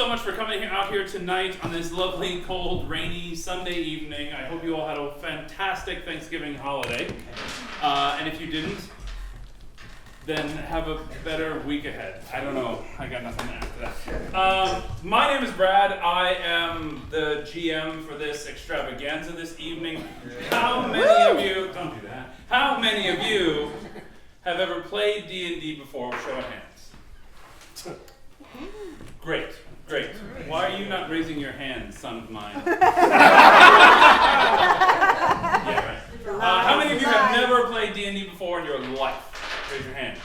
so much for coming out here tonight on this lovely, cold, rainy Sunday evening. I hope you all had a fantastic Thanksgiving holiday. And if you didn't, then have a better week ahead. I don't know. I got nothing after that. My name is Brad. I am the GM for this extravaganza this evening. How many of you, don't do that, how many of you have ever played D&D before? Show of hands. Great, great. Why are you not raising your hand, son of mine? Yeah, right. How many of you have never played D&D before in your life? Raise your hand.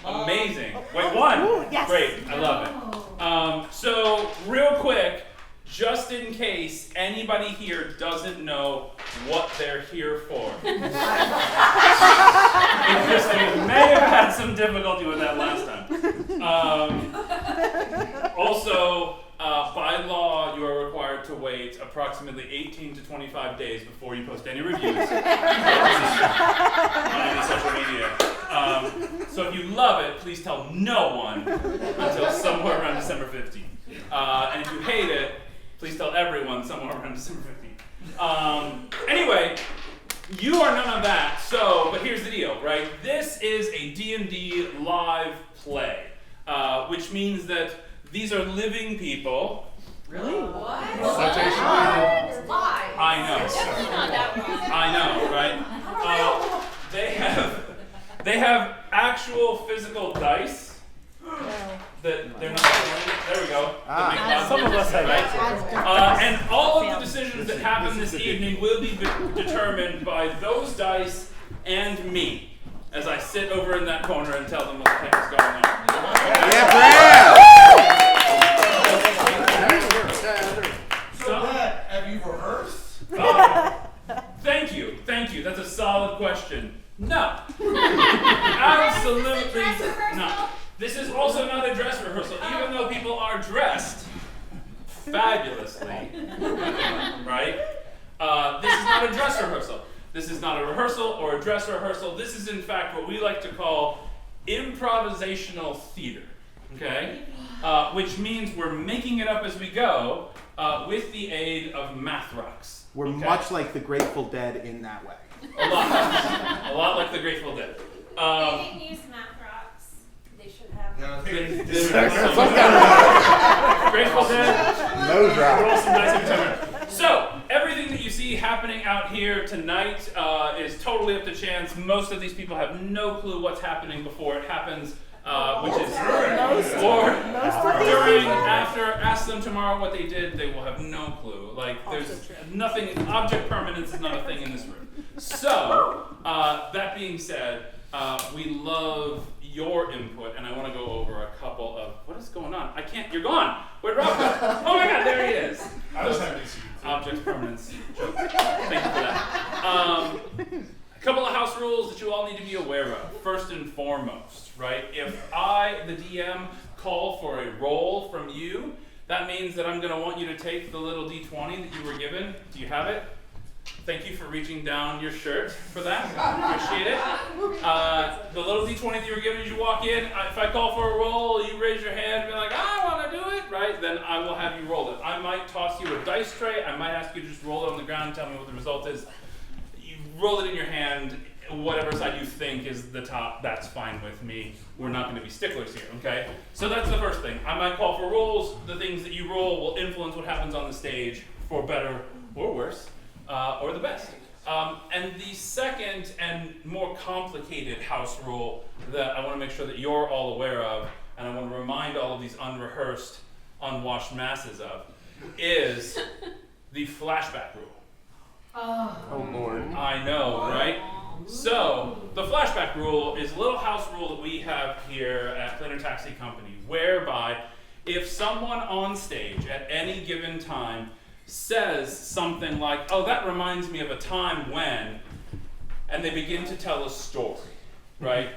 Amazing. Wait, one. Ooh, yes. Great, I love it. So, real quick, just in case anybody here doesn't know what they're here for. Interesting. May have had some difficulty with that last time. Also, by law, you are required to wait approximately 18 to 25 days before you post any reviews on any social media. So if you love it, please tell no one until somewhere around December 15th. And if you hate it, please tell everyone somewhere around December 15th. Anyway, you are none of that, but here's the deal, right? This is a D&D live play, which means that these are living people. Really? What? Citation. Live. I know. Definitely not that one. I know, right? They have actual physical dice. That they're not. There we go. Some of us have right? And all of the decisions that happen this evening will be determined by those dice and me, as I sit over in that corner and tell them what the heck is going on. Yeah, Brad! So, have you rehearsed? Thank you. That's a solid question. No. Absolutely not. This is also not a dress rehearsal, even though people are dressed fabulously, right? This is not a dress rehearsal. This is not a rehearsal or a dress rehearsal. This is, in fact, what we like to call improvisational theater, okay? Which means we're making it up as we go with the aid of math rocks. We're much like the Grateful Dead in that way. A lot like the Grateful Dead. They didn't use math rocks. They should have. Grateful Dead. Nose rock. Roll some dice every time. So, everything that you see happening out here tonight is totally up to chance. Most of these people have no clue what's happening before it happens, which is or during, after. Ask them tomorrow what they did. They will have no clue. Like there's nothing. Object permanence is not a thing in this room. So, that being said, we love your input, and I want to go over a couple of what is going on. I can't. You're gone. Where'd Rob go? Oh my God, there he is. I was happy to see you. Object permanence joke. Thank you for that. A couple of house rules that you all need to be aware of. First and foremost, right? If I, the DM, call for a roll from you, that means that I'm going to want you to take the little D20 that you were given. Do you have it? Thank you for reaching down your shirt for that. Appreciate it. The little D20 that you were given as you walk in, if I call for a roll, you raise your hand and be like, I want to do it, right? Then I will have you roll it. I might toss you a dice tray. I might ask you to just roll it on the ground and tell me what the result is. You roll it in your hand. Whatever side you think is the top, that's fine with me. We're not going to be sticklers here, okay? So that's the first thing. I might call for rolls. The things that you roll will influence what happens on the stage, for better or worse. Or the best. And the second and more complicated house rule that I want to make sure that you're all aware of, and I want to remind all of these unrehearsed, unwashed masses of, is the flashback rule. Oh Lord. I know, right? So, the flashback rule is a little house rule that we have here at Planar Taxi Company, whereby if someone on stage at any given time says something like, oh, that reminds me of a time when, and they begin to tell a story, right?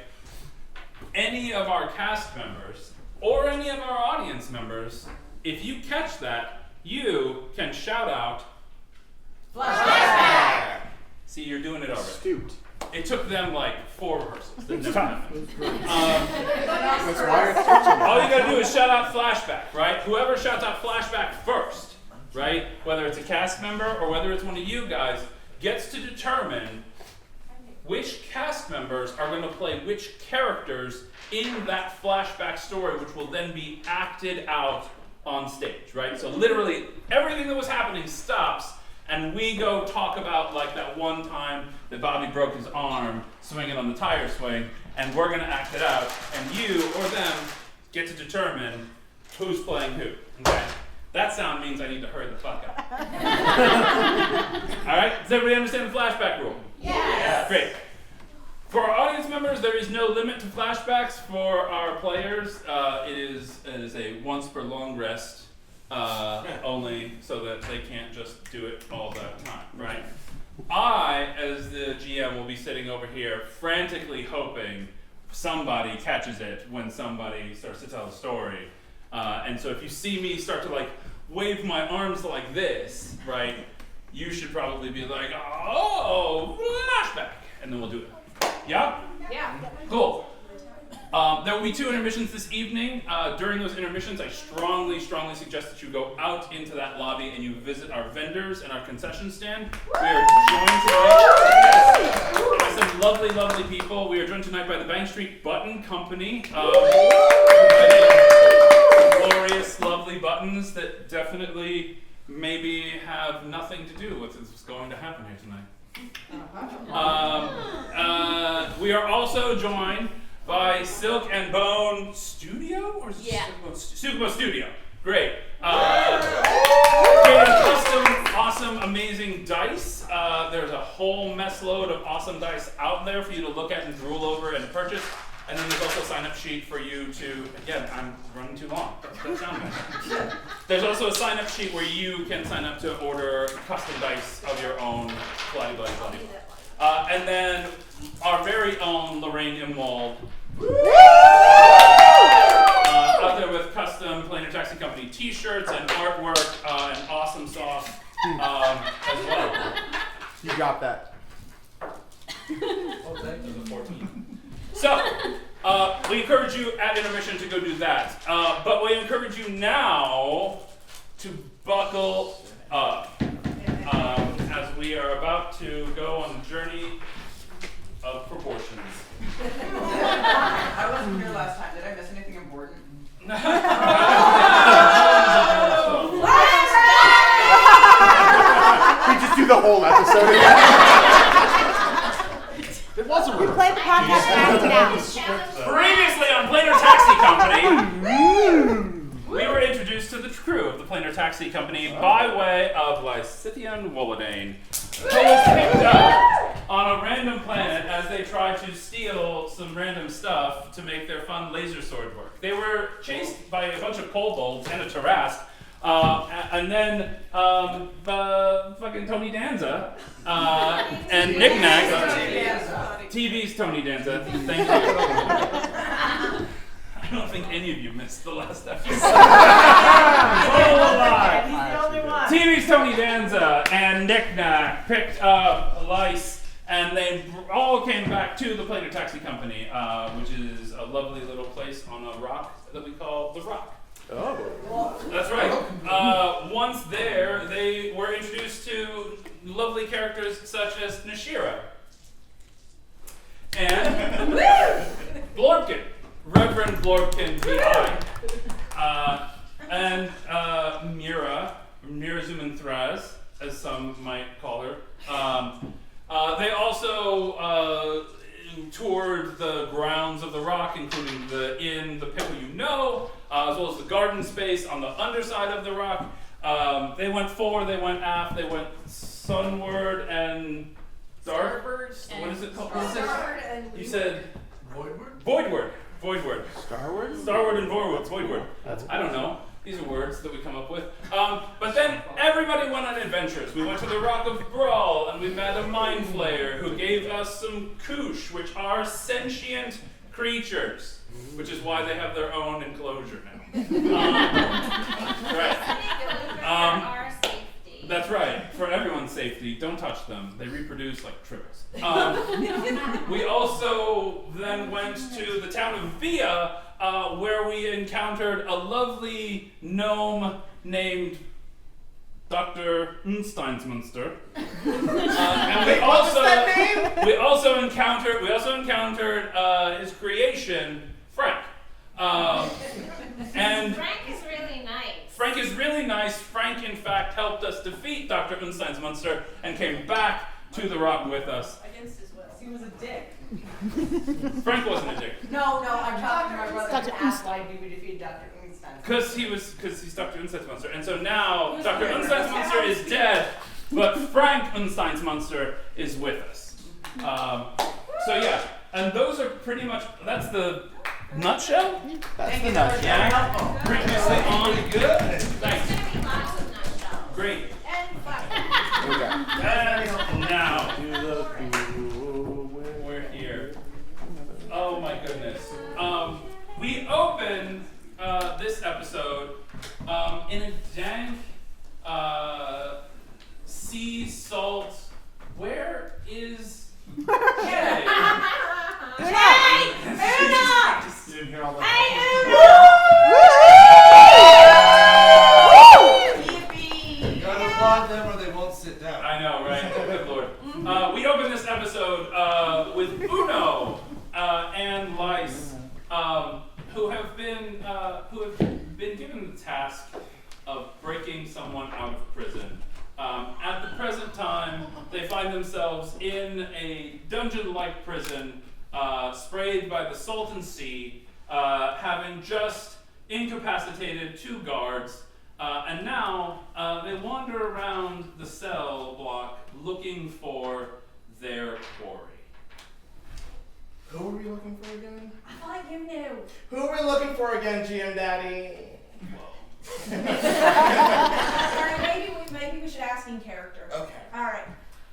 Any of our cast members, or any of our audience members, if you catch that, you can shout out, flashback! See, you're doing it already. Astute. It took them like 4 rehearsals. That never happened. That's why it's touching. All you gotta do is shout out flashback, right? Whoever shouts out flashback first, right? Whether it's a cast member or whether it's one of you guys, gets to determine which cast members are going to play which characters in that flashback story, which will then be acted out on stage, right? So literally everything that was happening stops, and we go talk about like that one time that Bobby broke his arm swinging on the tire swing, and we're going to act it out, and you or them get to determine who's playing who, okay? That sound means I need to hurry the fuck up. All right, does everybody understand the flashback rule? Yes. Great. For our audience members, there is no limit to flashbacks. For our players, it is a once per long rest only, so that they can't just do it all the time, right? I, as the GM, will be sitting over here frantically hoping somebody catches it when somebody starts to tell the story. And so if you see me start to like wave my arms like this, right, you should probably be like, oh, flashback, and then we'll do it. Yeah? Yeah. Cool. There will be 2 intermissions this evening. During those intermissions, I strongly suggest that you go out into that lobby and you visit our vendors and our concession stand. We are joined tonight by some lovely people. We are joined tonight by the Bank Street Button Company. Glorious, lovely buttons that definitely maybe have nothing to do with what's going to happen here tonight. We are also joined by Silk and Bone Studio, or is it Sukumo Studio? Great. Creating custom, awesome, amazing dice. There's a whole mess load of awesome dice out there for you to look at and drool over and purchase. And then there's also a sign-up sheet for you to, again, I'm running too long. That sound bad. There's also a sign-up sheet where you can sign up to order custom dice of your own, bloody. And then our very own Lorraine Imwald, out there with custom Planar Taxi Company t-shirts and artwork and awesome sauce as well. You got that. There's a 14. So, we encourage you at intermission to go do that. But we encourage you now to buckle up as we are about to go on a journey of proportions. I wasn't here last time. Did I miss anything important? We just do the whole episode again. It wasn't We played the podcast back now. Previously on Planar Taxi Company, we were introduced to the crew of the Planar Taxi Company by way of Lysithian Wolodane, who was picked up on a random planet as they tried to steal some random stuff to make their fun laser sword work. They were chased by a bunch of kobolds and a Tarrasque, and then fucking Tony Danza and Nick Nack. TV's Tony Danza. Thank you. I don't think any of you missed the last episode. Alive. He's the only one. TV's Tony Danza and Nick Nack picked up Lice, and they all came back to the Planar Taxi Company, which is a lovely little place on a rock that we call The Rock. Oh. That's right. Once there, they were introduced to lovely characters such as Nashira and Blorkin, Reverend Blorkin V.I., and Mira Zumanthraz, as some might call her. They also toured the grounds of The Rock, including the inn, the Pickle You Know, as well as the garden space on the underside of The Rock. They went forward, they went aft, they went sunward and dark. What is it called? What is it? You said Voidward. Starward? Starward and Voidward. I don't know. These are words that we come up with. But then everybody went on adventures. We went to the Rock of Brawl, and we met a Mind Flayer who gave us some Koosh, which are sentient creatures, which is why they have their own enclosure now. Right. Our safety. That's right. For everyone's safety, don't touch them. They reproduce like triples. We also then went to the town of Via, where we encountered a lovely gnome named Dr. Unsteinsmunster. And we also encountered his creation, Frank. And Frank is really nice. Frank is really nice. Frank, in fact, helped us defeat Dr. Unsteinsmunster and came back to the rock with us. Against his will. He was a dick. Frank wasn't a dick. No, I'm talking to my brother Dr. and asked why we defeated Dr. Unstein. Because he's Dr. Unsteinsmunster. And so now Dr. Unsteinsmunster is dead, but Frank Unsteinsmunster is with us. So yeah, and those are pretty much, that's the nutshell? That's the nutshell. Previously on. Good. Thanks. There's gonna be lots of nutshells. Great. And fun. And now, we're here. Oh my goodness. We open this episode in a dank sea salt. Where is Jay? Hey! Una! You didn't hear all that? Hey, Yippee! You gotta applaud them or they won't sit down. I know, right? Good lord. We open this episode with Uno and Lice, who have been given the task of breaking someone out of prison. At the present time, they find themselves in a dungeon-like prison, sprayed by the Salton Sea, having just incapacitated 2 guards, and now they wander around the cell block looking for their quarry. Who are we looking for again? I thought you knew. Who are we looking for again, GM Daddy? Alright, maybe we should ask in character. Okay. Alright.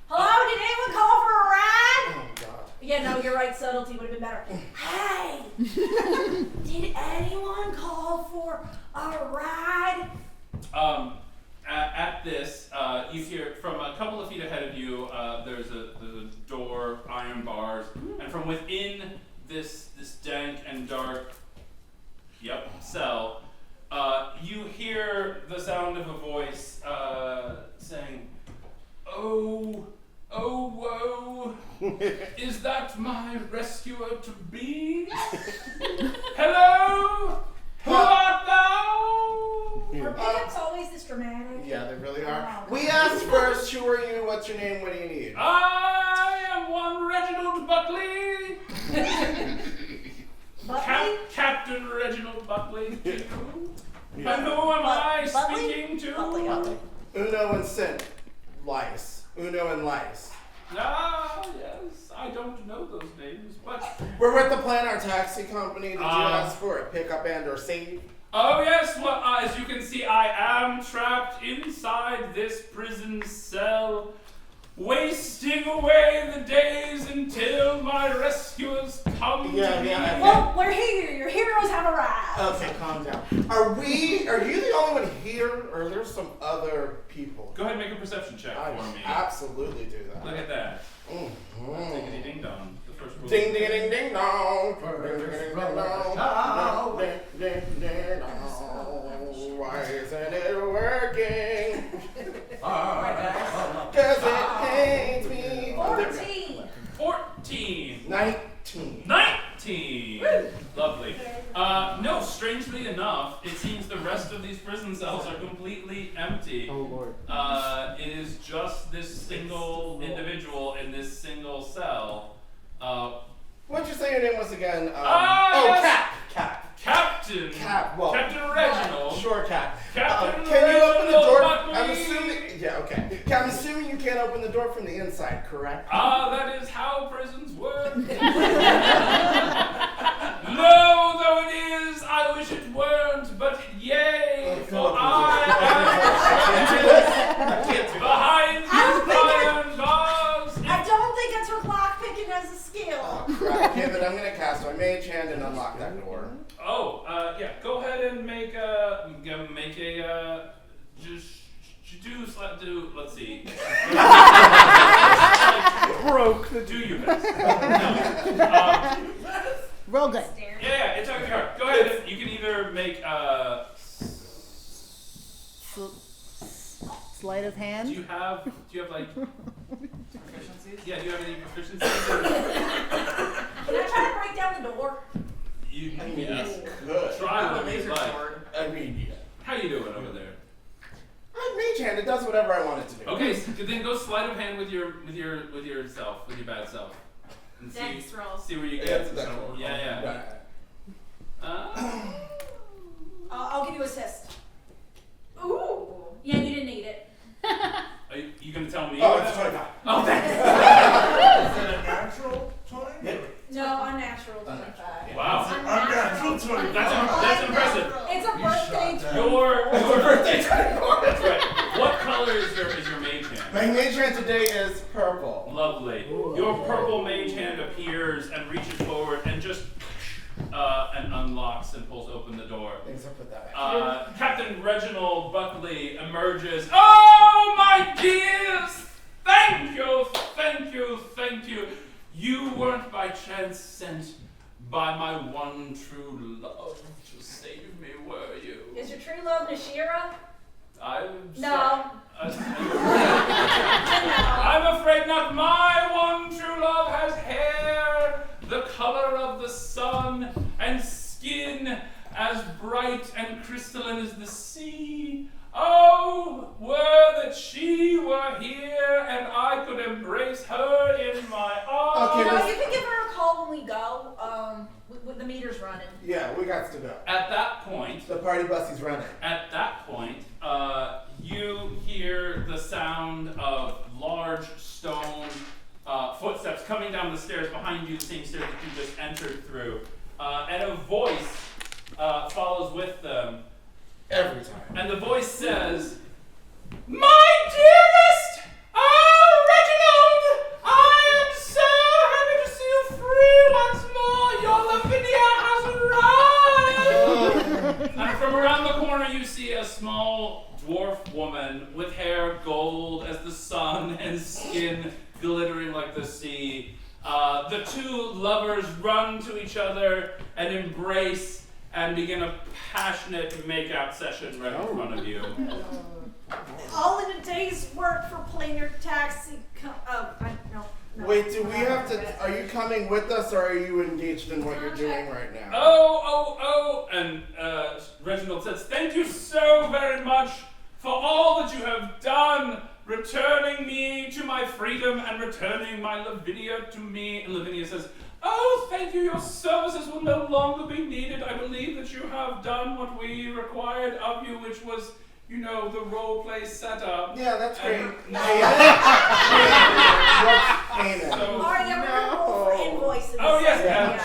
Hello, did anyone call for a ride? Oh, God. Yeah, no, you're right, subtlety would have been better. Hey! Did anyone call for a ride? At this, you hear from a couple of feet ahead of you. There's a door, iron bars, and from within this dank and dark, cell, you hear the sound of a voice saying, "Oh, woe! Is that my rescuer to be? Hello? Who art thou?" Are pickups always this dramatic? Yeah, they really are. Oh. We asked first, who are you? What's your name? What do you need? I am one Reginald Buckley. Buckley? Captain Reginald Buckley. Yeah. And who am I Buckley? speaking to? Buckley. Uno and Sin. Lice. Uno and Lice. Ah, yes. I don't know those names, but We're with the Planar Taxi Company. Did you ask for a pickup and or save? oh yes. Well, as you can see, I am trapped inside this prison cell, wasting away the days until my rescuers come to me. Well, we're here. Your heroes have arrived. Okay, calm down. Are you the only one here, or are there some other people? Go ahead and make a perception check I for me. absolutely do that. Look at that. Mhm. Diggity ding dong. The first rule. Ding ding ding ding dong. Ding ding ding ding dong. Ding ding ding dong. Why isn't it working? Cause it hates me. 14. 14. 19. 19. Lovely. No, strangely enough, it seems the rest of these prison cells are completely empty. Oh, Lord. It is just this single individual in this single cell. What'd you say your name was again? Yes. Cap. Captain. Well, Captain Reginald. Sure, Cap. Captain Can you open the door? Buckley. I'm assuming. Yeah, okay. I'm assuming you can't open the door from the inside, correct? That is how prisons work. No, though it is, I wish it weren't, but yay, for I am behind these iron bars. I don't think I took lockpicking as a skill. Oh, crap. Okay, but I'm gonna cast my mage hand and unlock that door. Yeah, go ahead and make a, let's see. Broke. Do your best. No. Real good. Yeah, it's okay. Go ahead You can either make Sleight of hand. Do you have like Proficiencies? yeah? Do you have any proficiencies? Can I try to break down the door? You I mean, yes. you could. Try I have a whatever you'd laser like. sword. I mean, yeah. How you doing over there? I'm mage hand. It does whatever I want it to do. Okay, so then go sleight of hand with your bad self. And Dex roll. see where you Yeah, get. it's a dex roll. Yeah. I'll give you assist. Ooh. Yeah, you didn't need it. Are you gonna tell me? Oh, it's 25. Oh, thanks. Is it a natural 20? No, unnatural 25. Wow. Unnatural 20. That's impressive. It's a birthday. Your Birthday 24. That's right. What color is your mage hand? My mage hand today is purple. Lovely. Your purple mage hand appears and reaches forward and just and unlocks and pulls open the door. Thanks for put that back. Captain Reginald Buckley emerges. Oh, my dears! Thank you. You weren't by chance sent by my one true love to save me, were you? Is your true love Nashira? No. I'm afraid not. My one true love has hair the color of the sun and skin as bright and crystalline as the sea. Oh, were that she were here and I could embrace her in my arms. Okay, No, you can give her a call when we go. With the meters running. Yeah, we got to go. At that point, The party bus is running. You hear the sound of large stone footsteps coming down the stairs behind you, the same stairs that you just entered through. And a voice follows with them. Every time. And the voice says, "My dearest, Reginald, I am so happy to see you free once more. Your Lavinia has arrived." And from around the corner, you see a small dwarf woman with hair gold as the sun and skin glittering like the sea. The two lovers run to each other and embrace and begin a passionate makeout session right in front of you. All in a day's work for Planar taxi. No. Wait, do we have to? Are you coming with us, or are you engaged in what you're doing right now? Oh, and Reginald says, "Thank you so very much for all that you have done, returning me to my freedom and returning my Lavinia to me." And Lavinia says, "Oh, thank you. Your services will no longer be needed. I believe that you have done what we required of you, which was, the role play setup." Yeah, that's great. And- No. So- All right, yeah, we're gonna roll for invoices. Oh yes, Yeah. and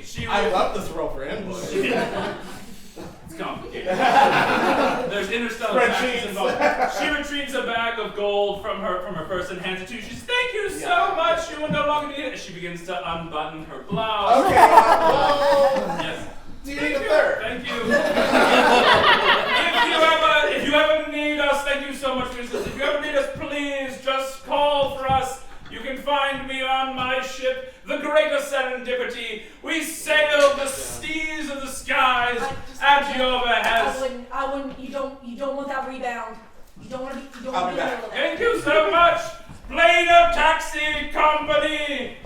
she I will- love this role for invoice. It's complicated. There's interstellar taxes involved. She retrieves a bag of gold from her purse and hands it to you. She says, "Thank you so much. You will no longer need it." And she begins to unbutton her blouse. Okay. Yes. Do you need a third? Thank you. If you ever need us, thank you so much, Princess. If you ever need us, please just call for us. You can find me on my ship, the Greater Serendipity. We sail the seas of the skies at your behest. I wouldn't. You don't want that rebound. You don't want to be. You don't I'll want be to be back. middle of that. Thank you so much, Planar Taxi Company.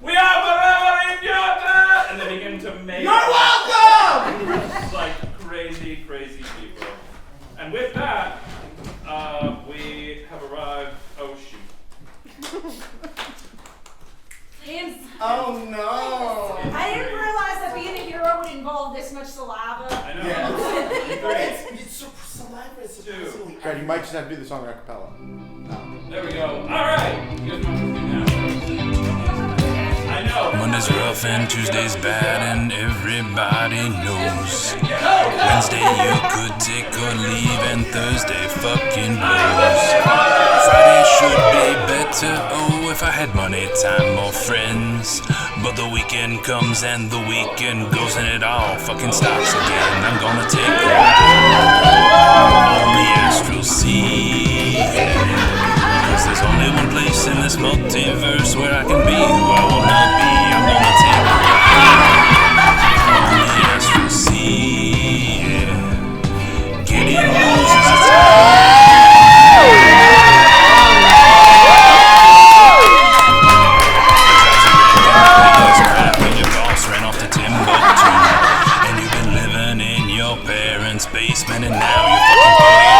We are forever in your debt. And they begin to make. You're welcome! Like crazy people. And with that, we have arrived. Oh shoot. Oh no! I didn't realize that being a hero would involve this much saliva. I know. Yeah. Three. It's saliva is Two. surprisingly. Fred, you might just have to do the song a cappella. There we go. All right. You guys know what to do now. I know. Monday's rough and Tuesday's bad and everybody knows. Wednesday you could take or leave and Thursday fucking blows. Friday should be better, oh, if I had money, time, or friends. But the weekend comes and the weekend goes and it all fucking stops again. I'm gonna take a ride on the astral sea. Cause there's only one place in this multiverse where I can be who I wanna be. I'm gonna take a ride on the astral sea. basement and now you're fucking podium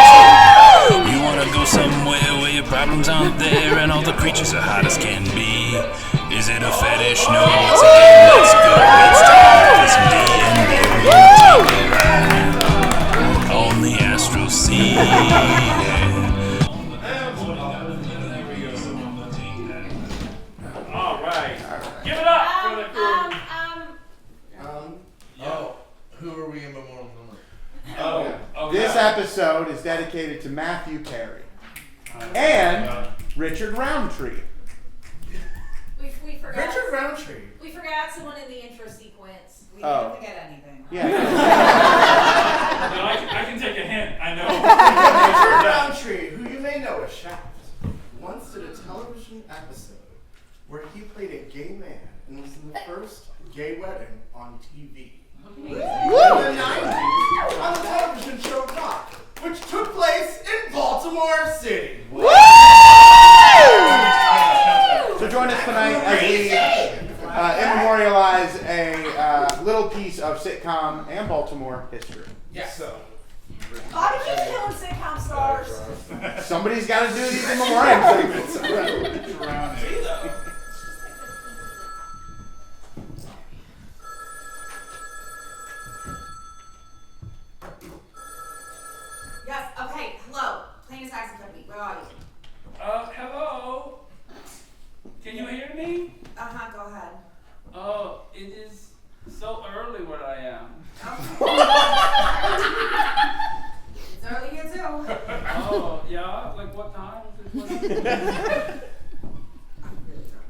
too. You wanna go somewhere where your problems aren't there and all the creatures are hot as can be. Is it a fetish? No, it's a game. Let's go. It's time to play some D&D. We're gonna take a ride on the astral sea. All right. Give it up for the crew. Who are we in memoriam number? This episode is dedicated to Matthew Perry and Richard Roundtree. We forgot. Richard Roundtree. We forgot someone in the intro sequence. We didn't forget anything. Yeah. No, I can take a hint. I know. Richard Roundtree, who you may know as Shaft, once did a television episode where he played a gay man and was in the first gay wedding on TV. In the 90s, on the television show Rock, which took place in Baltimore City. So join us tonight as we immemorialize a little piece of sitcom and Baltimore history. Yes. Bobby keeps killing sitcom stars. Somebody's got to do these in memoriam segments. Yes, okay, hello. Plain as accent company. Where are you? Hello. Can you hear me? Go ahead. Oh, it is so early where I am. It's early here too. Oh, yeah? Like what time? I'm really drunk.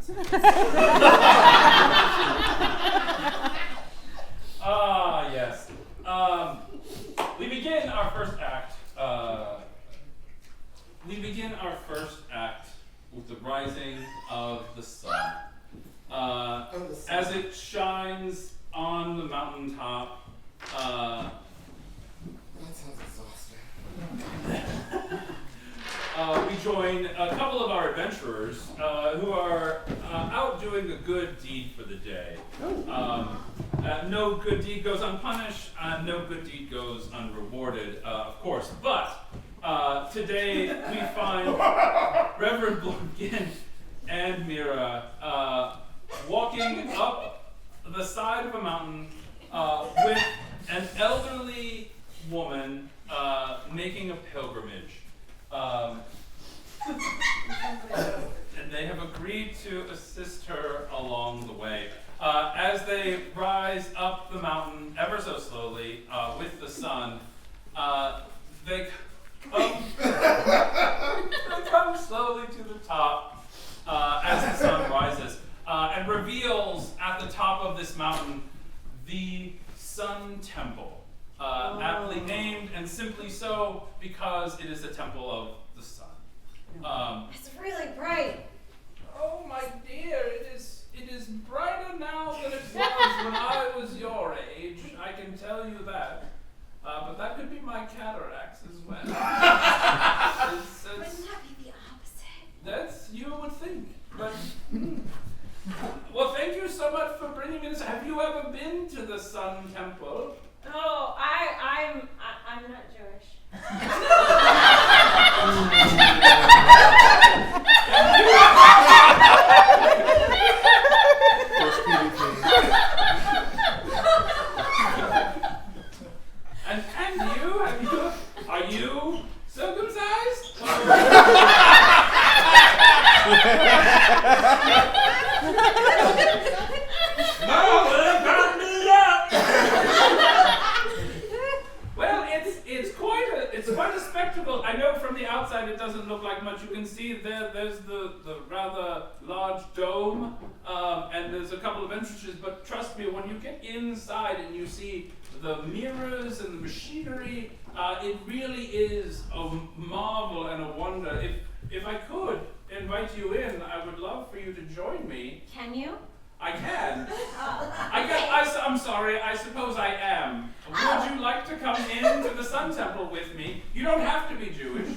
Yes. We begin our first act. With the rising of the sun. As it shines on the mountaintop. That sounds exhausting. We join a couple of our adventurers who are out doing a good deed for the day. No good deed goes unpunished, no good deed goes unrewarded, of course. But today we find Reverend Blorkin and Mira walking up the side of a mountain with an elderly woman making a pilgrimage. And they have agreed to assist her along the way. As they rise up the mountain ever so slowly with the sun, they come slowly to the top as the sun rises and reveals at the top of this mountain the Sun Temple. Aptly named, and simply so because it is a temple of the sun. It's really bright. Oh my dear, it is brighter now than it was when I was your age. I can tell you that. But that could be my cataracts as well. Wouldn't that be the opposite? That's you would think, but. Well, thank you so much for bringing me this. Have you ever been to the Sun Temple? Oh, I'm not Jewish. And are you circumcised? Well, it's quite a spectacle. I know from the outside it doesn't look like much. You can see there's the rather large dome, and there's a couple of entrances, but trust me, when you get inside and you see the mirrors and the machinery, it really is a marvel and a wonder. If I could invite you in, I would love for you to join me. Can you? I can. I'm sorry, I suppose I am. Would you like to come into the Sun Temple with me? You don't have to be Jewish.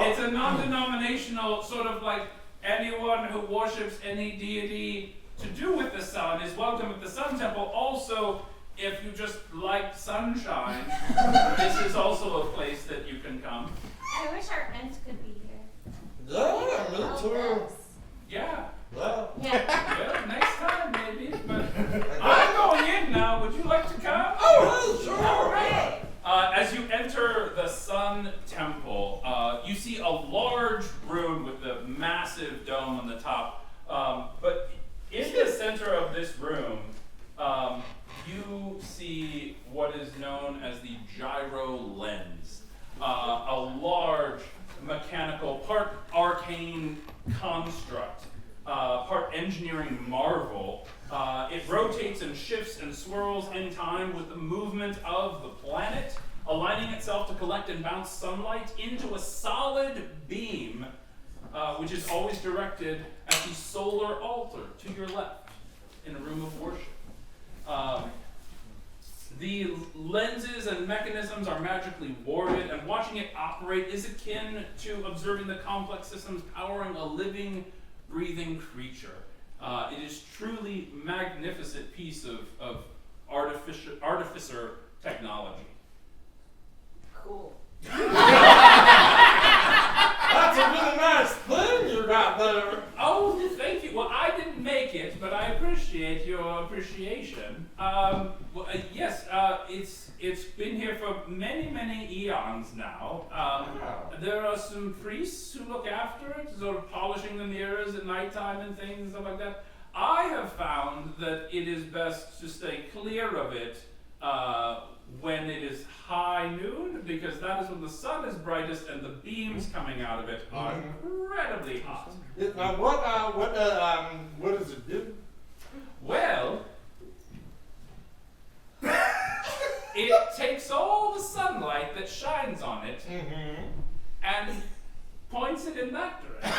It's a non-denominational, sort of like anyone who worships any deity to do with the sun is welcome at the Sun Temple. Also, if you just like sunshine, this is also a place that you can come. I wish our aunt could be here. Yeah, me too. Yeah. Well, Yeah. Well, next time maybe. But I'm going in now. Would you like to come? oh, sure. All right. As you enter the Sun Temple, you see a large room with a massive dome on the top. But in the center of this room, you see what is known as the gyro lens, a large mechanical, part arcane construct, part engineering marvel. It rotates and shifts and swirls in time with the movement of the planet, aligning itself to collect and bounce sunlight into a solid beam, which is always directed at the solar altar to your left in a room of worship. The lenses and mechanisms are magically warded, and watching it operate is akin to observing the complex systems powering a living, breathing creature. It is truly magnificent piece of artificer technology. Cool. That's a really nice thing you got there. Oh, thank you. Well, I didn't make it, but I appreciate your appreciation. Yes, it's been here for many, many eons now. There are some priests who look after it, sort of polishing the mirrors at nighttime and things and stuff like that. I have found that it is best to stay clear of it when it is high noon, because that is when the sun is brightest and the beams coming out of it are incredibly hot. Now, what does it do? Well, it takes all the sunlight that shines on it and points it in that direction.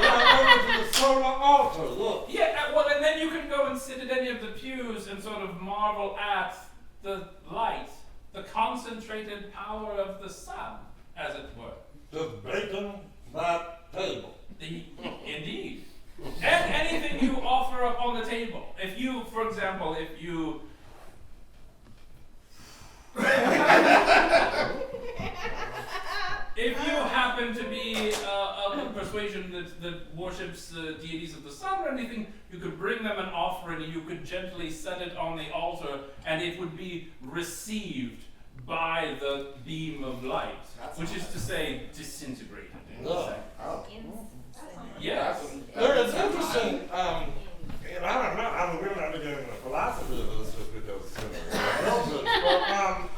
Yeah, over to the solar altar, look. Yeah, well, and then you can go and sit at any of the pews and sort of marvel at the light, the concentrated power of the sun, as it were. Just baking that table. Indeed. And anything you offer up on the table. If you, for example, if you happen to be of a persuasion that worships the deities of the sun or anything, you could bring them an offering and you could gently set it on the altar and it would be received by the beam of light, which is to say, disintegrated. Oh. Yes. It's interesting. And I don't know. We're not getting into philosophy of this just because but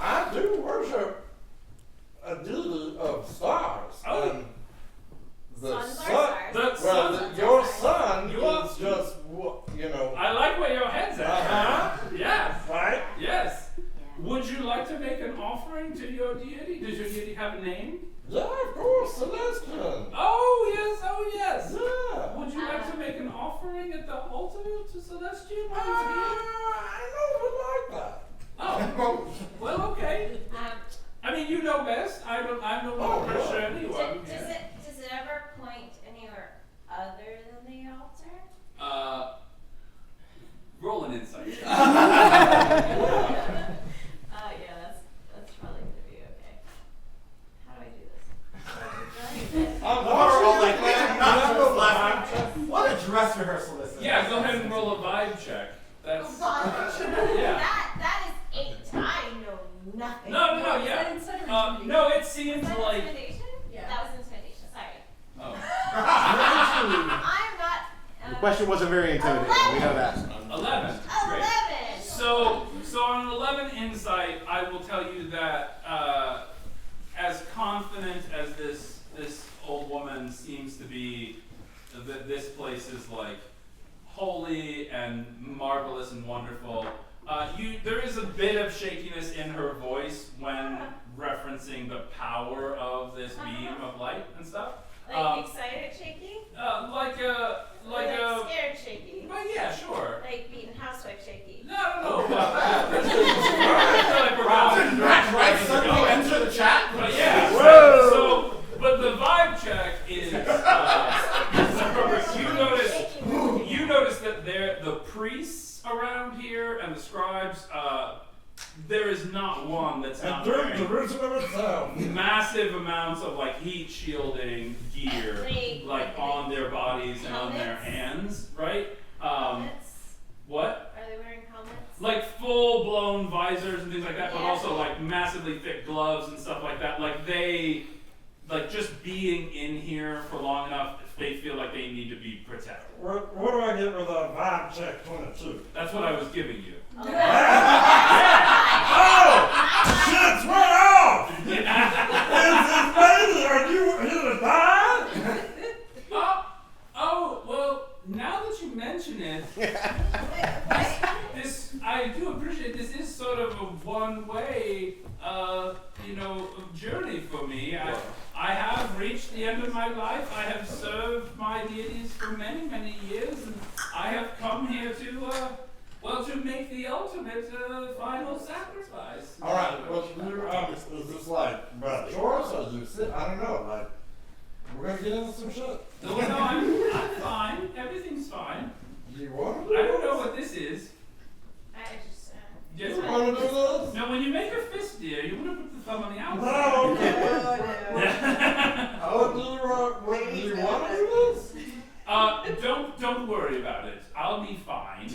I do worship a deity of stars. Oh. And the Suns are sun. stars. Well, your sun Your- is just I like where your head's at. Yes. right. Yes. Would you like to make an offering to your deity? Does your deity have a name? Yeah, of course, Celestian. Oh yes, oh yes. Yeah. Would you like to make an offering at the altar to Celestian? I don't like that. Oh, well, okay. I mean, you know best. I don't want to pressure anyone. Does it ever point anywhere other than the altar? Roll an insight. Yeah, that's probably gonna be okay. How do I do this? All like that. What a dress rehearsal this is. Yeah, go ahead and roll a vibe check. That's yeah. That is 8. I know nothing. No, Is that yeah. instead or No, it seems Was that like. intimidation? Yeah. That was intimidation. Sorry. Oh. I'm not. The question wasn't very intimidating. We know that. 11. Great. 11. So on an 11 insight, I will tell you that as confident as this old woman seems to be, that this place is like holy and marvelous and wonderful. There is a bit of shakiness in her voice when referencing the power of this beam of light and stuff. Like excited shaky? Like scared shaky? well, yeah, sure. Like beaten housewife shaky? No. I feel like we're going Right, suddenly enter the chat. But yeah, but the vibe check is you notice that the priests around here describes, there is not one that's not wearing Jerusalem itself. massive amounts of like heat shielding gear, like on their bodies and on their hands, right? Helmets? What? Are they wearing helmets? Like full-blown visors and things like that, but also like massively thick gloves and stuff like that. Like they, like just being in here for long enough, they feel like they need to be protected. What do I get with a vibe check 22? That's what I was giving you. Oh! Shit's went off! Is this lady, are you here to die? Oh, well, now that you mention it, this I do appreciate. This is sort of a one-way, journey for me. I have reached the end of my life. I have served my deities for many, many years, and I have come here to make the ultimate final sacrifice. All right. Well, is this like about chores or you sit? I don't know. Like, we're gonna get into some shit. No, I'm fine. Everything's fine. Do you want to? I don't know what this is. I just, You want to do this? Now, when you make a fist deer, you want to put the thumb on the outside. No. Do you want to do this? Don't worry about it. I'll be fine.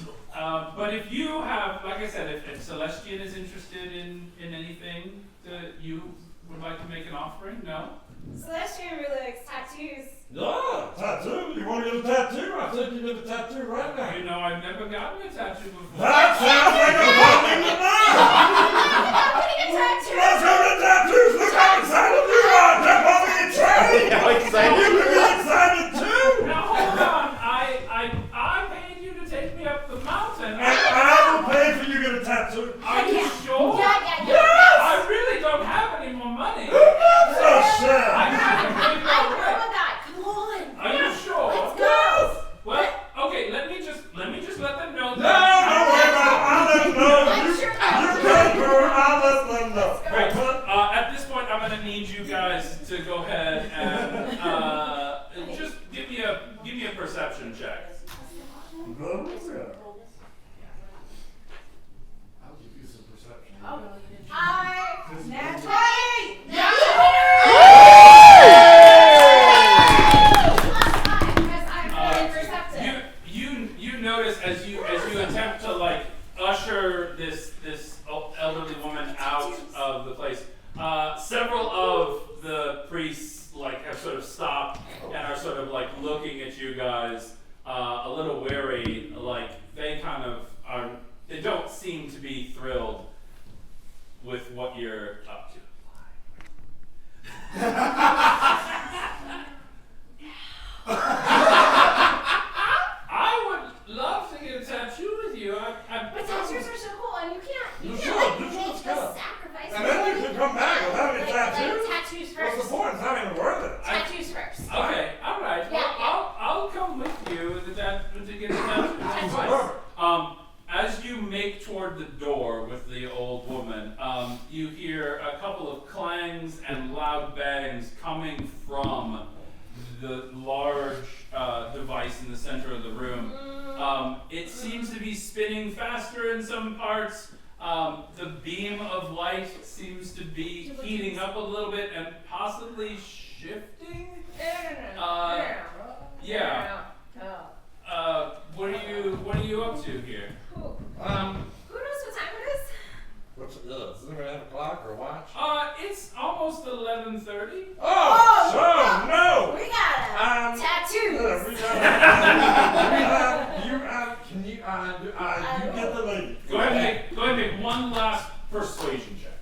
But if you have, like I said, if Celestian is interested in anything that you would like to make an offering, no? Celestian really likes tattoos. Yeah, tattoo. You want to get a tattoo? I think you get a tattoo right now. You know, I've never gotten a tattoo before. That sounds like a fun thing to do. Let's go to tattoos. Look how excited you are. Jump on the train. How excited? You can be excited too. Now hold on. I paid you to take me up the mountain. And I will pay for you to get a tattoo. Are you sure? Yeah. Yes. I really don't have any more money. Oh shit. I haven't paid I you know already. that. Come on. Are you sure? Let's go. Well, okay. Let me just let them know. No, don't worry about it. I'll let them know. I'm You sure can do it. I'll let them know. Great. At this point, I'm gonna need you guys to go ahead and just give me a perception check. Good. I'll give you some perception. You notice as you attempt to like usher this elderly woman out of the place, several of the priests like have sort of stopped and are sort of like looking at you guys a little wary, like they kind of are. They don't seem to be thrilled with what you're up to. I would love to get a tattoo with you. But tattoos are so cool, and you You can't should. like You make should. the sacrifice. And then you can come back without any tattoos. Tattoos What's the first. point? It's not even worth it. Tattoos first. Okay, all right. Well, Yeah. I'll come with you to get a tattoo. That's fine. As you make toward the door with the old woman, you hear a couple of clangs and loud bangs coming from the large device in the center of the room. It seems to be spinning faster in some parts. The beam of light seems to be heating up a little bit and possibly shifting. Yeah. What are you up to here? Who knows what time it is? What's it? Does anyone have a clock or a watch? It's almost 11:30. Oh, so no. We got tattoos. We you get the lady. Go ahead and make one last persuasion check.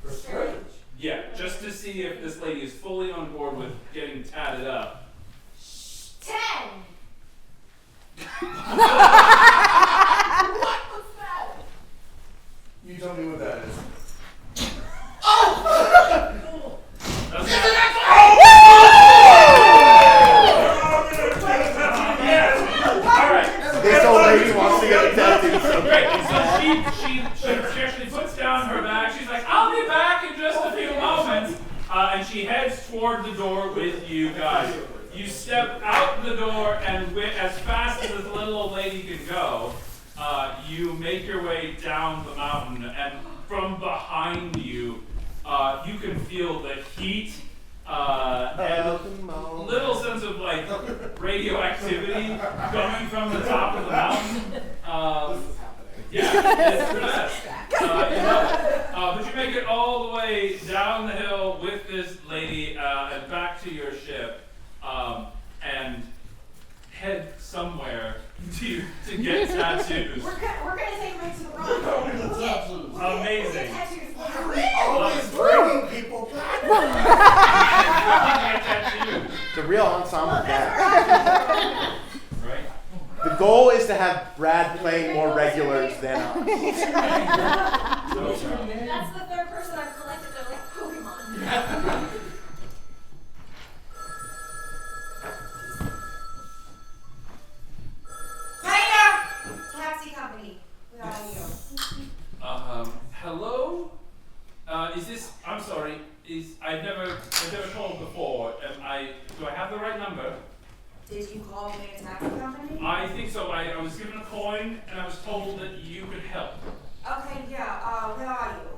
Persuasion. Yeah, just to see if this lady is fully on board with getting tatted up. 10. You tell me what that is. This old lady wants to get a tattoo. So Great. So she actually puts down her bag. She's like, I'll be back in just a few moments. And she heads toward the door with you guys. You step out the door, and as fast as this little old lady can go, you make your way down the mountain, and from behind you, you can feel the heat and a little sense of like radioactivity coming from the top of the mountain. Yeah, it's the best. But you make it all the way down the hill with this lady and back to your ship, and head somewhere to get tattoos. We're gonna take right to the rock. Amazing. Always bringing people back. It's a real ensemble cast. Right? The goal is to have Brad playing more regulars than us. That's the third person I've collected that like Pokemon. Planar! Taxi company. Where are you? Hello? Is this? I'm sorry. I've never called before. Do I have the right number? Did you call me a taxi company? I think so. I was given a coin and I was told that you could help. Okay, yeah. Where are you?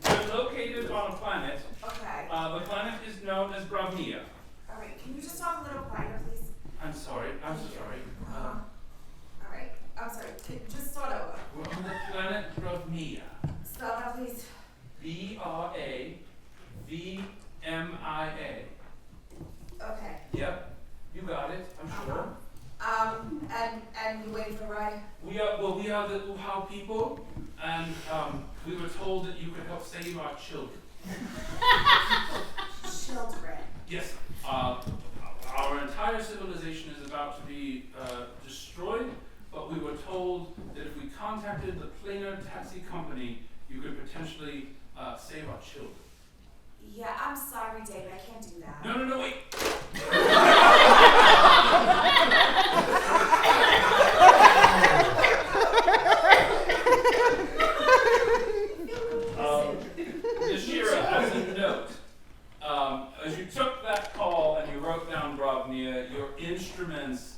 We're located on a planet. Okay. The planet is known as Bravnia. All right. Can you just talk a little quieter, please? I'm sorry. I'm so sorry. All right. I'm sorry. Just start over. We're on the planet Bravnia. Spell that, please. Bravmia. Okay. Yep. You got it. I'm sure. And you waiting for a ride? We are the Luhao people, and we were told that you could help save our children. Children. Yes. Our entire civilization is about to be destroyed, but we were told that if we contacted the Planar Taxi Company, you could potentially save our children. Yeah, I'm sorry, David. I can't do that. No, wait. Nashira has a note. As you took that call and you wrote down Bravnia, your instruments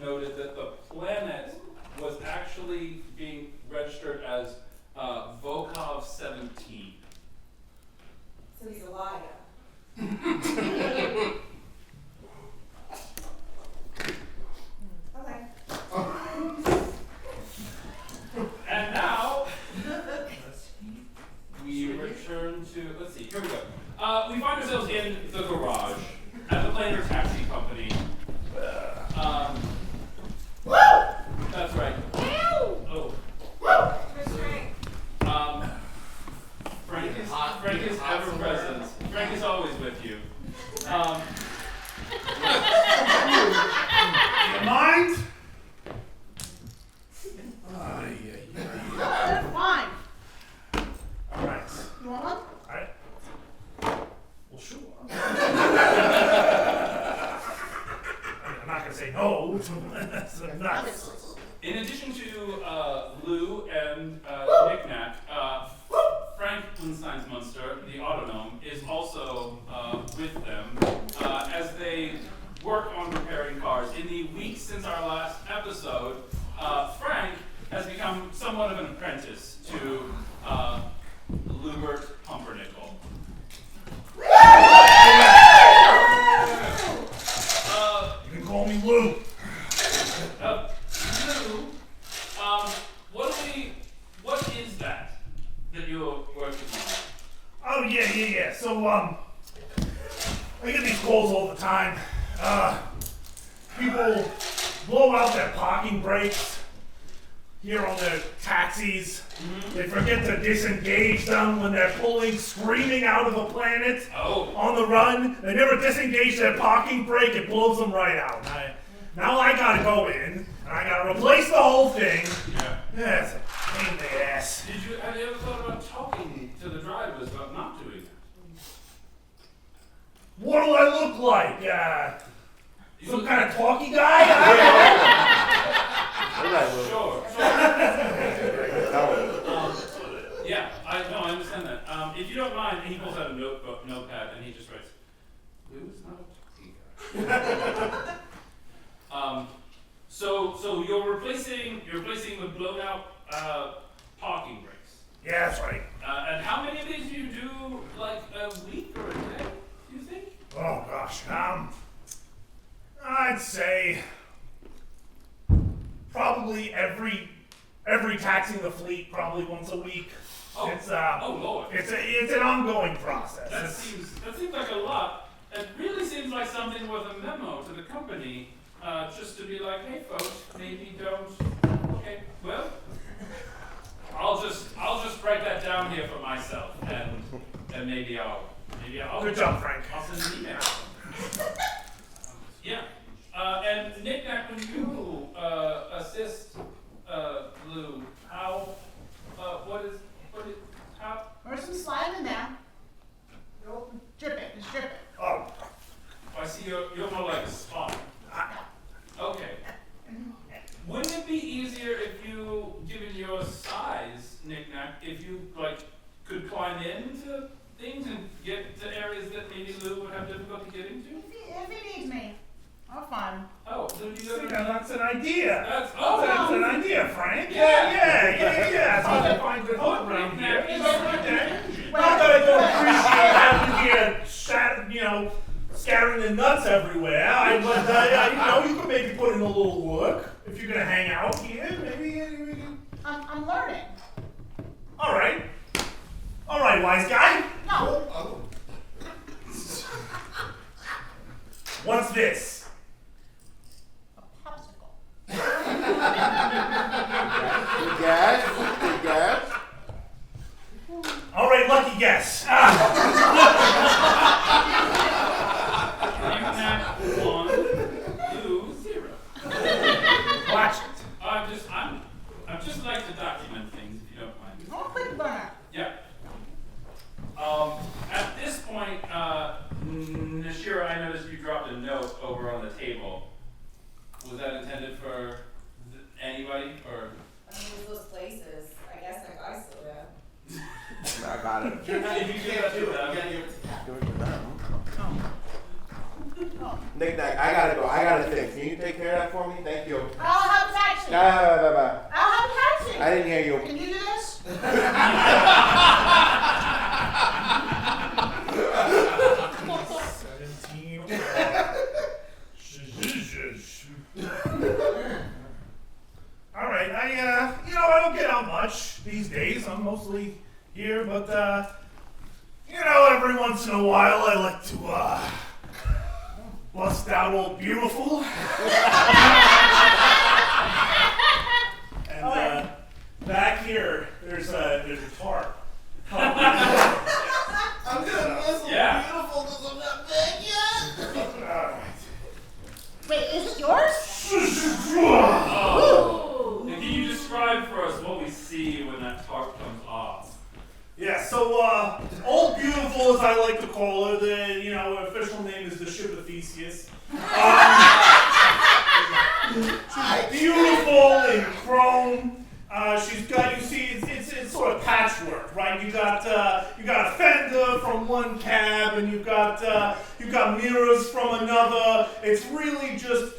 noted that the planet was actually being registered as Volkov 17. So he's a liar. Okay. And now we return to, let's see, here we go. We find ourselves in the garage at the Planar Taxi Company. That's right. Oh. Frank is ever present. Frank is always with you. You mind? That's fine. All right. You want one? All right. Well, sure. I mean, I'm not gonna say no. That's nuts. In addition to Lou and Knick-Knack, Frank Lindstein's Munster, the Autonom, is also with them as they work on repairing cars. In the weeks since our last episode, Frank has become somewhat of an apprentice to Lubert Pumpernickel. You can call me Lou. Lou, what is that you're working on? Oh yeah. So I get these calls all the time. People blow out their parking brakes here on their taxis. They forget to disengage them when they're pulling, screaming out of a planet on the run. They never disengage their parking brake. It blows them right out. Now I gotta go in and I gotta replace the whole thing. Yeah, it's a pain in the ass. Have you ever thought about talking to the drivers about not doing that? What do I look like? Some kind of talky guy? Sure. Yeah, I understand that. If you don't mind, he pulls out a notepad, and he just writes, Lou's not a talky guy. So you're replacing the blown out parking brakes. Yeah, that's right. And how many of these do you do, like a week or a day? Do you think? Oh gosh, I'd say probably every taxing the fleet probably once a week. Oh, It's Lord. it's an ongoing process. That seems like a lot. It really seems like something worth a memo to the company, just to be like, hey folks, maybe don't. Okay, well, I'll just write that down here for myself, and maybe I'll. Good job, Frank. I'll send an email. Yeah. And Nick, when you assist Lou, how? How? There's some slime in there. Drip it, just drip it. Oh, I see you're more like a spot. Okay. Wouldn't it be easier if you, given your size, Knick-Knack, if you could climb into things and get to areas that maybe Lou would have difficulty getting to? If he needs me, I'm fine. Oh, Lou, do you ever? that's an idea. That's That's an idea, Frank. Yeah. So I find good hook around here. Knick-Knack is Not that I don't appreciate having here, scattering the nuts everywhere. But you could maybe put in a little work if you're gonna hang out here. Maybe. I'm learning. All right, wise guy. No. What's this? A popsicle. Good guess. All right, lucky guess. Knick-Knack 1, Lou 0. Watch it. I'm just like to document things, if you don't mind. I'm a quick burner. Yeah. At this point, Nashira, I noticed you dropped a note over on the table. Was that intended for anybody, or? I mean, those places. I guess that guy still there. I got it. You can't do it. Knick-Knack, I gotta go. I gotta think. Can you take care of that for me? Thank you. I'll have taxi. Bye. I'll have taxi. I didn't hear you. Can you do this? 17. All right, I don't get out much these days. I'm mostly here, but every once in a while I like to bust out Old Beautiful. And back here, there's a tarp. I'm gonna miss Old Yeah. Beautiful because I'm not big yet. All right. Wait, is it yours? Oh. And can you describe for us what we see when that tarp comes off? Yeah, so Old Beautiful, as I like to call her, the official name is the ship of Theseus. She's beautiful in chrome. She's got, it's sort of patchwork, right? You got a fender from one cab, and you've got mirrors from another. It's really just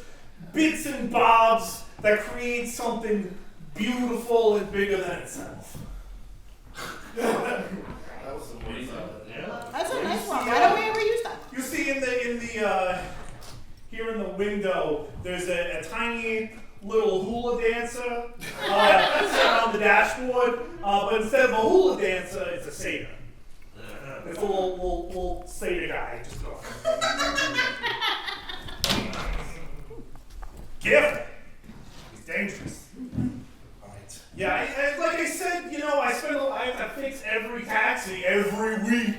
bits and bobs that create something beautiful and bigger than itself. That was some good stuff. That's a nice one. Why don't we ever use that? You see in the here in the window, there's a tiny little hula dancer on the dashboard, but instead of a hula dancer, it's a satyr. It's a little satyr guy. Just go. Careful. He's dangerous. Alright. Yeah, like I said, I have to fix every taxi every week.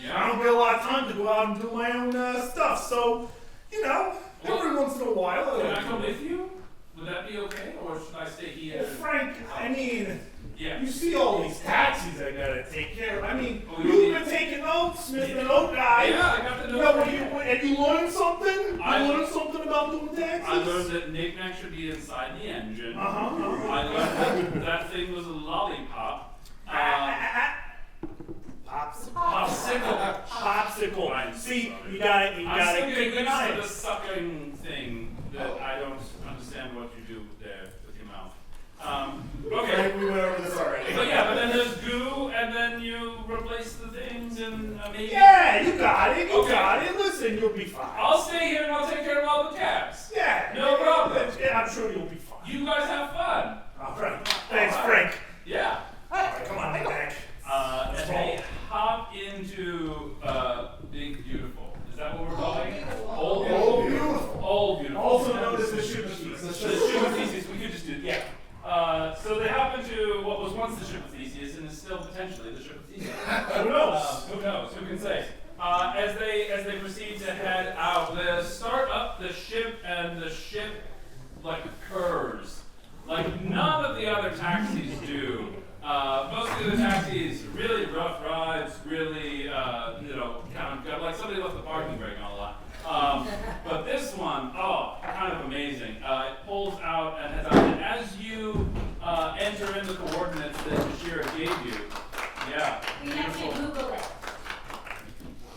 Yeah. I don't get a lot of time to go out and do my own stuff, so, every once in a while. Can I come with you? Would that be okay, or should I stay here? Well, Frank, I mean, Yeah. you see all these taxis I gotta take care of. I mean, Oh, you've been taking notes, Mr. Note Guy. Yeah, I got the notes. And you learned something? I learned something about doing taxis? I learned that Knick-Knack should be inside the engine. Uh-huh. I learned that thing was a lollipop. Popsicle. Popsicle. I'm See, sorry. you gotta I'm still keep getting an eye. used to the sucking thing that I don't understand what you do things and maybe? Yeah, you got it. You Okay. got it. Listen, you'll be fine. I'll stay here and I'll take care of all the cabs. Yeah. No problem. Yeah, I'm sure you'll be fine. You guys have fun. All right. Thanks, Frank. Yeah. All right, come on, Nick. And they hop into Big Beautiful. Is that what we're calling it? Old Beautiful. Old Beautiful. Also known as the ship of Theseus. The ship of Theseus. We could just do yeah. So they hop into what was once the ship of Theseus and is still potentially the ship of Theseus. Who knows? Who knows? Who can say? As they proceed to head out, they start up the ship, and the ship like curves, like none of the other taxis do. Most of the taxis really rough rides, really kind of like somebody left the parking brake on a lot. But this one, kind of amazing. It pulls out and heads out, and as you enter in the coordinates that Bashira gave you, yeah, We have to Google it.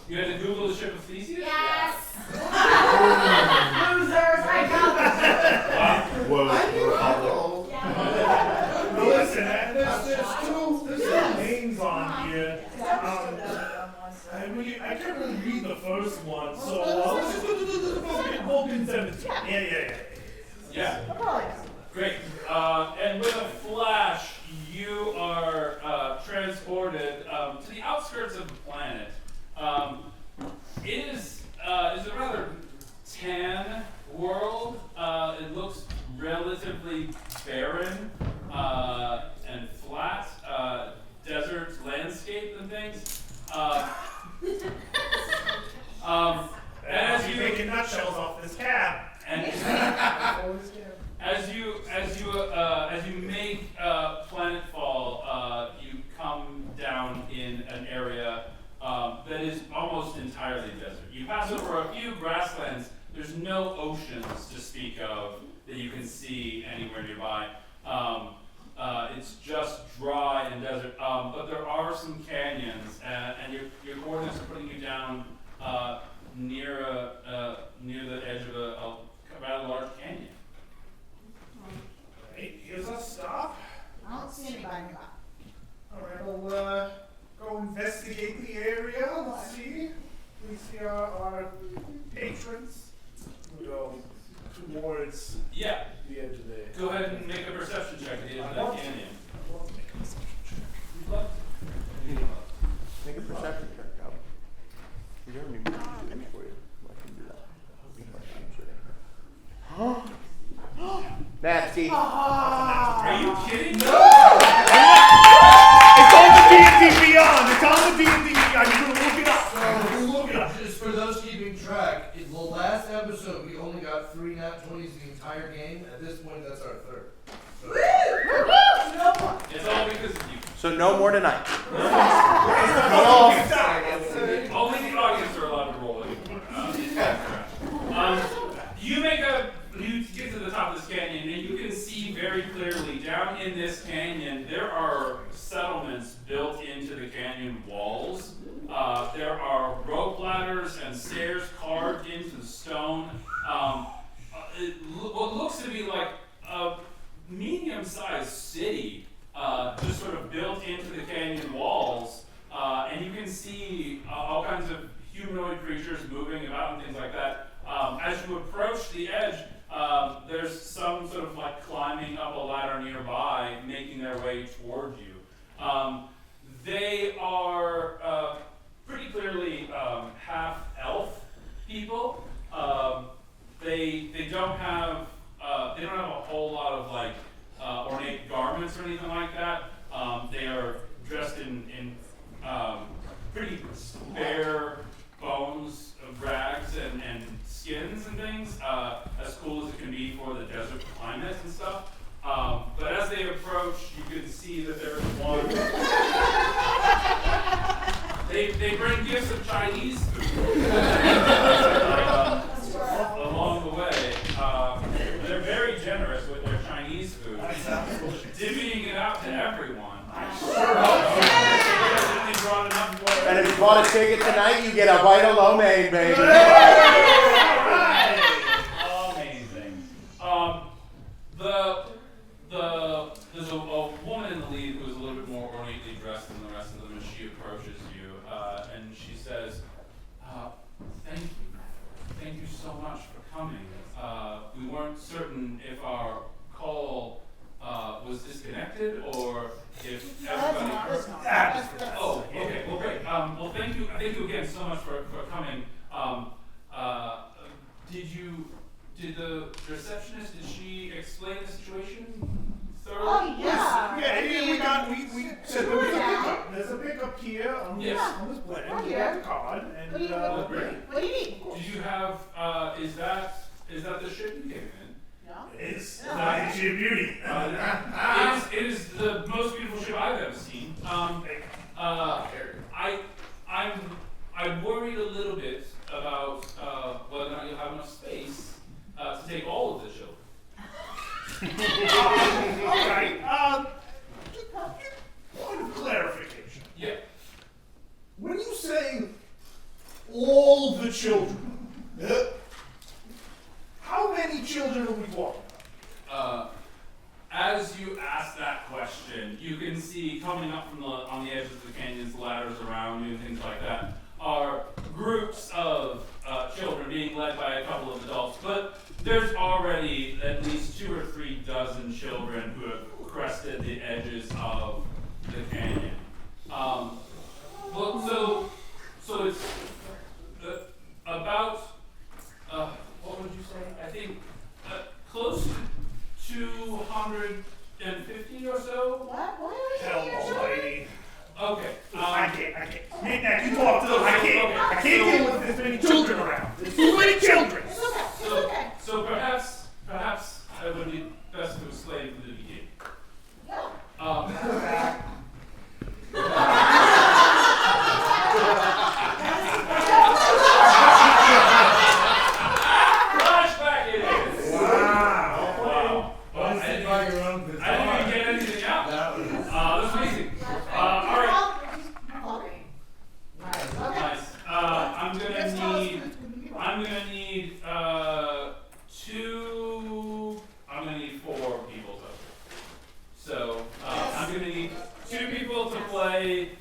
you had to Google the ship of Theseus? Yes. Losers, I know. Listen, there's two names on here. I can't really read the first one, so let's just go to the Vulcan 17. Yeah. Great. And with a flash, you are transported to the outskirts of the planet. It is a rather tan world. It looks relatively barren and flat, desert landscape and things. And as you making nutshells off this cab. and as you make planetfall, you come down in an area that is almost entirely desert. You pass over a few grasslands. There's no oceans to speak of that you can see anywhere nearby. It's just dry and desert, but there are some canyons, and your coordinates are putting you down near the edge of a rather large canyon. Hey, here's a stop. I don't see anybody. All right, we'll go investigate the area. Let's see. We see our patrons. We'll go towards Yeah. the edge of the. Go ahead and make a perception check at the edge of that canyon. Make a perception check, Cal. You don't need me to do it for you. I can do that. Nasty. Are you kidding me? It's on the D&D Beyond. It's on the D&D Beyond. You can look it up. Look it up. Just for those keeping track, in the last episode we only got 3 nat 20s the entire game. At this point, that's our third. So. It's all because of you. So no more tonight. Only the audience are allowed to roll it. You get to the top of this canyon, and you can see very clearly down in this canyon there are settlements built into the canyon walls. There are rope ladders and stairs carved into the stone. What looks to be like a medium-sized city just sort of built into the canyon walls, and you can see all kinds of humanoid creatures moving about and things like that. As you approach the edge, there's some sort of like climbing up a ladder nearby, making their way toward you. They are pretty clearly half elf people. They don't have a whole lot of like ornate garments or anything like that. They are dressed in pretty bare bones of rags and skins and things, as cool as it can be for the desert climate and stuff. But as they approach, you can see that there's one. They bring gifts of Chinese food along the way. They're very generous with their Chinese food, divvying it out to everyone. And if you bought a ticket tonight, you get a bite of lo mein, baby. Amazing. There's a a woman in the lead who is a little bit more ornately dressed than the rest of them as she approaches you, and she says, "Thank you. Thank you so much for coming. We weren't certain if our call was disconnected or if everybody." Oh, okay. Well, great. Well, thank you. Thank you again so much for coming. Did the receptionist, did she explain the situation thoroughly? Oh, yeah. We said there was a pickup. There's a pickup here on this plan. Right You here. got the card, and Great. What do you need? Did you have, is that the ship you came in? it's not your beauty. It is the most beautiful ship I've ever seen. I'm worried a little bit about whether or not you'll have enough space to take all of the children. All right. Point of clarification. Yeah. When you say all the children, how many children are we talking about? As you ask that question, you can see coming up from on the edges of the canyons, ladders around you and things like that, are groups of children being led by a couple of adults, but there's already at least 2 or 3 dozen children who have crested the edges of the canyon. So it's about, what would you say? I think close to 250 or so. What? Hell almighty. Okay. I can't. Now you talk to them. I can't deal with this many children around. There's too many children. So perhaps it would be best to explain from the beginning. Flashback it is. Wow. I didn't even get anything out. That's amazing. All right. Nice. I'm gonna need 4 people though. So I'm gonna need 2 people to play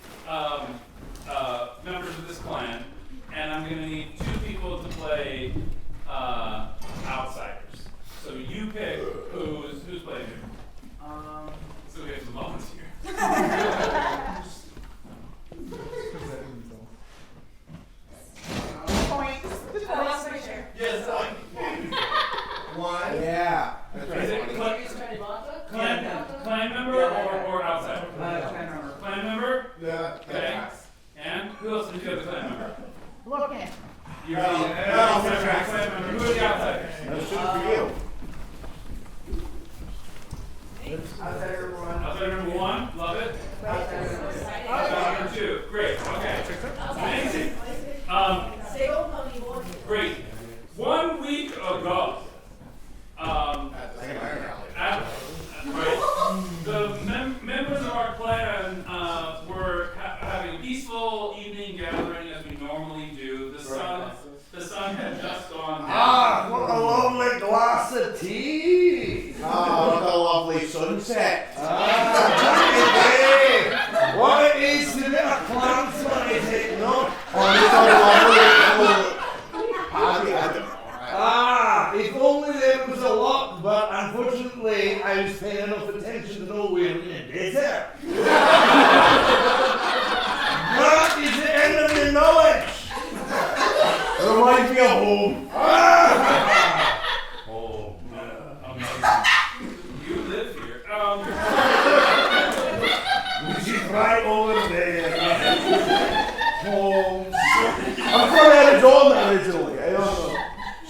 members of this clan, and I'm gonna need 2 people to play outsiders. So you pick who's playing who. So we have some volunteers. Points. Yes, one. Yeah. Is it clan member or outsider? Clan member. Clan member? Yeah. Okay. And who else is the other clan member? Look at. You're the outsider clan member. Who are the outsiders? That's good for you. Outsider number 1, love it. Outsider number 2, great. Okay. Amazing. Great. 1 week ago, the members of our clan were having a peaceful evening gathering as we normally do. The sun had just gone down. What a lovely glass of tea! What a lovely sunset. What it is to be a clansman, is it not? It's a lovely party. If only there was a lot, but unfortunately I was paying enough attention to know we're in a desert. That is the end of the knowledge. It reminds me of home. Amazing. You live here. Which is right over there. Home. I thought I had a dog originally. I don't know.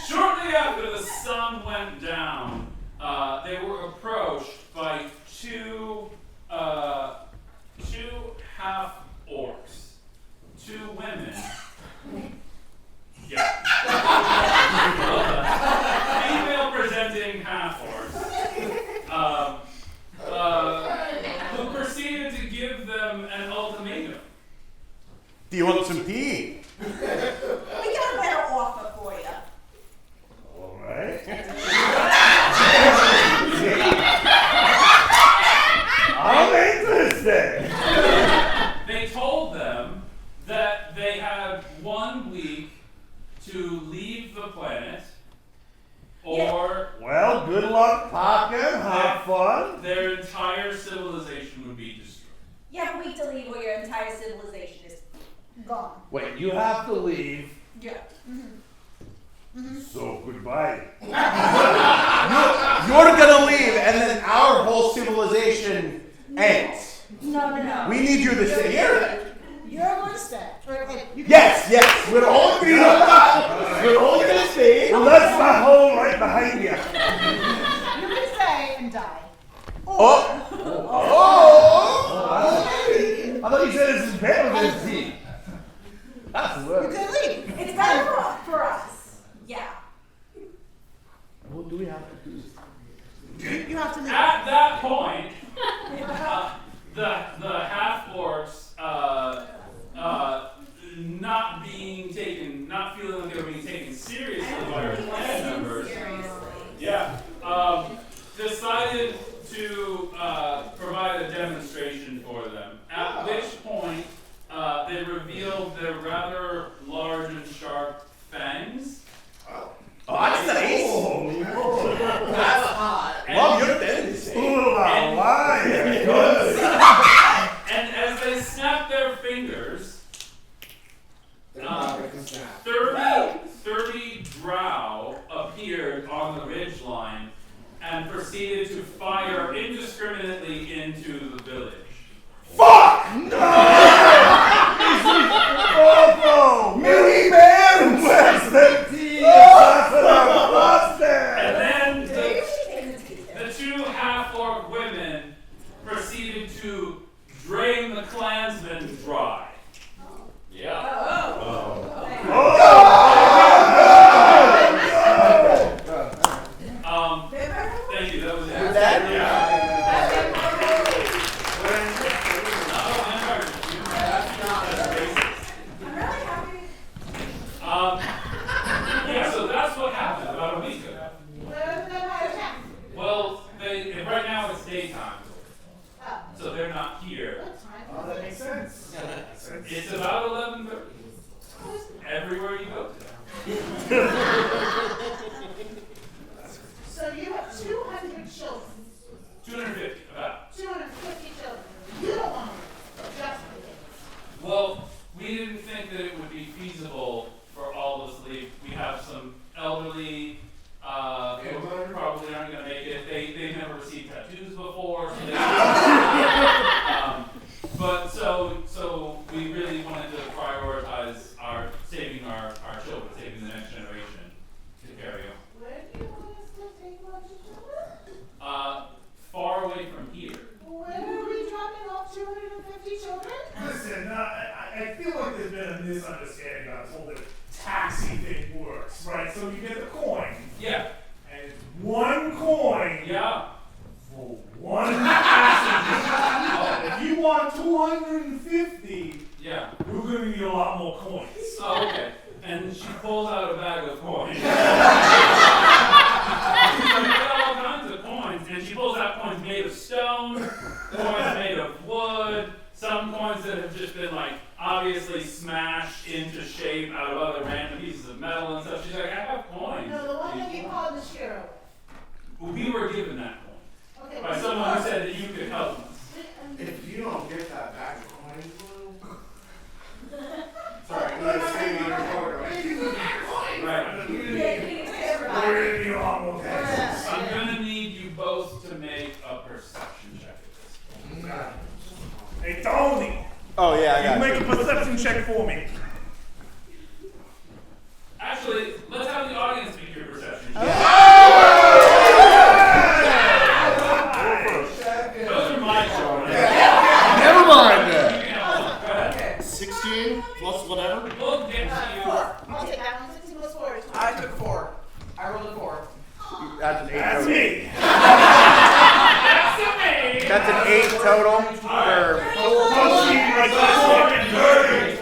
Shortly after the sun went down, they were approached by two half orcs, 2 women. Yeah. Female presenting half orcs. Who proceeded to give them an ultimatum. Do you want some tea? We got a better offer for you. All right. I civilization would be destroyed. You have a week to leave or your entire civilization is Gone. Wait, you have to leave. yeah. So goodbye. You're gonna leave, and then our whole civilization ends. No. We need you to stay here. You're going to stay. Yes. We're all gonna stay. Well, that's my hole right behind you. You're going to stay and die. I thought you said this is better than his team. That's You worse. can leave. It's better for us. Yeah. What do we have to do? You have to leave. At that point, the half-orcs, not feeling like they were being taken seriously by our clan members, decided to provide a demonstration for them. At which point, they revealed their rather large and sharp fangs. Oh, that's nice. That's hot. Love your fantasy. And as they snapped their fingers, 30 drow appeared on the ridgeline and proceeded to fire indiscriminately into the village. Fuck! No! Millie Man! Where's the tea? And then the two half-orc women proceeded to drain the clansmen dry. Thank you. That was it. So that's what happened about a week ago. Well, right now it's daytime, so they're not here. Oh, that makes sense. It's about 11:30. Everywhere you go to. So you have 200 children. 250, about. 250 children. You don't want to just the kids. Well, we didn't think that it would be feasible for all of us to leave. We have some elderly who probably aren't going to make it. They've never received tattoos before, so but so we really wanted to prioritize saving our children, saving the next generation to carry on. Where do you want us to take a bunch of children? Far away from here. Where are we dropping off 250 children? Listen, I feel like there's been a misunderstanding about this whole taxi thing works, right? So you get the coin. Yeah. And it's one coin. Yeah. For one passenger. If you want 250, Yeah. we're going to need a lot more coins. Oh, okay. And she pulls out a bag of coins. She's like, "I got all kinds of coins." And she pulls out coins made of stone, coins made of wood, some coins that have just been obviously smashed into shape out of other random pieces of metal and stuff. She's like, "I have coins." No, the one that you called the Shiro. We were given that coin Okay. by someone who said that you could help us. If you don't get that bag of coins, sorry, I'm gonna say on your photo. Right. We're going to need a lot more taxis. I'm gonna need you both to make a perception check at this point. Hey, Tony! Oh yeah, I You got make a perception check for me. Actually, let's have the audience make your perception. Those are my children. Never mind You then. can have one. Go ahead. 16 plus whatever. We'll get to you. I'll take that one. 16 plus 4 is 20. I took 4. I rolled a 4. That's an 8 That's total. me. That's an 8 total for. Don't see my glasses are getting dirty.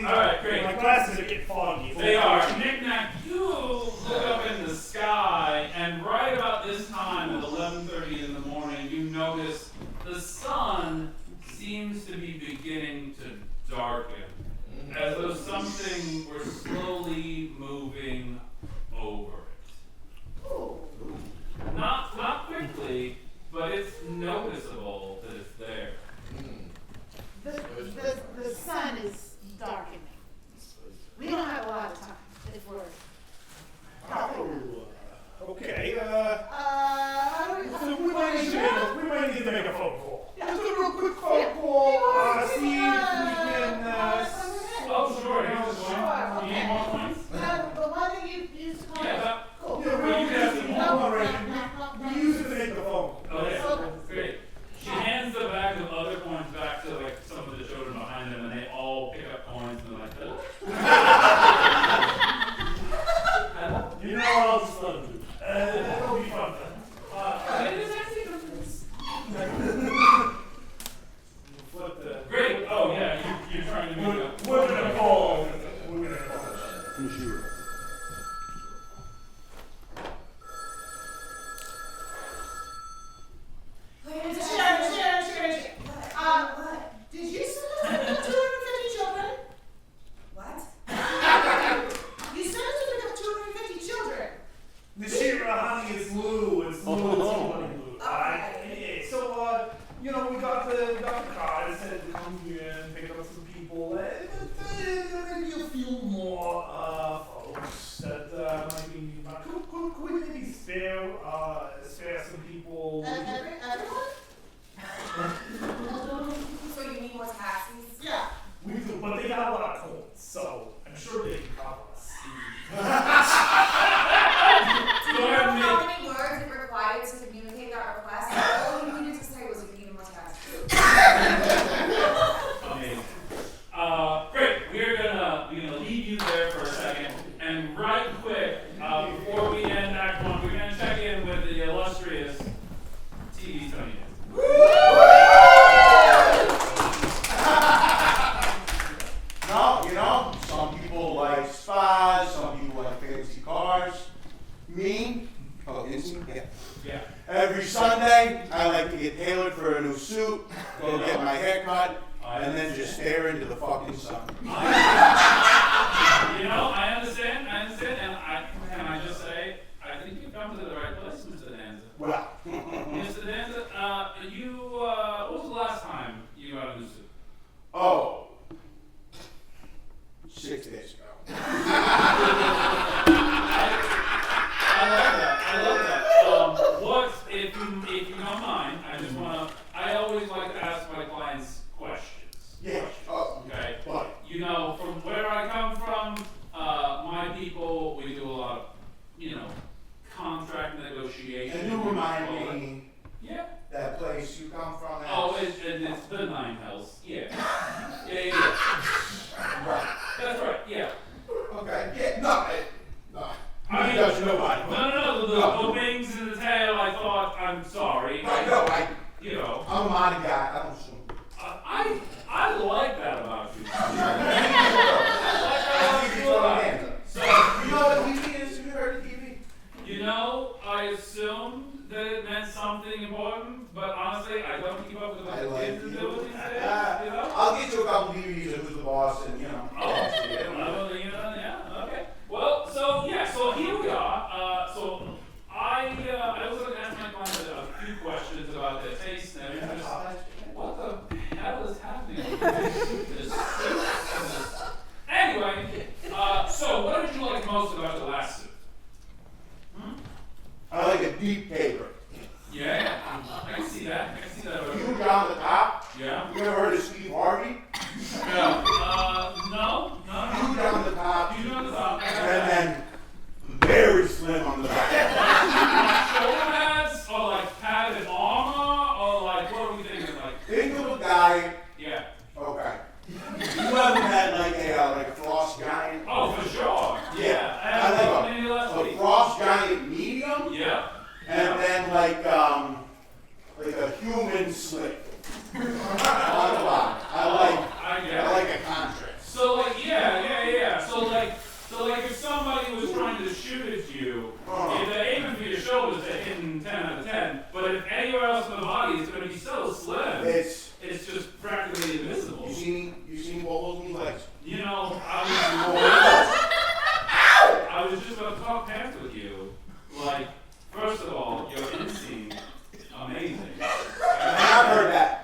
Alright, great. My glasses are getting foggy. They are. Knick-knack, you look up in the sky, and right about this time at 11:30 in the morning, you notice the sun seems to be beginning to darken, as though something were slowly moving over it. Not quickly, but it's noticeable that it's a phone call. Yeah, just a real quick phone call. See if we can. Oh, sure. Here's the coin. You need more coins? The one that you used to call Yeah, that. Yeah, we have some more already. We use it to make the phone call. Okay, great. She hands the bag of other coins back to like some of the children behind them, and they all pick up coins and they're like, You know, I'll just let them do it. It'll be fun then. Flip the. great. Oh yeah, you're trying to make a. We're gonna call. We're gonna call. Did you send us 250 children? What? You sent us to pick up 250 children. Nishira, honey, it's Lou. It's Lou. It's Honey Lou. So, you know, we got the card. It said to come here and pick up some people. Maybe a few more folks that might be. Could we maybe spare some people? Everyone? So you need more taxis? Yeah. We do, but they got a lot of coins, so I'm sure they can cover us. Do you know how many words it required to communicate that request? All you needed to say was you needed more taxis. Amazing. Great. We're gonna leave you there for a second, and right quick, before we end Act 1, we're gonna check in with the illustrious TV Tony. No, you know, some people like spas, some people like fancy cars. Me? Oh, instant? Yeah. Yeah. Every Sunday, I like to get tailored for a new suit, go get my hair cut, and then just stare into the fucking sun. You know, I understand, and can I just say, I think you've come to the right place, Mr. Danza. Well, Mr. Danza, what was the last time you got a new suit? oh, 6 days ago. I love that. What, if you don't mind, I always like to ask my clients questions. Yeah. Oh, Okay? But, You know, from where I come from, my people, we do a lot of, contract negotiation. can you remind me Yeah. that place you come from? Oh, it's the Nine Hells. Yeah. Yeah. Right. That's right, yeah. Okay, yeah, no. I mean, Doesn't nobody. no, the wings and the tail, I thought, I'm sorry. I know, I'm a money guy, I don't assume. I like that about you. So, You know what TV is? Have you heard of TV? I assumed that it meant something important, but honestly, I don't keep up with what the kids are doing these days, I'll get you a couple DVDs of Who's the Boss and, Oh, yeah, okay. Well, so here we are. I was going to ask my clients a few questions about their taste and their interest. What the hell is happening? Anyway, so what did you like most about the last suit? I like a deep paper. Yeah, I can see that. Huge on the top. Yeah. You ever heard of Steve Harvey? No. No. Huge on the top. You know the top. And then very slim on the back. Shoulder pads, or like padded armor, or like what are we thinking? Like Think of a guy. yeah. Okay. You haven't had like a frost giant? Oh, for sure. Yeah. I I like like a frost giant medium. Yeah. And then like a human slick. On the bottom. I like a contrast. So like yeah. So like if somebody was trying to shoot at you, if they're aiming for your shoulders, they're hitting 10 out of 10. But if anywhere else in the body, it's going to be so slim. It's just practically invisible. You seen what those new legs? I was just about to talk pants with you. Like, first of all, your inseam, amazing. I've heard that.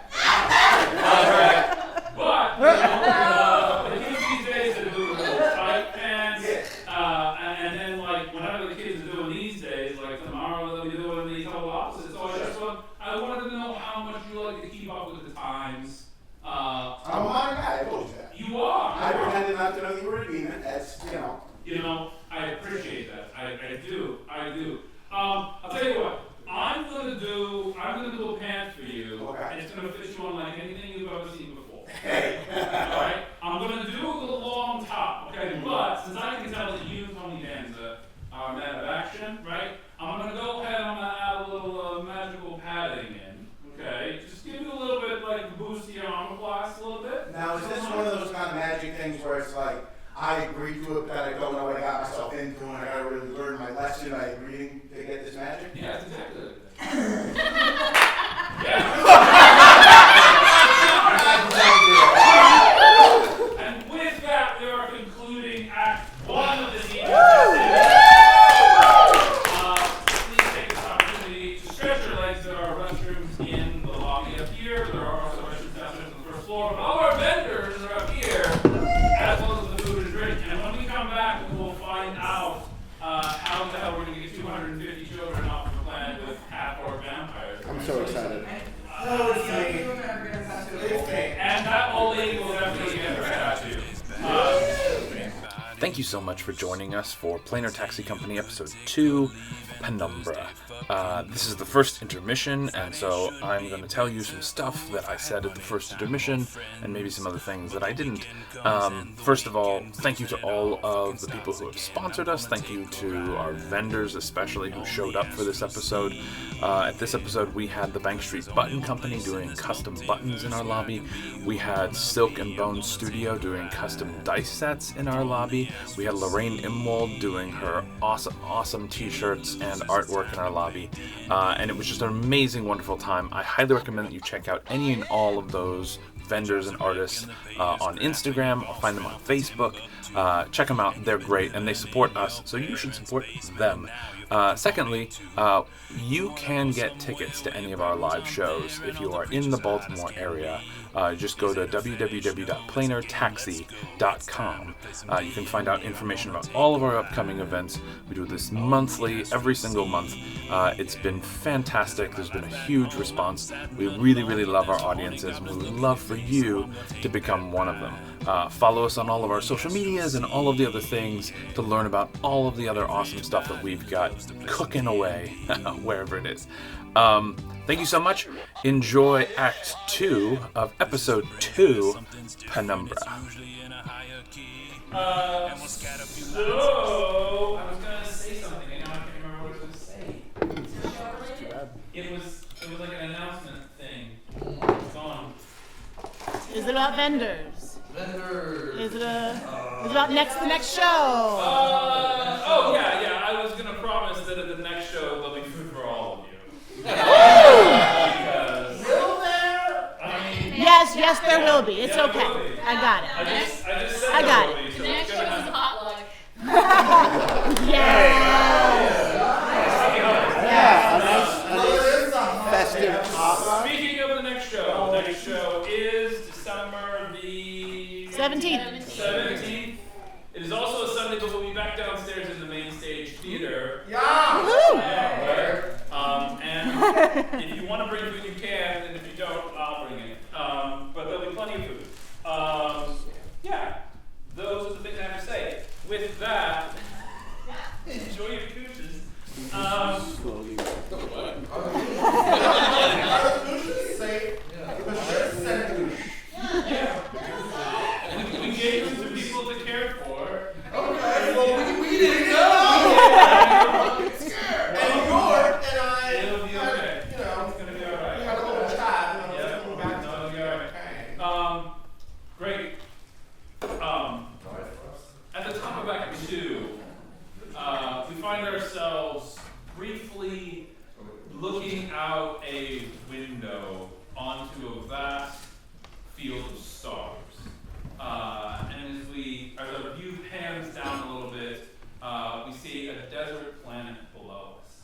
But, the kids these days are doing little tight pants, and then like whenever the kids are doing these days, like tomorrow they'll be doing the total opposite. So I wanted to know how much you like to keep up with the times. I'm a modern guy, I told you that. You are. I pretended not to know you were a demon, that's, You know, I appreciate that. I do. I'll tell you what. I'm gonna do a pant for you, and it's gonna fit you unlike anything you've ever seen before. Alright? I'm gonna do the long top, okay? But since I can tell that you, Tony Danza, are a man of action, right? I'm gonna go ahead and I'm gonna add a little magical padding in. Okay? Just give you a little bit, like, boost to your armor class a little bit. Now, is this one of those kind of magic things where it's like, I agreed to it, but I don't know what I got myself into, and I gotta really learn my lesson by agreeing to get this magic? Yeah, that's exactly it. And with that, we are concluding Act 1 of this evening. Please take this opportunity to stretch your legs. There are restrooms in the lobby up here. There are also restrooms downstairs on the first floor. But all our vendors are up here, as well as the food and drink. And when we come back, we will find out how the hell we're going to get 250 children off the planet with half-orc vampires. I'm so excited. And that old lady will definitely get her tattoo. Thank you so much for joining us for Planar Taxi Company Episode 2, Penumbra. This is the first intermission, and so I'm going to tell you some stuff that I said at the first intermission, and maybe some other things that I didn't. First of all, thank you to all of the people who have sponsored us. Thank you to our vendors, especially, who showed up for this episode. At this episode, we had the Bank Street Button Company doing custom buttons in our lobby. We had Silk and Bone Studio doing custom dice sets in our lobby. We had Lorraine Imwald doing her awesome t-shirts and artwork in our lobby. And it was just an amazing, wonderful time. I highly recommend that you check out any and all of those vendors and artists on Instagram. I'll find them on Facebook. Check them out. They're great, and they support us, so you should support them. Secondly, you can get tickets to any of our live shows if you are in the Baltimore area. Just go to www.planartaxi.com. You can find out information about all of our upcoming events. We do this monthly, every single month. It's been fantastic. There's been a huge response. We really love our audiences, and we would love for you to become one of them. Follow us on all of our social medias and all of the other things to learn about all of the other awesome stuff that we've got cooking away wherever it is. Thank you so much. Enjoy Act 2 of Episode 2, Penumbra. So, I was gonna say something, and now I can't remember what I was gonna say. It was like an announcement thing. It's on. Is it about vendors? Is it about the next show? Oh yeah. I was gonna promise that at the next show there'll be food for all of you. Because Will there? I mean, Yes, there will be. It's okay. I got it. I just said I got there will be, so it's gonna happen. Yeah, a nice festive opera. Speaking of the next show is December the 17th. It is also a Sunday, but we'll be back downstairs in the main stage theater. Woohoo! And if you want to bring food, you can, and if you don't, I'll bring it. But there'll be plenty of food. Yeah, those are the things I have to say. With that, enjoy your cooches. Slowly. We gave them to people to care for. Okay, well, we didn't know. And York and I, It'll be okay. you know, It's gonna be alright. we had a little chat. Yeah, no, it'll be alright. Great. At the top of Act 2, we find ourselves briefly looking out a window onto a vast field of stars. And as the view pans down a little bit, we see a desert planet below us.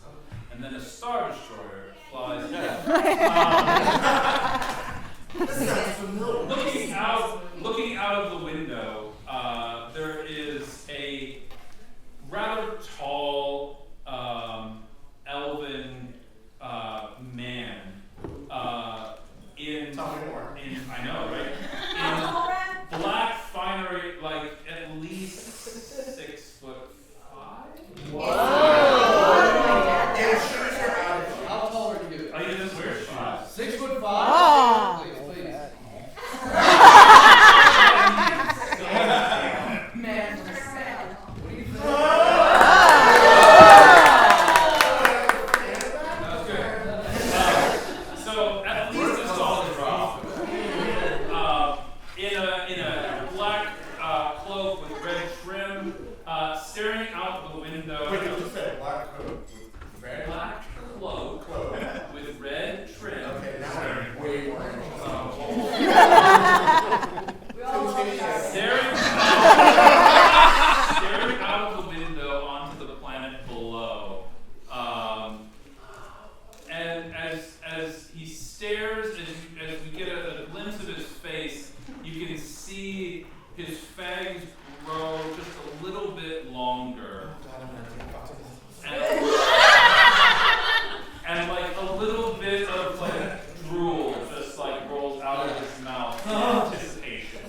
And then a Star Destroyer flies down. Looking out of the window, there is a rather tall, elven man I know, right? In black finery, like at least 6'5". Whoa! How tall are you? I didn't wear 5. 6'5"? Oh. Please, please. Man for sale. What do you think? That's good. So at least a solid drop. In a black cloak with red trim, staring out the window. Wait, did you say black coat? Black cloak with red trim. Okay, now I'm way more staring out of the window onto the planet below. And as he stares, as we get a glimpse of his face, you can see his fangs grow just a little bit longer. And like a little bit of like drool just like rolls out of his mouth in anticipation.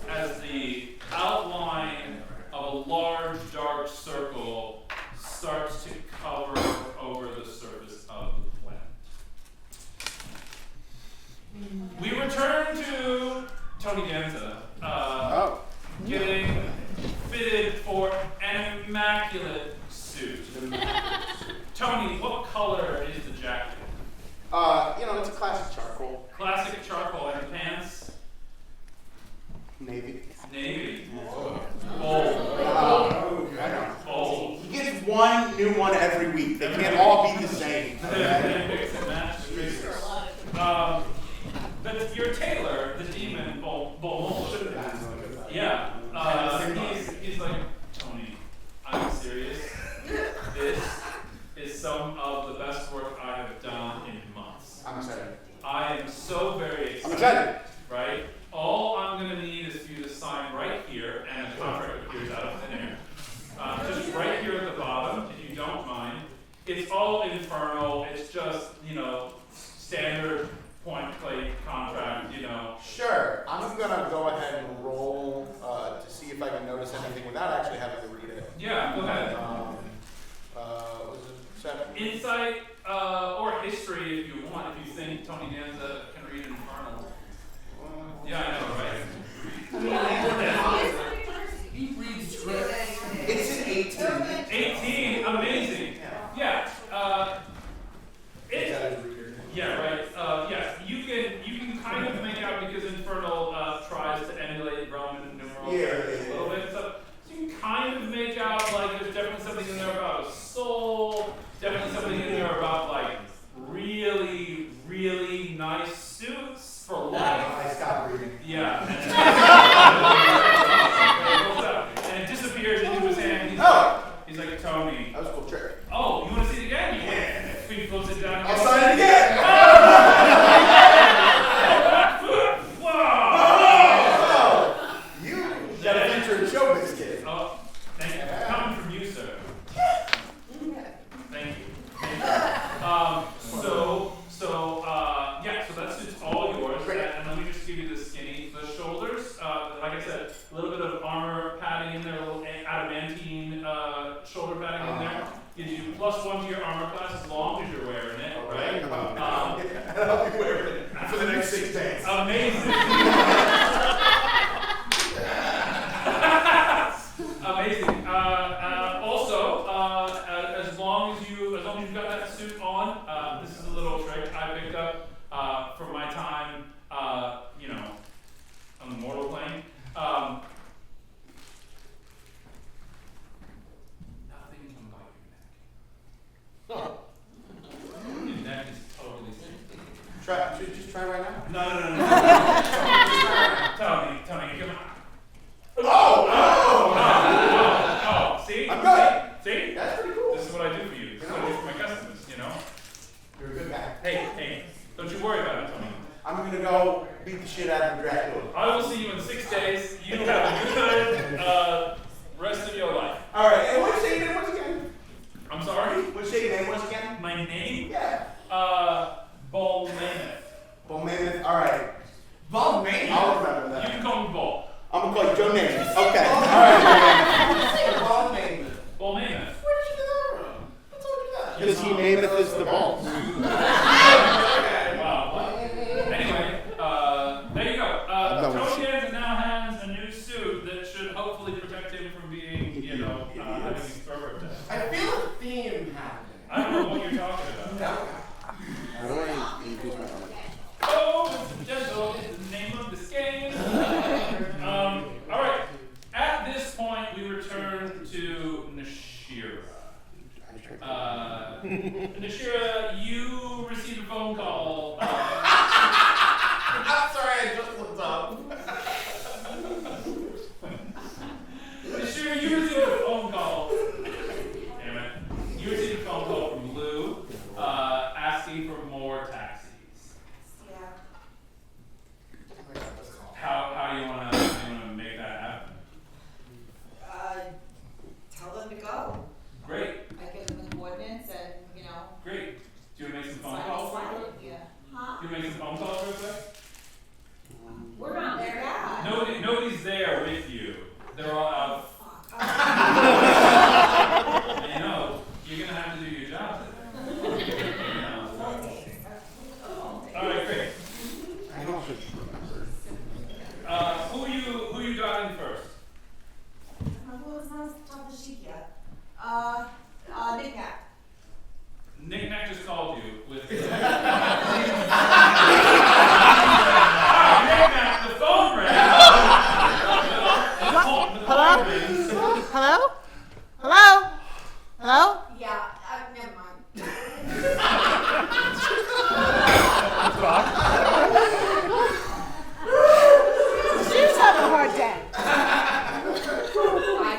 As the outline of a large dark circle starts to cover over the surface of the planet. We return to Tony Danza, getting fitted for an immaculate suit. Tony, what color is the jacket? It's a classic charcoal. Classic charcoal. And pants? Navy. Navy. Bold. Bold. Bold. He gets one new one every week. They can't all be the same. Mix and match. But your tailor, the demon, yeah, he's like, Tony, I'm serious. This is some of the best work I have done in months. I'm excited. I am so very excited. I'm excited. Right? All I'm going to need is for you to sign right here, and a contract appears out of thin air. Just right here at the bottom, if you don't mind. It's all infernal. It's just, standard point plate contract, Sure. I'm going to go ahead and roll to see if I can notice anything without actually having to read it. Yeah, go ahead. Was it 7? Insight or history if you want, if you think Tony Danza can read infernal. Yeah, I know, right? He reads scripts. It's an 18. 18, amazing. Yeah. Yeah, right. You can kind of make out because Infernal tries to emulate Roman numerals a little bit. So you can kind of make out like there's definitely something in there about a soul. Definitely something in there about like really, really nice suits for life. I stopped reading. Yeah. And it disappears into his hand. He's like, Tony. That was a cool trick. Oh, you want to see it again? Yeah. He puts it down. I'll sign it again. Whoa! You got to enter a showbiz kid. Oh, thank you. Coming from you, sir. Thank you. So that's just all yours. And let me just give you the shoulders. Like I said, a little bit of armor padding in there, a little adamantine shoulder padding in there. Gives you +1 to your armor class as long as you're wearing it, right? I'll be wearing it for the next 6 days. Amazing. Amazing. Also, as long as you've got that suit on, this is a little trick I picked up from my time, on the mortal plane. Nothing can bite your neck. Your neck is totally safe. Just try right now? No. Tony, come on. Oh, see? I'm good. See? That's pretty cool. This is what I do for you. This is what I do for my customers, You're a good guy. Hey, don't you worry about it, Tony. I'm going to go beat the shit out of Dracula. I will see you in 6 days. You have a good rest of your life. All right. And what's your name once again? I'm sorry? What's your name once again? My name? Yeah. Bull Mammoth. Bull Mammoth. All right. Bull Mammoth? I'll remember that. You can call me Bull. I'm gonna call you Joe Namath. Okay. All right. Bull Mammoth. Bull Mammoth. Where did you get that from? Who told you that? Because he Namath is the balls. Wow. Anyway, there you go. Tony now has a new suit that should hopefully protect him from being, having his throat ripped out. I feel a theme happening. I don't know what you're talking about. No. How do I increase my armor? Oh, gentle is the name of this game. All right. At this point, we return to Nashira. Nashira, you received a phone call. I'm sorry, I just looked up. Nashira, you received a phone call. Damn it. You received a phone call from Lou asking for more taxis. Yeah. How do you wanna make that happen? Tell them to go. Great. I give them the coordinates and, Great. Do you want to make some phone sign calls? it. Yeah. Huh? Do you want to make some phone calls real quick? We're not there yet. Nobody's there with you. They're all out. And you're gonna have to do your job today. All right, great. Who you driving first? Well, it's not as top of the sheet yet. Knick-knack. Knick-knack just called you with. Knick-knack, the phone rang. Hello? Hello? Hello? Hello? Yeah, never mind. She's having a hard day. I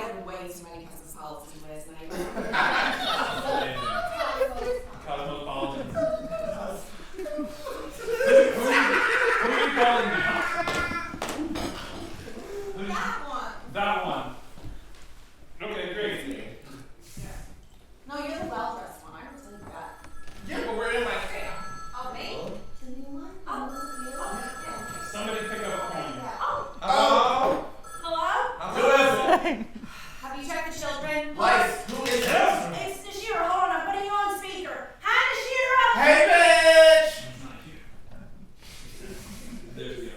had way too many cosmos last night. Cosmopolitan. Who are you calling now? That one. Okay, great. No, you're the well-dressed one. I was in that. Yeah, but we're in my camp. Oh, me? The new one? Oh, yeah. Somebody pick up a coin. Hello? Who is it? Have you checked the children? Lice, who is it? It's Nashira. Hold on, I'm putting you on speaker. Hi, Nashira. Hey, bitch! There you go.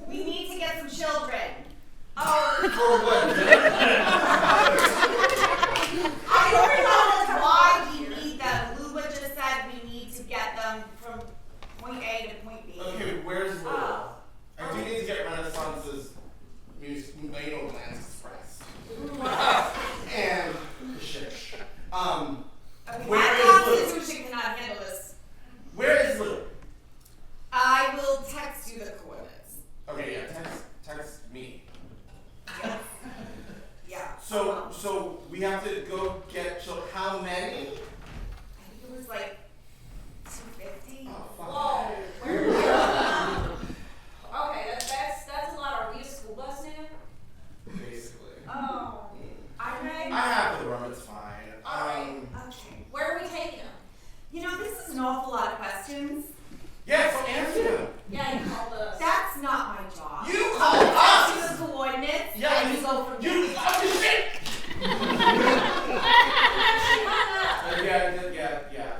We need to get some children. For what? I don't know why we need them. Luba just said we need to get them from point A to point B. Okay, where's Lou? I do need to get Renaissance's Mano Glance Express. And the shish. Okay, Where I is thought Lou? this machine cannot handle this. Where is Lou? I will text you the coordinates. Okay, yeah, text me. Yes. Yeah. So we have to go get children. How many? I think it was like 250. Oh, fuck. Whoa. Where are we? Okay, that's a lot. Are we a school bus now? Basically. Oh. Okay. I have the room, it's fine. Okay. Where are we taking them? This is an awful lot of questions. Yeah, so answer them. Yeah, you called us. That's not my job. You called I'll text us! you the coordinates. Yeah, and you go from You there. fuck this shit! Yeah.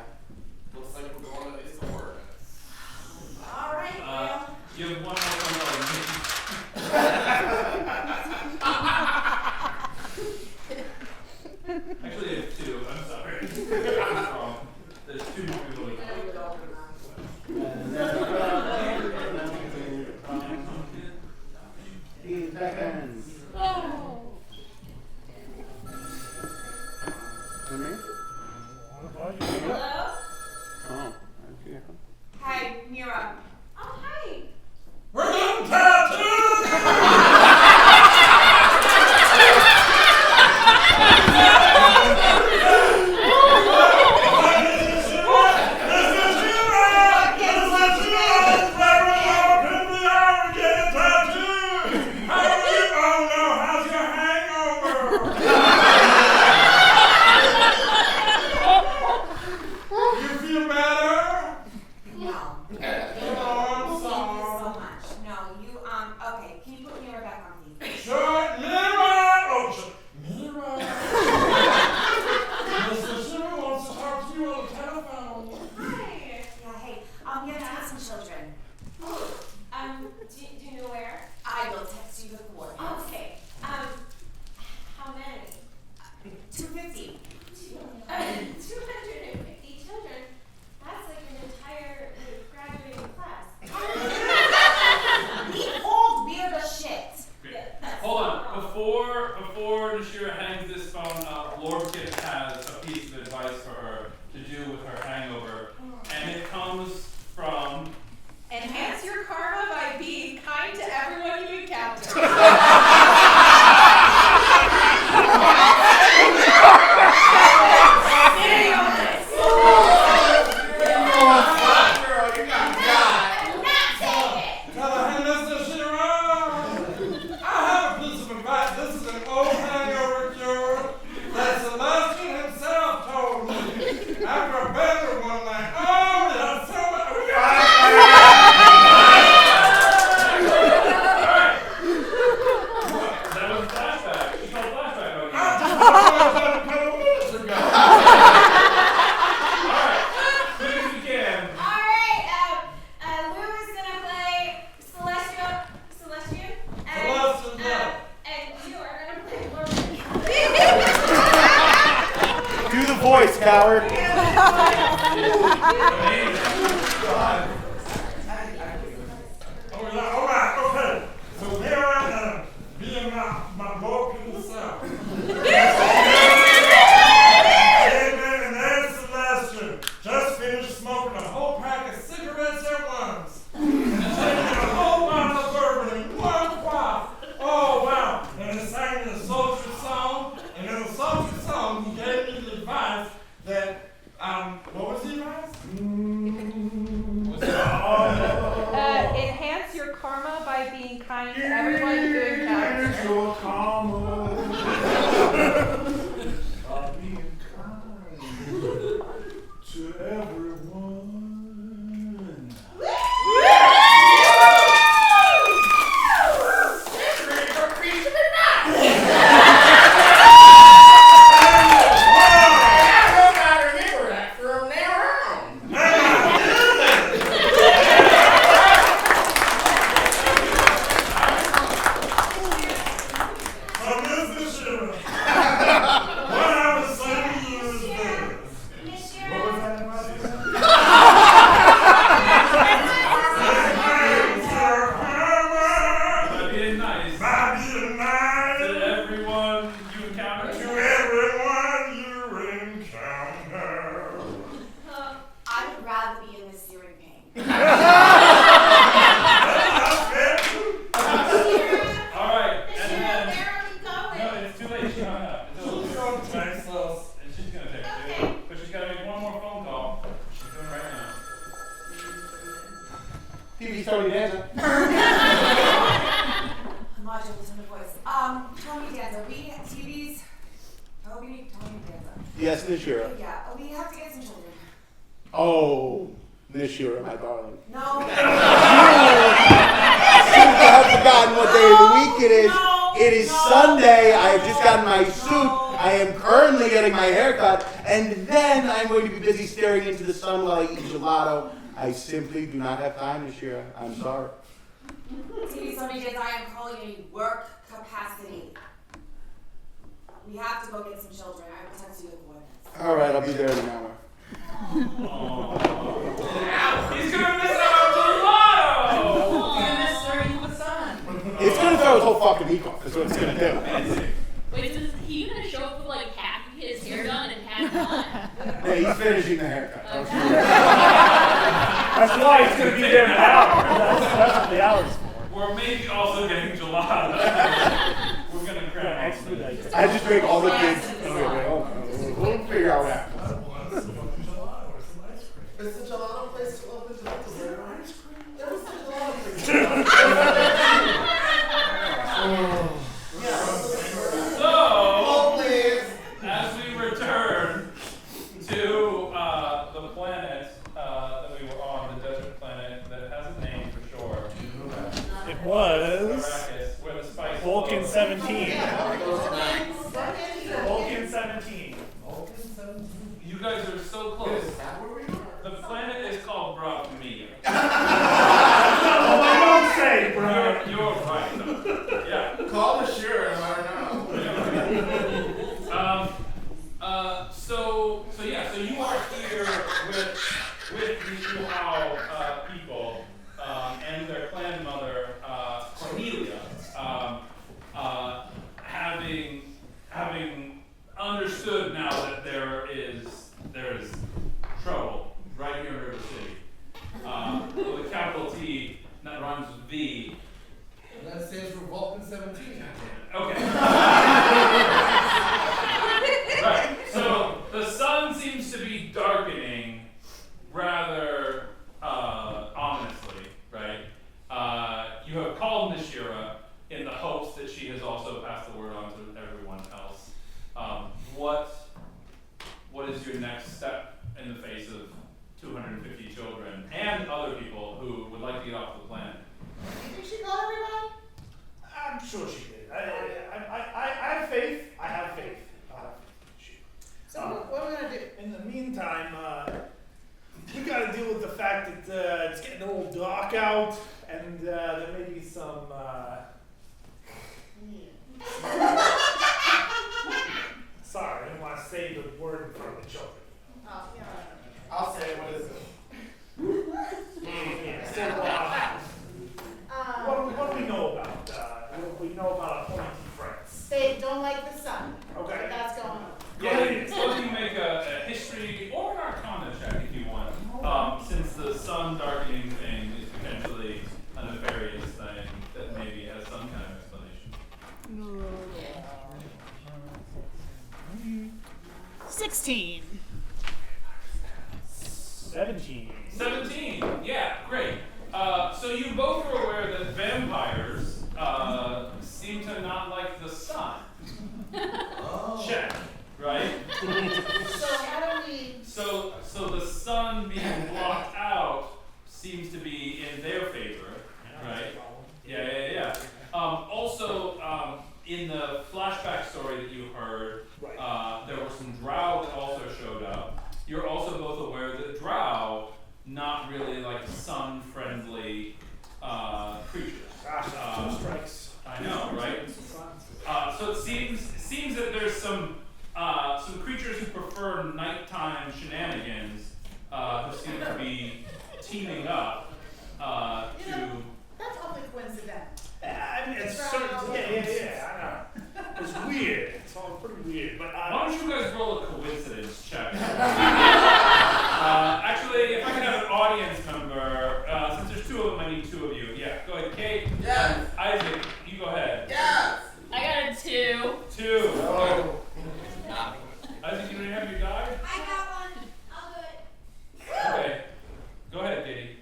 Looks like we're going to the coordinates. All right, well. You have one more phone call. Actually, I have two. I'm sorry. That's wrong. There's two more people. to call. 15 seconds. Oh. Is it me? Hello? Oh, okay. Hey, Mira. Oh, hi. We're getting tattoos! You Howard. All right, okay. So here I am, being my broken self. Amen, and there's Celestial. Just finished smoking a whole pack of cigarettes at once. And drinking a whole bottle of bourbon in one puff. Oh, wow. And he sang a sultry song. And in the sultry song, he gave me the advice that, what was the advice? Enhance your karma by being kind to everyone you encounter. Enhance your karma by being kind to everyone. Yes, Nishira. Yeah, we have to get some children. Oh, Nishira, my darling. No. You seem to have forgotten what day of the week it is. It is Sunday. I have just gotten my suit. I am currently getting my hair cut. And then I'm going to be busy staring into the sun while I eat gelato. I simply do not have time, Nishira. I'm sorry. TV Sunday days, I am calling a work capacity. We have to go get some children. I will text you the coordinates. All right, I'll be there in an hour. He's gonna miss out on gelato! It's gonna throw his whole fucking week off, is what it's gonna do. Wait, is he gonna show up with like half of his hair done and half not? Yeah, he's finishing the haircut. Okay. That's why it's gonna be there in an hour. That's what the hour's for. We're maybe also getting gelato. We're gonna grab expedite. I just make all the kids. We'll figure out what happens. Is the gelato place still open tonight? Is there ice cream? There was a gelato place. So, as we return to the planet that we were on, the desert planet that has a name for sure. It was Arrakis, where the spice Vulcan flows. 17. Vulcan 17. You guys are so close. The planet is called Brahmia. Oh, I don't say, bro. You're right, though. Yeah. Call the sure, I don't know. So you are here with these Luau people and their clan mother, Cornelia, having understood now that there is trouble right here in River City. With a capital T that rhymes with V. And that stands for Vulcan 17. Okay. Right. So the sun seems to be darkening rather ominously, right? You have called Nishira in the hopes that she has also passed the word on to everyone else. What is your next step in the face of 250 children and other people who would like to get off the planet? You think she called everybody? I'm sure she did. I have faith. I have faith. So what are we gonna do? In the meantime, we got to deal with the fact that it's getting a little dark out, and there may be some. Sorry, I didn't want to say the word in front of the children. Oh, yeah. I'll say, what is it? So, what do we know about? We know about appointee friends. They don't like the sun. Okay. That's going on. Yeah, suppose you make a history or an arcana check if you want. Since the sun darkening thing is potentially a nefarious thing that maybe has some kind of explanation. 16. 17. 17. Yeah, great. So you both are aware that vampires seem to not like the sun. Check, right? So how do we... So the sun being blocked out seems to be in their favor, right? Yeah. Also, in the flashback story that you heard, there were some drow that also showed up. You're also both aware that drow not really like sun-friendly creatures. Gosh, 2 strikes. I know, right? So it seems that there's some creatures who prefer nighttime shenanigans who seem to be teaming up to. That's awfully coincidental. I mean, it's certain. Yeah. I know. It's weird. It's all pretty weird. But why don't you guys roll a coincidence check? Actually, if I can have an audience member, since there's 2 of them, I need 2 of you. Yeah, go ahead, Kate. Yes. Isaac, you go ahead. Yes. I got a 2. 2. Oh. Isaac, you don't have your die? I got one. I'll do it. Okay. Go ahead, Katie.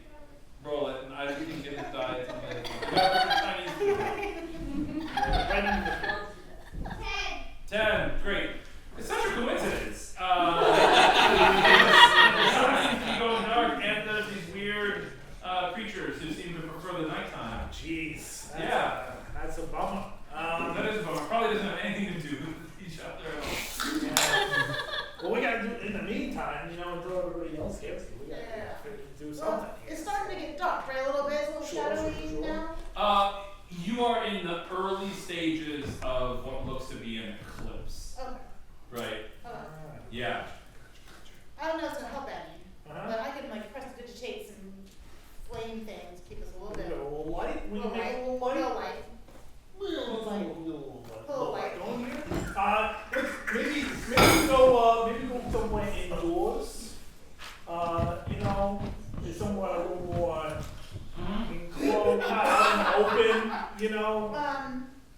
Roll it, and Isaac can get his die at some later point. You have your Chinese. 10. Great. It's such a coincidence. The sun seems to be going dark, and there's these weird creatures who seem to prefer the nighttime. Jeez. That's a bummer. That is a bummer. Probably doesn't have anything to do with each other at all. Yeah. Well, we gotta do in the meantime, until everybody else gets it. We gotta do something. Well, it's starting to get dark, right? A little bit, it's a little shadowy now. You are in the early stages of what looks to be an eclipse. Okay. Right. Okay. Yeah. I don't know if it's gonna help any, but I can prestidigitate some flame things, keep us a little bit. A little light? We Little can make light. a little light? Little light. Little light going here. Maybe go somewhere indoors. Somewhere a little more enclosed, out and open.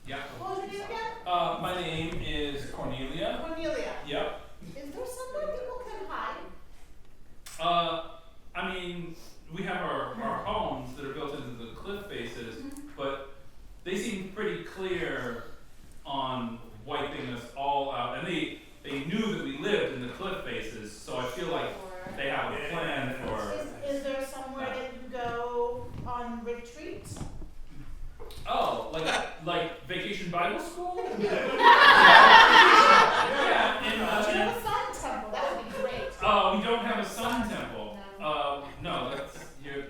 Yeah. What was your name again? My name is Cornelia. Cornelia. Yep. Is there somewhere people can hide? I mean, we have our homes that are built into the cliff faces, but they seem pretty clear on wiping us all out. And they knew that we lived in the cliff faces, so I feel like they have a plan for. Is there somewhere that you go on retreat? Oh, like Vacation Bible School? Yeah. Do you have a sun temple? That would be great. Oh, we don't have a sun temple. No,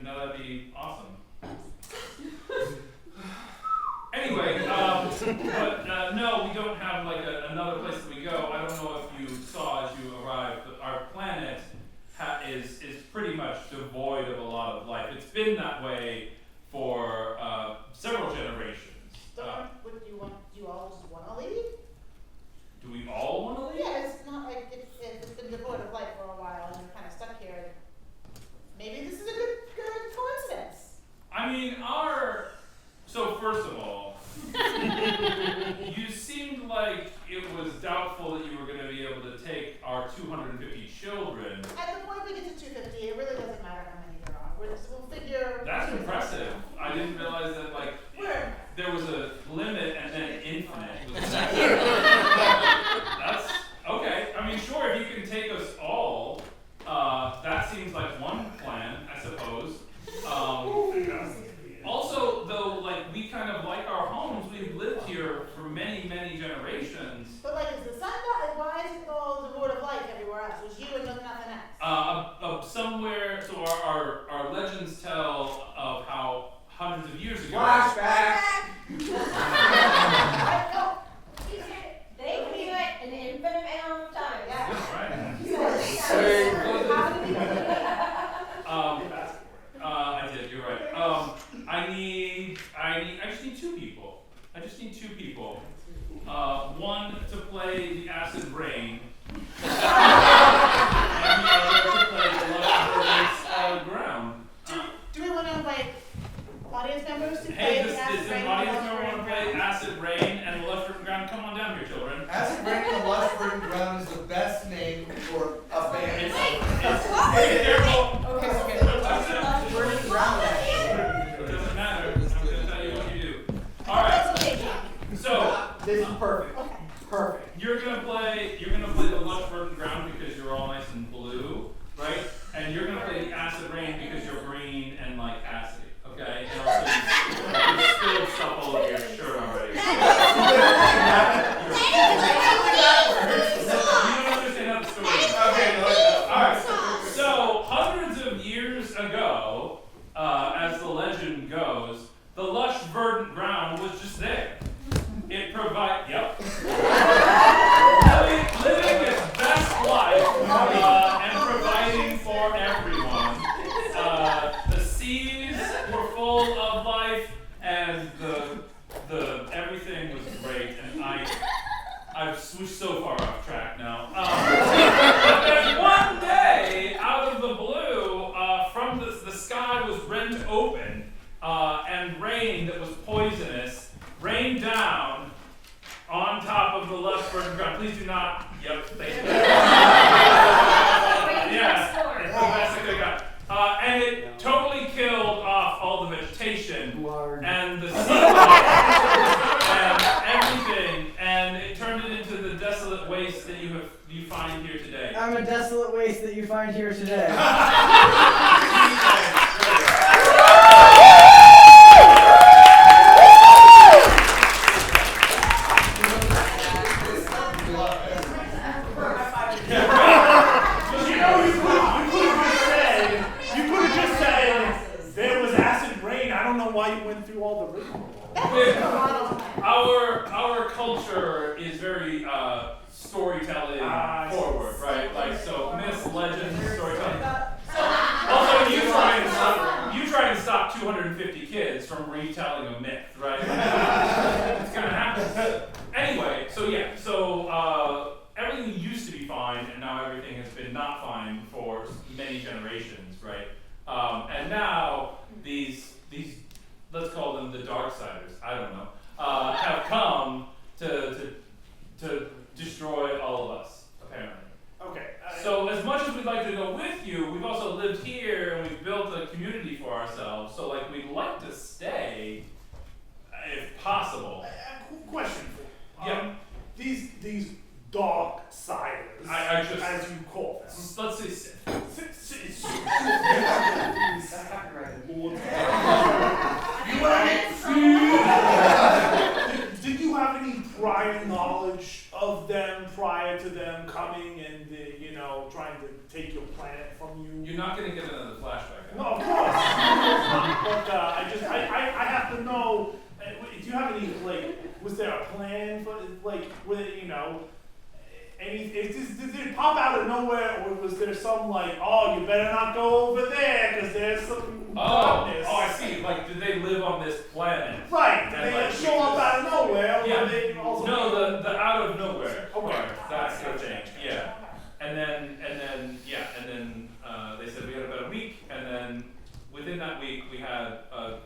that'd be awesome. Anyway, but no, we don't have another place that we go. I don't know if you saw as you arrived, but our planet is pretty much devoid of a lot of life. It's been that way for several generations. Do you all just want to leave? Do we all want to leave? Yeah, it's not like it's been devoid of life for a while and you're kind of stuck here. Maybe this is a good coincidence. I mean, so first of all, you seemed like it was doubtful that you were going to be able to take our 250 children. At the point we get to 250, it really doesn't matter how many there are. We'll figure. That's impressive. green and like acid. Okay, and also you spilled stuff all over your shirt already. You don't understand how the story is. Okay, no. Alright, so hundreds of years ago, as the legend goes, the lush, verdant ground was just there. It provided, living its best life and providing for everyone. The seas were full of life, and the everything was great. And I've switched so far off track now. But then one day, out of the blue, from the sky was rent open, and rain that was poisonous rained down on top of the lush verdant ground. Please do not. Yep. Thank you. Yeah. It's the best I could have got. And it totally killed off all the vegetation and the seaweed and everything, and it turned it into the desolate waste that you find here today. I'm a desolate waste that you find here today. Our culture is very storytelling forward, right? Like, so myths, legends, storytelling. Also, you try and stop 250 kids from retelling a myth, right? It's gonna happen. Anyway, so everything used to be fine, and now everything has been not fine for many generations, right? And now these let's call them the Darksiders, I don't know, have come to destroy all of us, apparently. Okay. So as much as we'd like to go with you, we've also lived here and we've built a community for ourselves. So like we'd like to stay, if possible. Question for you. Yeah. These Darksiders, as you call them. Let's say Sith. Did you have any prior knowledge of them prior to them coming and trying to take your planet from you? You're not going to get another flashback. No, of course. But I have to know. Do you have any was there a plan for did it pop out of nowhere, or was there some you better not go over there because there's some darkness? Oh, I see. Like, did they live on this planet? Right. Did they show up out of nowhere? Yeah. Or they also The out of nowhere. Okay. That's the thing. Yeah. And then they said we had about a week, and then within that week we had a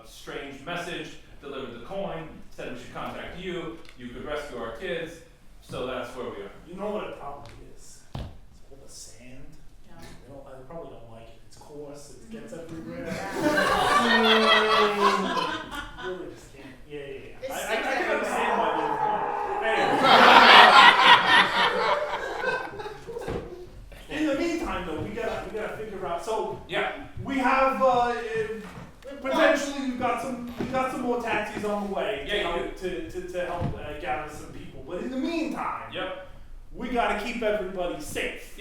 strange message, delivered the coin, said we should contact you. You could rescue our kids. So that's where we are. You know what the problem is? It's all the sand. Yeah. They probably don't like it. It's coarse. It gets everywhere. Really just can't. Yeah. I can understand why they're in the meantime, though, we gotta figure out. So we have potentially we've got some more taxis on the way to help gather some people. But in the meantime, we gotta keep everybody safe.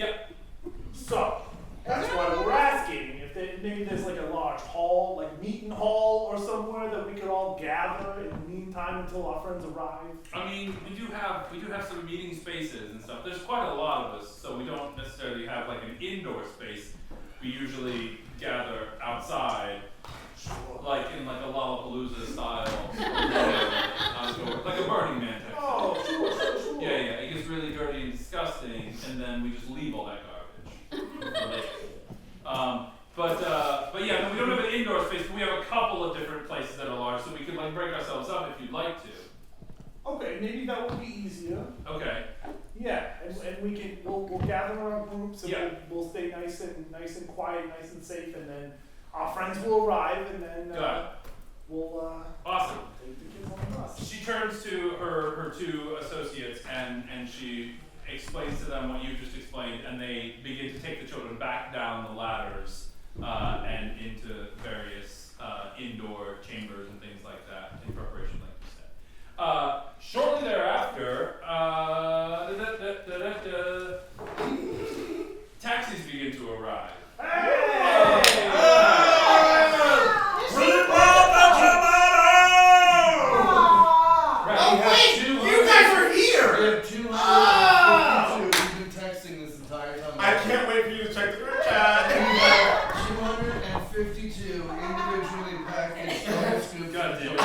So that's why we're asking if maybe there's a large hall, meeting hall or somewhere that we could all gather in the meantime until our friends arrive. I mean, we do have some meeting spaces and stuff. There's quite a lot of us, so we don't necessarily have an indoor space. We usually gather outside. In a Lollapalooza style, outdoor, like a Burning Man type. Oh, sure. Yeah. It gets really dirty and disgusting, and then we just leave all that garbage. But yeah, we don't have an indoor space, but we have a couple of different places that are large, so we could break ourselves up if you'd like to. Okay, maybe that would be easier. Okay. Yeah, and we'll gather in our groups and we'll stay nice and quiet, nice and safe, and then our friends will arrive, and then we'll awesome. take the kids on the bus. She turns to her two associates and she explains to them what you just explained, and they begin to take the children back down the ladders and into various indoor chambers and things like that in preparation, like you said. Shortly thereafter, taxis begin to arrive. You guys are here! We have 252. We've been texting this entire time. I can't wait for you to check the group chat. 252 individually packaged scoops. God damn it.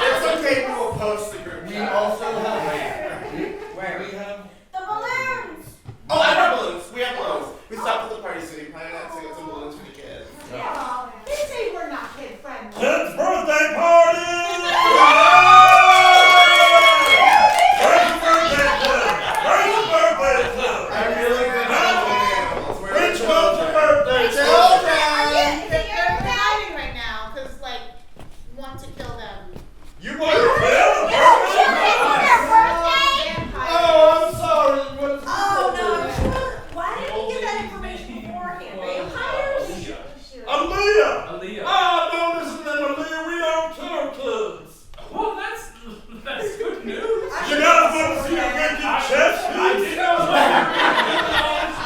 It's okay, we will post the group chat. We also have Where? We have The balloons! Oh, I have balloons. We have balloons. We stopped at the Party City Planet to get some balloons for the kids. Yeah. They say we're not kid friendly. Kids' birthday party! Where's the birthday club? Where's the birthday club? I'm really good at animals. Which one's the birthday club? Children! They're hiding right now because, like, want to kill them. You want to kill them? Oh, I'm sorry. Oh no! Why didn't you get that information beforehand? Vampires? Aaliyah! Ah, no, listen to them, Aaliyah. We don't kill kids. Well, that's good news. You guys want to see a wicked chest piece? I didn't know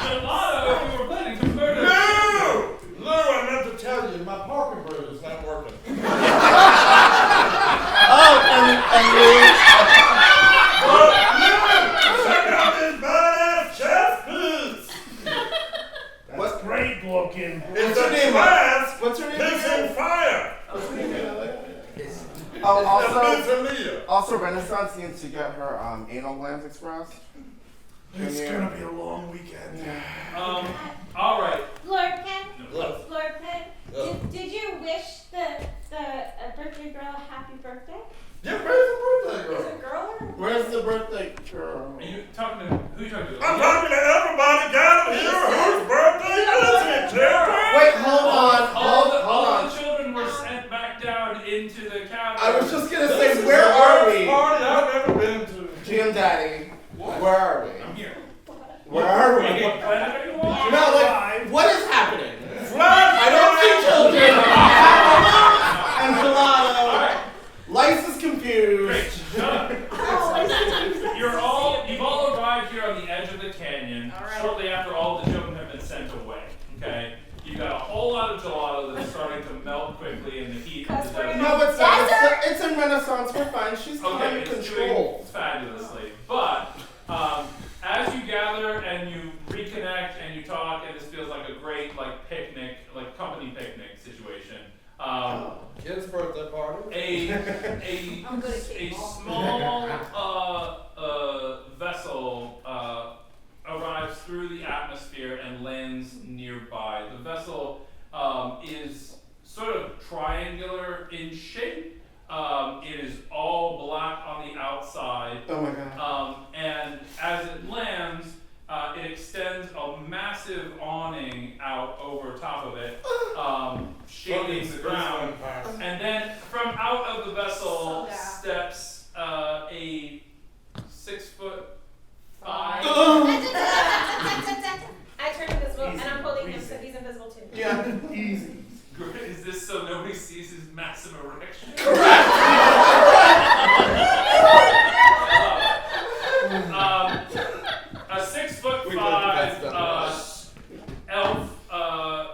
gelato if you were planning to murder. No! Lou, I meant to tell you, my parking brake is not working. Check out this badass chest piece. That's great looking. It's a class. What's her name? Piss and fire. Oh, also Renaissance needs to get her anal glands expressed. It's gonna be a long weekend. All right. Lurkin? Yes. Lurkin? Did you wish the birthday girl a happy birthday? Yeah, where's the birthday Is girl? it girl or? Where's the birthday girl? Are you talking to who are you talking to? I'm talking to everybody gathered here. Whose birthday is it, children? Wait, hold on. All the children were sent back down into the cabin. I was just gonna This say, is where the are worst we? party I've ever been to. Jim Daddy, where are we? I'm here. Where are we? What planet are you on? No, like, what is happening? Flash I don't see children. And gelato. Alright. Lice is confused. Great. Shut up. You've all arrived here on the edge of the canyon shortly after all the children have been sent away. Okay? You've got a whole lot of gelato that's starting to melt quickly in the heat of the desert. No, it's not. It's in Renaissance. We're fine. She's Okay, kind of it's controlled. doing fabulously. But as you gather and you reconnect and you talk, and this feels like a great picnic, like company picnic situation. Kid's birthday party. A small vessel arrives through the atmosphere and lands nearby. The vessel is sort of triangular in shape. It is all black on the outside. Oh my god. And as it lands, it extends a massive awning out over top of it, shading the ground. And then from out of the vessel steps a 6'5". I turn invisible and I'm holding him so he's invisible too. Yeah, easy. Is this so nobody sees his massive erection? Correct. A 6'5" elf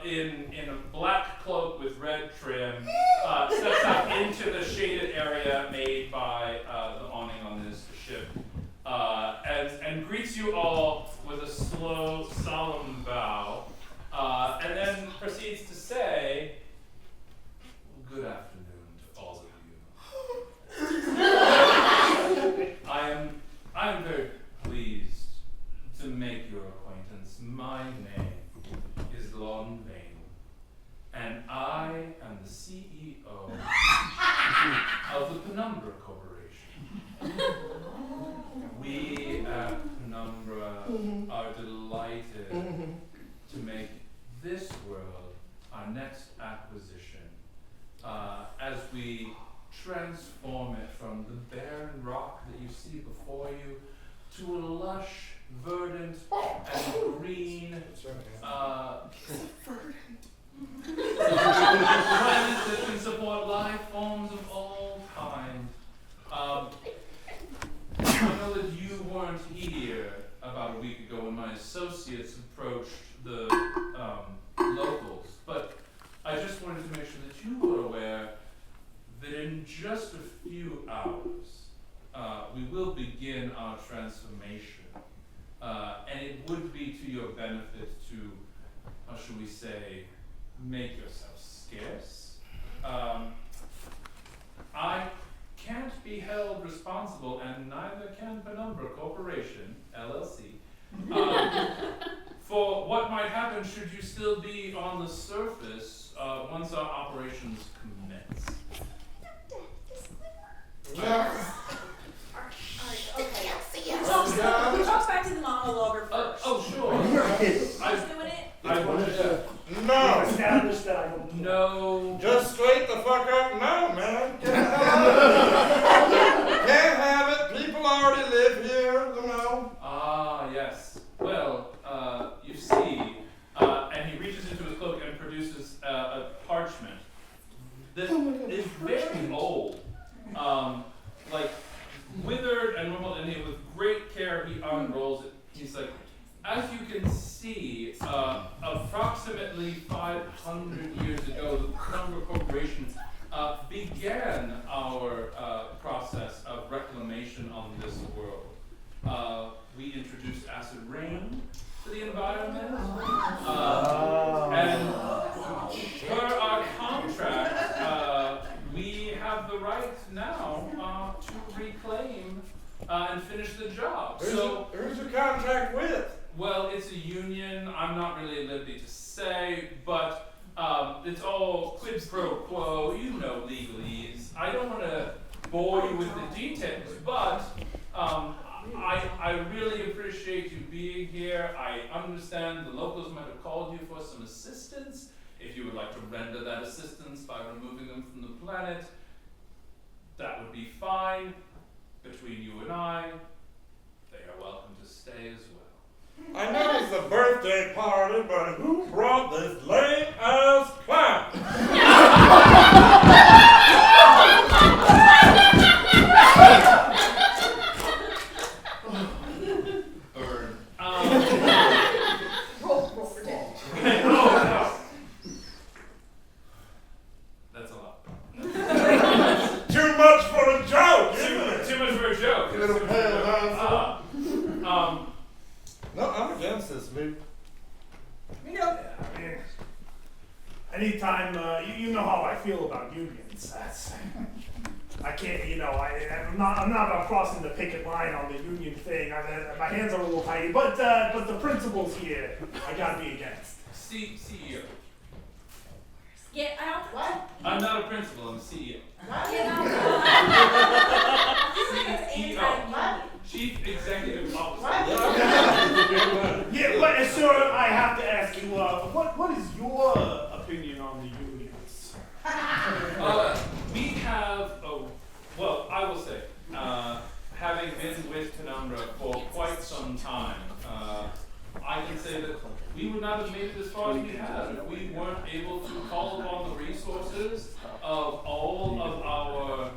in a black cloak with red trim steps out into the shaded area made by the awning on this ship and greets you all with a slow, solemn bow, and then proceeds to say, "Good afternoon to all of you. I am very pleased to make your acquaintance. My name is Lon Vane, and I am the CEO of the Penumbra Corporation. We at Penumbra are delighted to make this world our next acquisition as we transform it from the barren rock that you see before you to a lush verdant and green. Planet that can support life forms of all kinds. I know that you weren't here about a week ago when my associates approached the locals, but I just wanted to make sure that you were aware that in just a few hours, we will begin our transformation. And it would be to your benefit to, how should we say, make yourself scarce. I can't be held responsible, and neither can Penumbra Corporation, LLC, for what might happen should you still be on the surface once our operations commence. We talk back to the monologue first. Oh, sure. Who's doing it? I wanted to. No. Establish that. No. Just straight the fuck up no, man. Can't have it. People already live here, you know. Ah, yes. Well, you see, and he reaches into his cloak and produces a parchment that is very old, like withered and rumpled, and with great care he unrolls it. He's like, as you can see, approximately 500 years ago, the Penumbra Corporation began our process of reclamation on this world. We introduced acid rain to the environment, and per our contract, we have the right now to reclaim and finish the job. Who's the contract with? Well, it's a union. I'm not really at liberty to say, but it's all quid pro quo. You know legalese. I don't want to bore you with the details, but I really appreciate you being here. I understand the locals might have called you for some assistance. If you would like to render that assistance by removing them from the planet, that would be fine. Between you and I, they are welcome to stay as well. I know it's a birthday party, but who brought this lame ass clown? Burn. Roll for damage. That's a lot. Too much for a joke, isn't it? Too much for a joke. Little pale hands. No, I'm against this, dude. Yeah, I mean, anytime, you know how I feel about unions. I can't, I'm not about crossing the picket line on the union thing. My hands are a little tight, but the principles here, I gotta be against. CEO. Get out. What? I'm not a principal, I'm a CEO. Get out. CEO. Chief Executive Officer. Yeah, but sir, I have to ask you, what is your opinion on the unions? We have, well, I will say, having been with Penumbra for quite some time, I can say that we would not have made it as far as we have if we weren't able to call upon the resources of all of our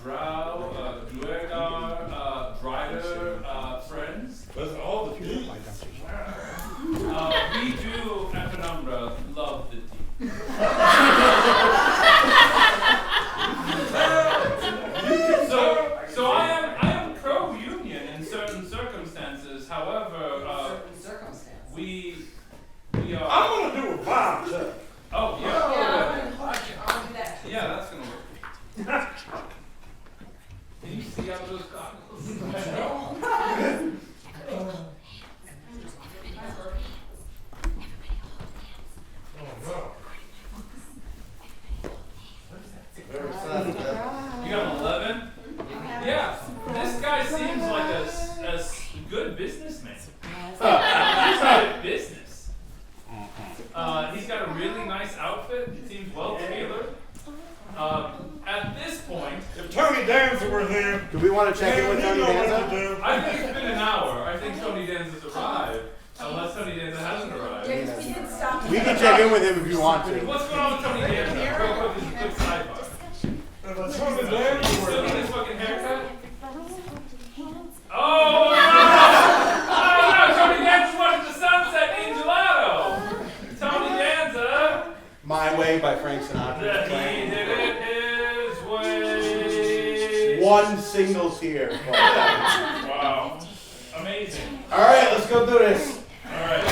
drow, duergar, drider friends. Listen, all the deeds. We do at Penumbra love the deep. So I am pro-union in certain circumstances. However, we are. I'm gonna do a vibe check. Oh yeah. I'll do that. Yeah, that's gonna work. Can you see out those goggles? You got an 11? Yeah. This guy seems like a good businessman. He's good at business. He's got a really nice outfit. It seems well tailored. At this point, if Tony Danza were here, do we want to check in with Tony Danza? I think it's been an hour. I think Tony Danza's arrived. Unless Tony Danza hasn't arrived. We can check in with him if you want to. What's going on with Tony Danza? Real quick, this is a quick sidebar. Tony Danza Still were get here. his fucking haircut? Oh, no! Oh, no! Tony Danza wanted the sunset in gelato! Tony Danza! My Way by Frank Sinatra. He did it his way. One single tear. Wow. Amazing. Alright, let's go do this. Alright.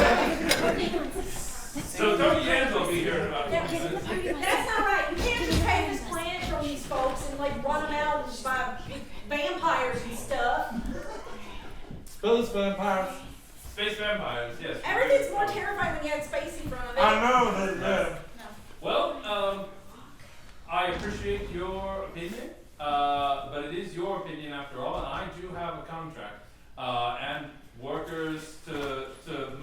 So Tony Danza will be here in about 20 minutes. That's not right. You can't just take this planet from these folks and like run them out by vampires and stuff. Space vampires. Space vampires, yes. Everything's more terrifying when you have space in front of it. I know that. Yeah. Well, I appreciate your opinion, but it is your opinion after all, and I do have a contract and workers to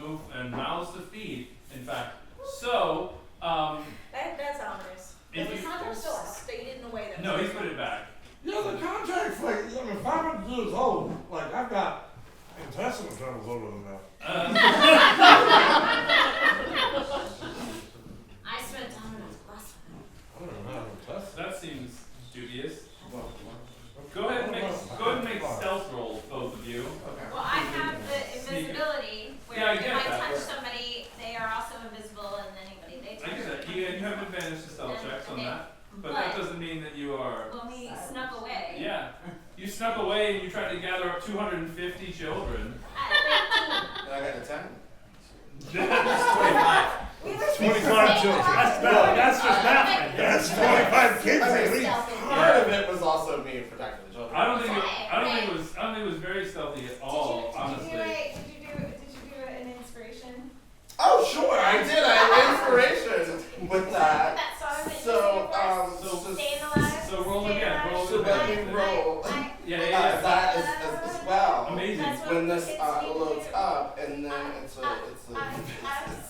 move and mouths to feed. In fact, so That's ominous. If The you- contract's still stated in a way that. no, he's put it back. Yeah, the contract's like, 500 years old. Like, I've got intestinal troubles older than that. I spent time in a class. I don't know how to test. That seems dubious. Go ahead and make stealth rolls, both of you. Well, I have the invisibility where Yeah, I if get I that. touch somebody, they are also invisible, and anybody they I touch. get that. You have advantage to stealth checks on Okay. that, but that doesn't mean that you are. Well, he snuck away. Yeah, you snuck away and you tried to gather up 250 children. At And I got a 10. 25. 25 children. That's just math. That's 25 kids I at mean, least. part of it was also me protecting the children. I don't think it was very stealthy at all, honestly. Did you do an inspiration? Oh, sure, I did. I had inspiration with that. That song that So, Staying Alive? So roll again, roll so let me roll. Yeah. That is as well. Amazing. When this loads up, and then it's a.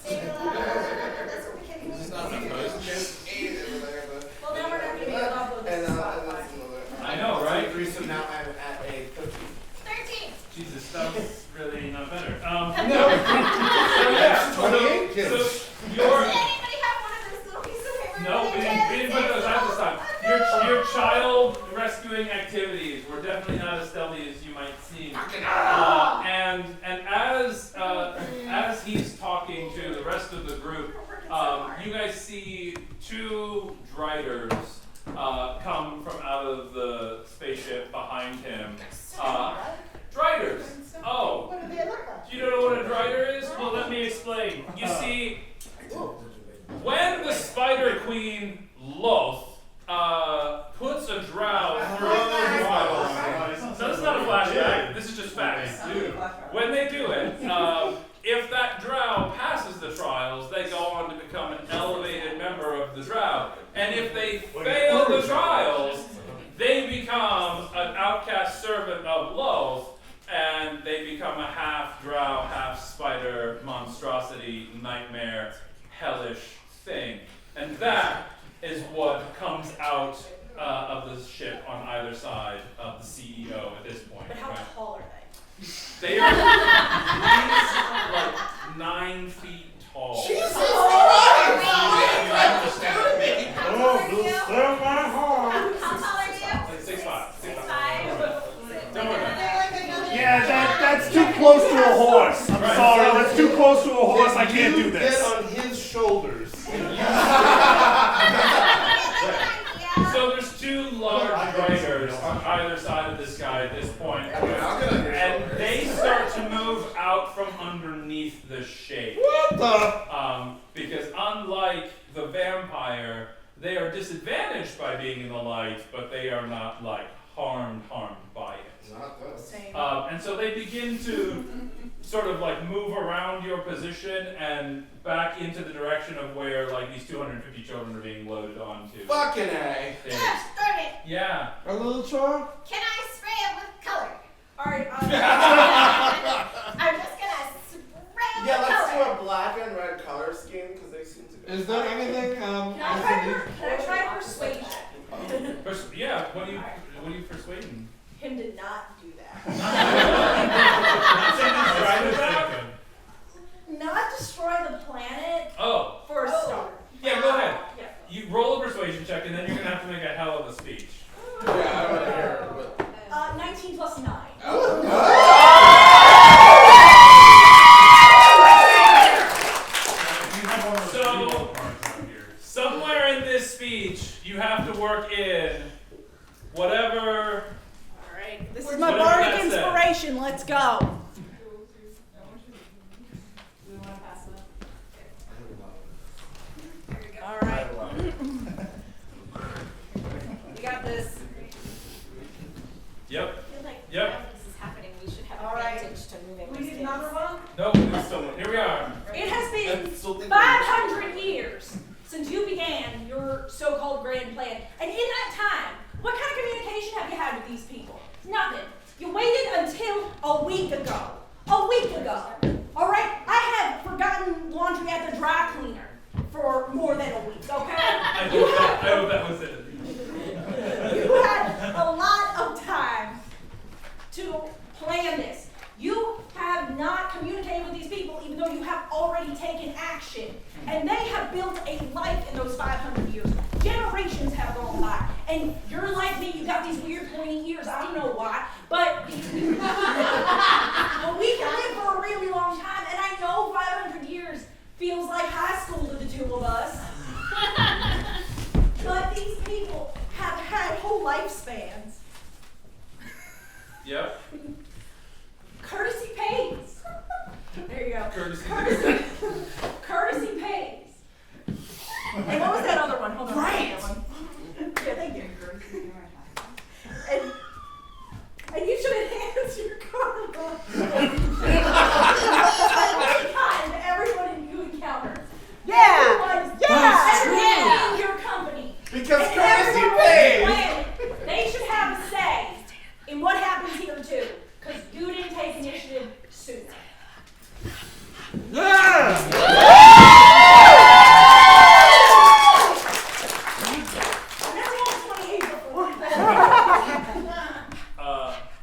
Staying Alive. That's what the kids It's just not enough noise. There's 8 in there. Well, now we're not going to be able to upload And this to Spotify. that's another. I know, right? So now I'm at a 13. 13. Jesus, that's really not better. No. So 28 kids. So Does anybody have one of those little pieces of paper? no, we didn't put those out this time. Your child rescuing activities were definitely not as stealthy as you might seem. And as he's talking to the rest of the group, you guys see 2 driders come from out of the spaceship behind him. Driders. Oh, What do they look like? you don't know what a drider is? Well, let me explain. You see, when the Spider Queen Loth puts a drow through the trials, so this is not a flashback, this is just facts. When they do it, if that drow passes the trials, they go on to become an elevated member of the drow. And if they fail the trials, they become an outcast servant of Loth, and they become a half drow, half spider monstrosity, nightmare, hellish thing. And that is what comes out of the ship on either side of the CEO at this point. But how right? tall are they? They are at least like 9 feet tall. Jesus Oh, just sell my heart. How tall are you? Like 6'5". 6'5". 6'5". Don't worry about it. Yeah, that's too close to a horse. I'm Right. sorry, that's too close to a horse. I can't do You this. get on his shoulders. So there's 2 large riders on either side of this guy at this point. And they start to move out from underneath the shape. What the? Because unlike the vampire, they are disadvantaged by being in the light, but they are not like harmed by it. And so they begin to sort of like move around your position and back into the direction of where like these 250 children are being loaded onto. Fucking A. things. Darn it. Yeah. A little child? Can I spray it with color? Alright, I'm just gonna spray it Yeah, with let's do color. a black and red color scheme because they seem to go. Is there anything, can I try persuasion? What are you persuading? Him to not do that. Not destroy the planet. Oh. For a start. Yeah, go ahead. Yeah. You roll a persuasion check, and then you're gonna have to make a hell of a speech. Yeah, I want to hear it. 19 plus 9. So, somewhere in this speech, you have to work in whatever. Alright, this is my bardic inspiration. Let's go. Alright. We got this. Yep. I feel like Yep. now this is happening, we should have All right. advantage to moving We these need things. another one? Nope, there's still one. Here we are. It has been I'm still thinking 500 years since you began your so-called grand plan. And in that time, what kind of communication have you had with these people? Nothing. You waited until a week ago. A week ago. All right? I have forgotten laundry at the dry cleaner for more than a week, okay? I hope that was it. You had a lot of time to plan this. You have not communicated with these people even though you have already taken action. And they have built a life in those 500 years. Generations have gone by. And you're like me, you got these weird pointy ears. I don't know why. But we can live for a really long time. And I know 500 years feels like high school to the two of us. But these people have had whole lifespans. Yep. Courtesy pays. There you go. Courtesy. Courtesy pays. And what was that other one? Hold on. Right. That one. Yeah, thank you. And you should enhance your karma. Be kind to everyone you encounter. Everyone in your company. Because And courtesy everyone on pays. this planet, they should have a say in what happens here too. Because you didn't take initiative sooner.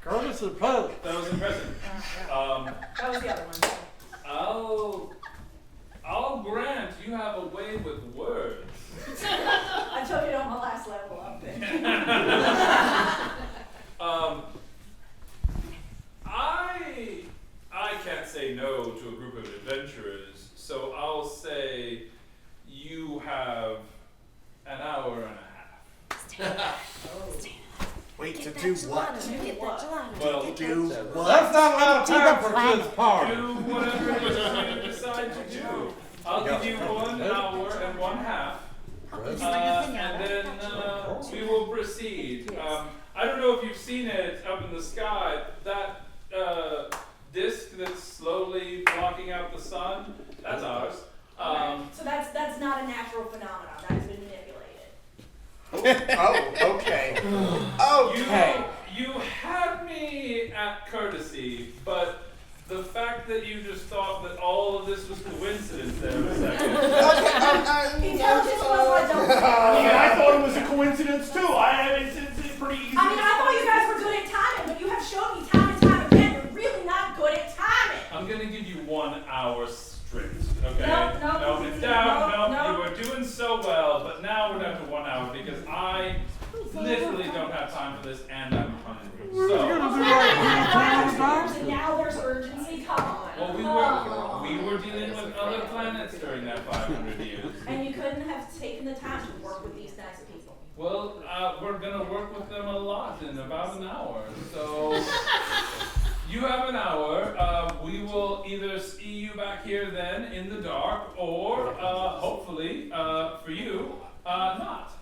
Curtis and Poe. That was impressive. That was the other one. I'll grant you have a way with words. I took it on my last level up there. I can't say no to a group of adventurers, so I'll say you have an hour and a half. Wait, to do what? Well, Do what? That's not a lot of time for kids' party. do whatever it is you decide to do. I'll give you 1 hour and 1/2. And then we will proceed. I don't know if you've seen it up in the sky. That disc that's slowly blocking out the sun, that's ours. So that's not a natural phenomenon. That's been manipulated. Oh, okay. Okay. You had me at courtesy, but the fact that you just thought that all of this was coincidence there for a second. Intelligence was my don't say. I thought it was a coincidence too. It's pretty easy. I mean, I thought you guys were good at timing, but you have shown me time and time again you're really not good at timing. I'm gonna give you 1 hour straight, okay? No, it's down. no. You were doing so well, but now we're down to 1 hour because I literally don't have time for this and I'm hungry. So, And now there's urgency. Come on. well, we were dealing with other planets during that 500 years. And you couldn't have taken the time to work with these nice people. Well, we're gonna work with them a lot in about an hour. So you have an hour. We will either see you back here then in the dark, or hopefully for you, not.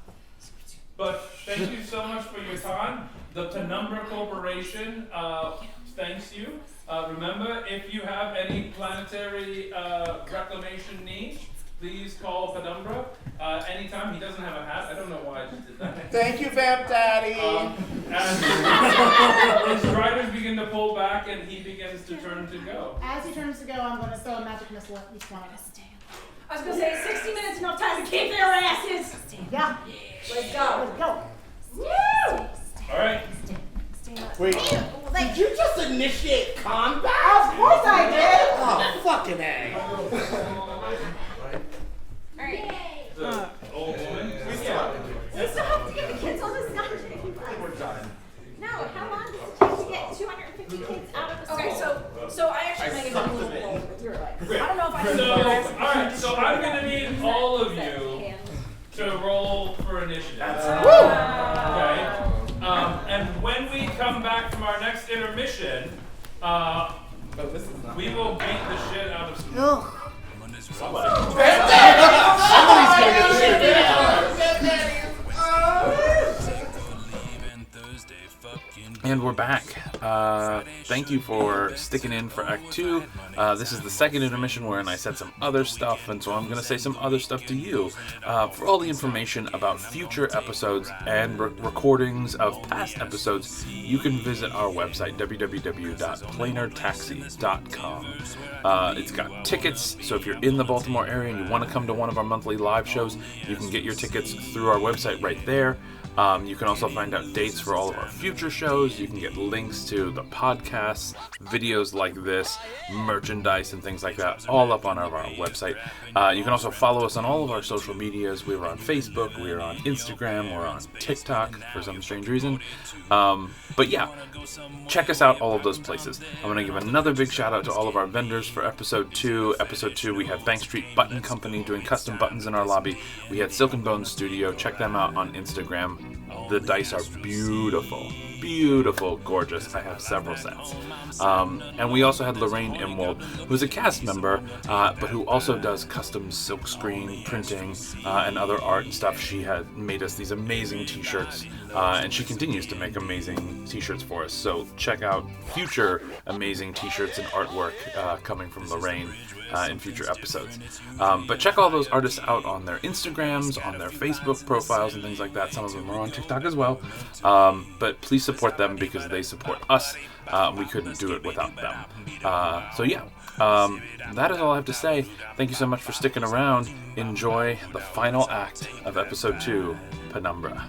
But thank you so much for your time. The Penumbra Corporation thanks you. Remember, if you have any planetary reclamation needs, please call Penumbra anytime. He doesn't have a hat. I don't know why I just did that. Thank you, Vamp Daddy. As his riders begin to pull back and he begins to turn to go. As he turns to go, I'm going to throw a magic missile at each one of us. I was gonna say 60 minutes, enough time to kick their asses. Yeah. Let's go. Let's go. Woo! initiative. Right. Okay. And when we come back from our next intermission, we will beat the shit out of some. Somebody's gonna get the shit And we're back. Thank you for sticking in for Act 2. This is the second intermission wherein I said some other stuff, and so I'm going to say some other stuff to you. For all the information about future episodes and recordings of past episodes, you can visit our website, www.planartaxi.com. It's got tickets, so if you're in the Baltimore area and you want to come to one of our monthly live shows, you can get your tickets through our website right there. You can also find out dates for all of our future shows. You can get links to the podcasts, videos like this, merchandise, and things like that, all up on our website. You can also follow us on all of our social medias. We were on Facebook, we are on Instagram, we're on TikTok for some strange reason. But yeah, check us out all of those places. I'm going to give another big shout out to all of our vendors for Episode 2. Episode 2, we had Bank Street Button Company doing custom buttons in our lobby. We had Silk and Bones Studio. Check them out on Instagram. The dice are beautiful, beautiful, gorgeous. I have several sets. And we also had Lorraine Imwold, who's a cast member, but who also does custom silkscreen printing and other art and stuff. She had made us these amazing t-shirts, and she continues to make amazing t-shirts for us. So check out future amazing t-shirts and artwork coming from Lorraine in future episodes. But check all those artists out on their Instagrams, on their Facebook profiles, and things like that. Some of them are on TikTok as well. But please support them because they support us. We couldn't do it without them. So yeah, that is all I have to say. Thank you so much for sticking around. Enjoy the final act of Episode 2, Penumbra.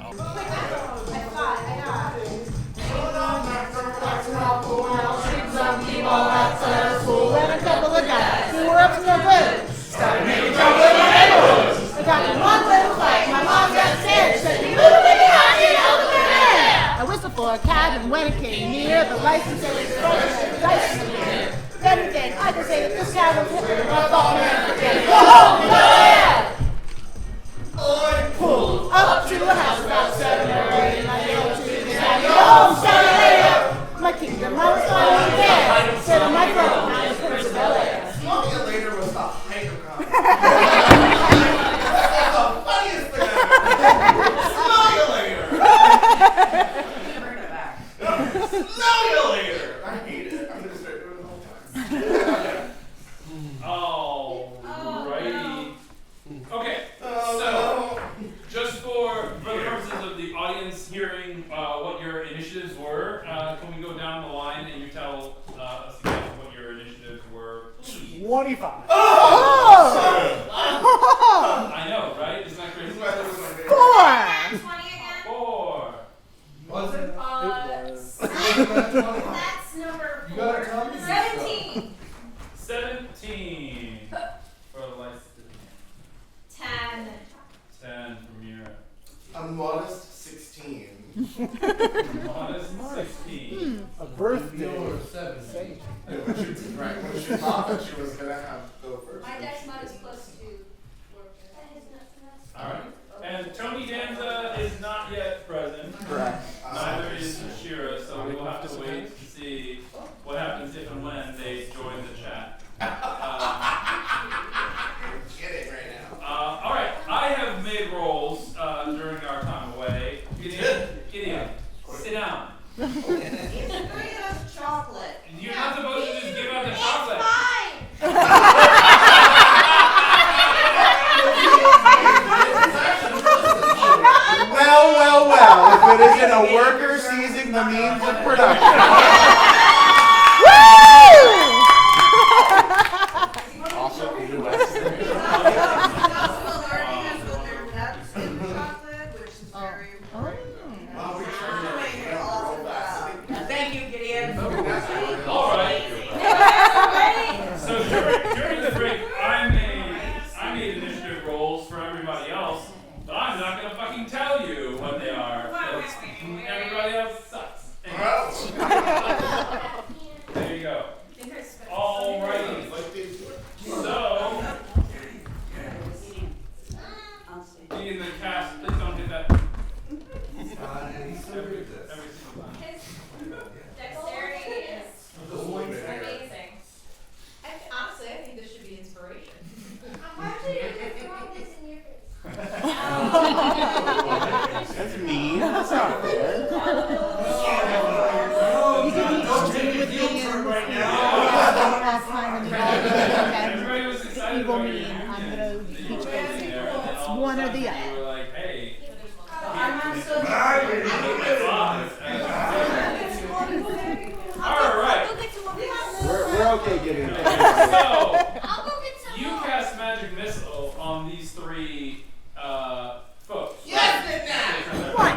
And a couple of guys who were up to no good. Started making trouble in my neighborhood. I got in one little fight. My mom got scared. Said, "You little bitty honey, over there." I whistled for a cab, and when it came near, the license plate exploded. The dice disappeared. Then again, I can say that this cab was hit with a ball man again. Go home, yeah! I pulled up to a house about 7 or 8, and I yelled to the cab, "Go home, sorry later." My kingdom, I was finally there. Sit on my throne, I'm the Prince of Bel-Air. Smoking it later was the height of comedy. That's the funniest thing I've ever heard. Smell you later. Bring it back. Smell you later. I hate it. I'm gonna start doing it all the time. Alrighty. Okay, so just for the purposes of the audience hearing what your initiatives were, can we go down the line and you tell us again what your initiatives were? 25. I know, right? Isn't that crazy? 4. 20 again? 4. Was it? That's number You 4. gotta tell me. 17. 17 for the license. 10. 10 from Mira. A modest 16. Modest 16. A birthday. Or 7. Right, when she thought that she was gonna have go first. My dice minus +2. Alright. And Tony Danza is not yet present. Correct. Neither is Shira, so we will have to wait to see what happens if and when they join the chat. Get it right now. Alright, I have made rolls during our time away. Gideon, sit down. It's bringing us chocolate. You're not supposed to just give out the chocolate. Well, if it isn't a worker seizing the means of production. Also, Learning us with their nuts in chocolate, which is very important. Thank you, Gideon. Alright. So during the break, I made initiative rolls for everybody else, but I'm not gonna fucking tell you what they are. Everybody else sucks. Anyway. Every single time. His dexterity is amazing. Honestly, I think this should be inspiration. I'm actually gonna throw this in your face. That's mean. That's not fair. You can each trade with me right now. last time and Everybody was excited evil about me. your I'm union. gonna Then you each were face sitting it. there, and then It's all of a one or sudden the other. You were like, hey. All right. We're okay getting it. So you cast magic missile on these three folks. Yes, it What?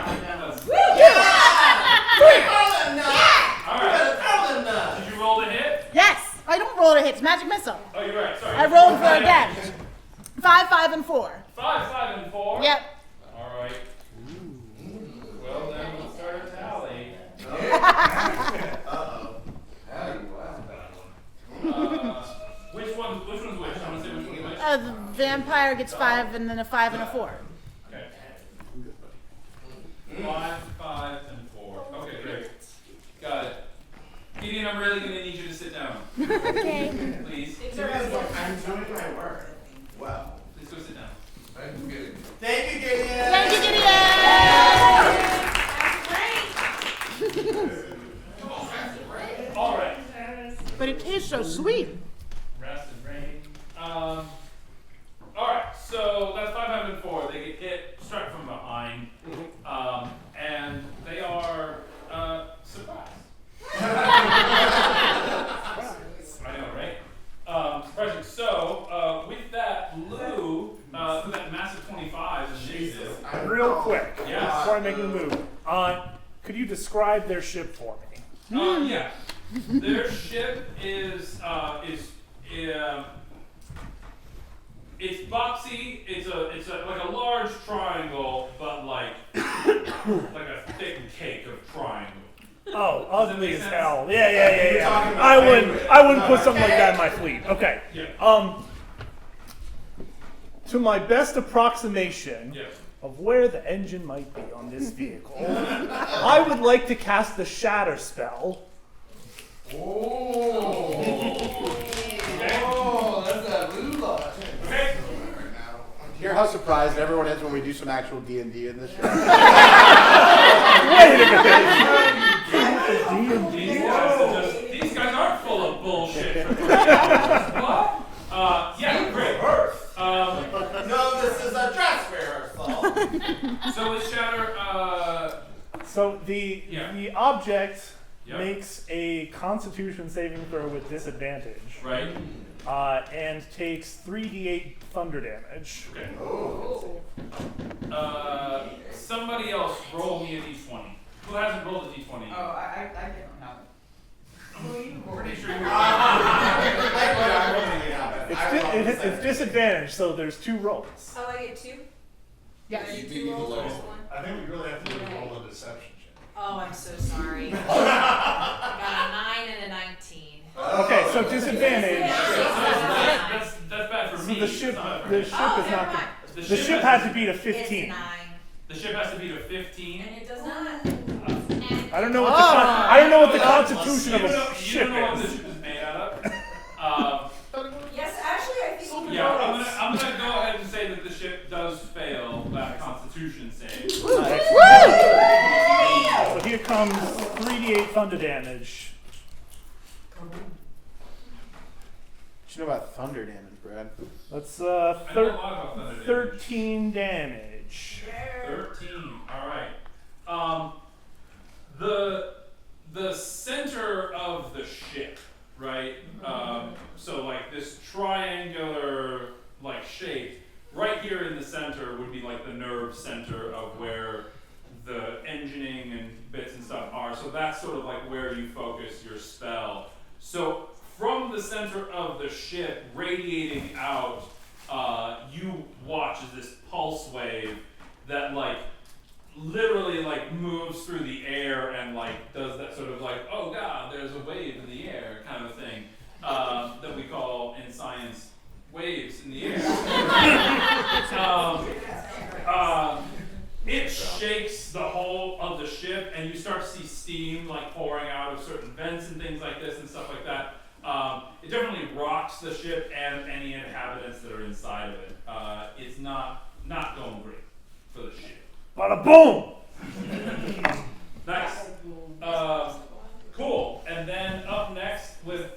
All right. Did you roll the hit? Yes, I don't roll to hit. It's magic missile. Oh, you're right. Sorry. I rolled for a damage. 5, 5, and 4. 5, 5, and 4. Yep. All right. Well, then we'll start a tally. Which one's which? I want to say which one's which. The vampire gets 5 and then a 5 and a 4. Okay. 5, 5, and 4. Okay, great. Got it. Gideon, I'm really going to need you to sit down. Okay. Please. I'm doing my work. Well. Please go sit down. Thank you, Gideon. Thank you, Gideon. Thank you, Gideon. All right. But it tastes so sweet. Rest and rain. All right. So that's 5, 5, and 4. They get hit struck from behind, and they are surprised. I know, right? Surprising. So with that, Lou, with that massive 25 initiative. Real quick, Yeah. before I make a move, could you describe their ship for me? Yeah. Their ship is it's boxy. It's like a large triangle, but like a thick cake of triangle. Oh, Does that ugly make as sense? hell. Yeah. I wouldn't put something like that in my fleet. Okay. Yeah. To my best approximation Yeah. of where the engine might be on this vehicle, I would like to cast the Shatter spell. Oh, that's that lula. Okay. Hear how surprised everyone is when we do some actual D&D in this show. Wait a minute. These guys aren't full of bullshit. What? Yeah, great. No, this is a dress rehearsal. So with Shatter, So the object Yep. makes a Constitution saving throw with disadvantage. right? And takes 3d8 thunder damage. Okay. Somebody else roll me a d20. Who hasn't rolled a d20? Oh, I don't know. I'm pretty sure It's disadvantage, so there's 2 rolls. Oh, I get 2? Yes. You need the lowest. I think we really have to do a roll of deception check. Oh, I'm so sorry. I got a 9 and a 19. Okay, so disadvantage. That's bad for So me. the ship It's not is bad for not. mind. me. The ship has to beat a It's 15. 9. The ship has to beat a 15. And it does not. I don't know what the constitution of a ship You don't know what the is. ship is made out of. Yes, actually, I think you Yeah, I'm gonna go ahead and say that the ship does fail that Constitution save. So here comes 3d8 thunder damage. What you know about thunder damage, Brad? That's I know a lot about thunder damage. 13 damage. 13. All right. The center of the ship, right? So like this triangular like shape, right here in the center would be like the nerve center of where the engineering and bits and stuff are. So that's sort of like where you focus your spell. So from the center of the ship, radiating out, you watch as this pulse wave that like literally like moves through the air and like does that sort of like, oh god, there's a wave in the air kind of thing, that we call in science waves in the air. It shakes the whole of the ship. ship, and you start to see steam like pouring out of certain vents and things like this and stuff like that. It definitely rocks the ship and any inhabitants that are inside of it. It's not going great for the ship. Bada boom! Nice. Cool. And then up next with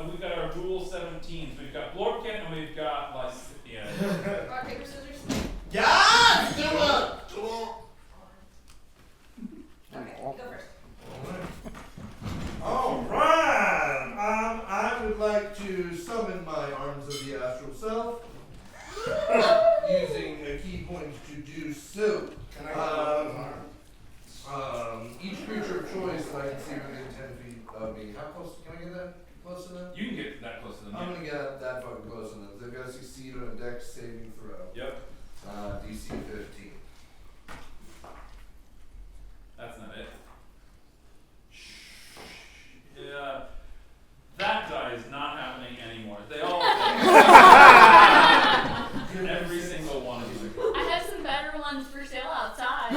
we've got our Rule 17. So we've got Blorkin and we've got Lysithia. Rock, paper, scissors. Yeah! Come on! Come on! Okay, go first. All right. I would like to summon my arms of the astral self, using a key point to do so. Can I go Each creature of choice that I can see within 10 feet of me. How close? Can I get that close to them? You can get that close to them. I'm gonna get that fucking close to them. They've got to succeed on a dex saving throw. Yep. DC 15. That's not it. Yeah. That die is not happening anymore. They all every single one of you. I have some better ones for sale outside.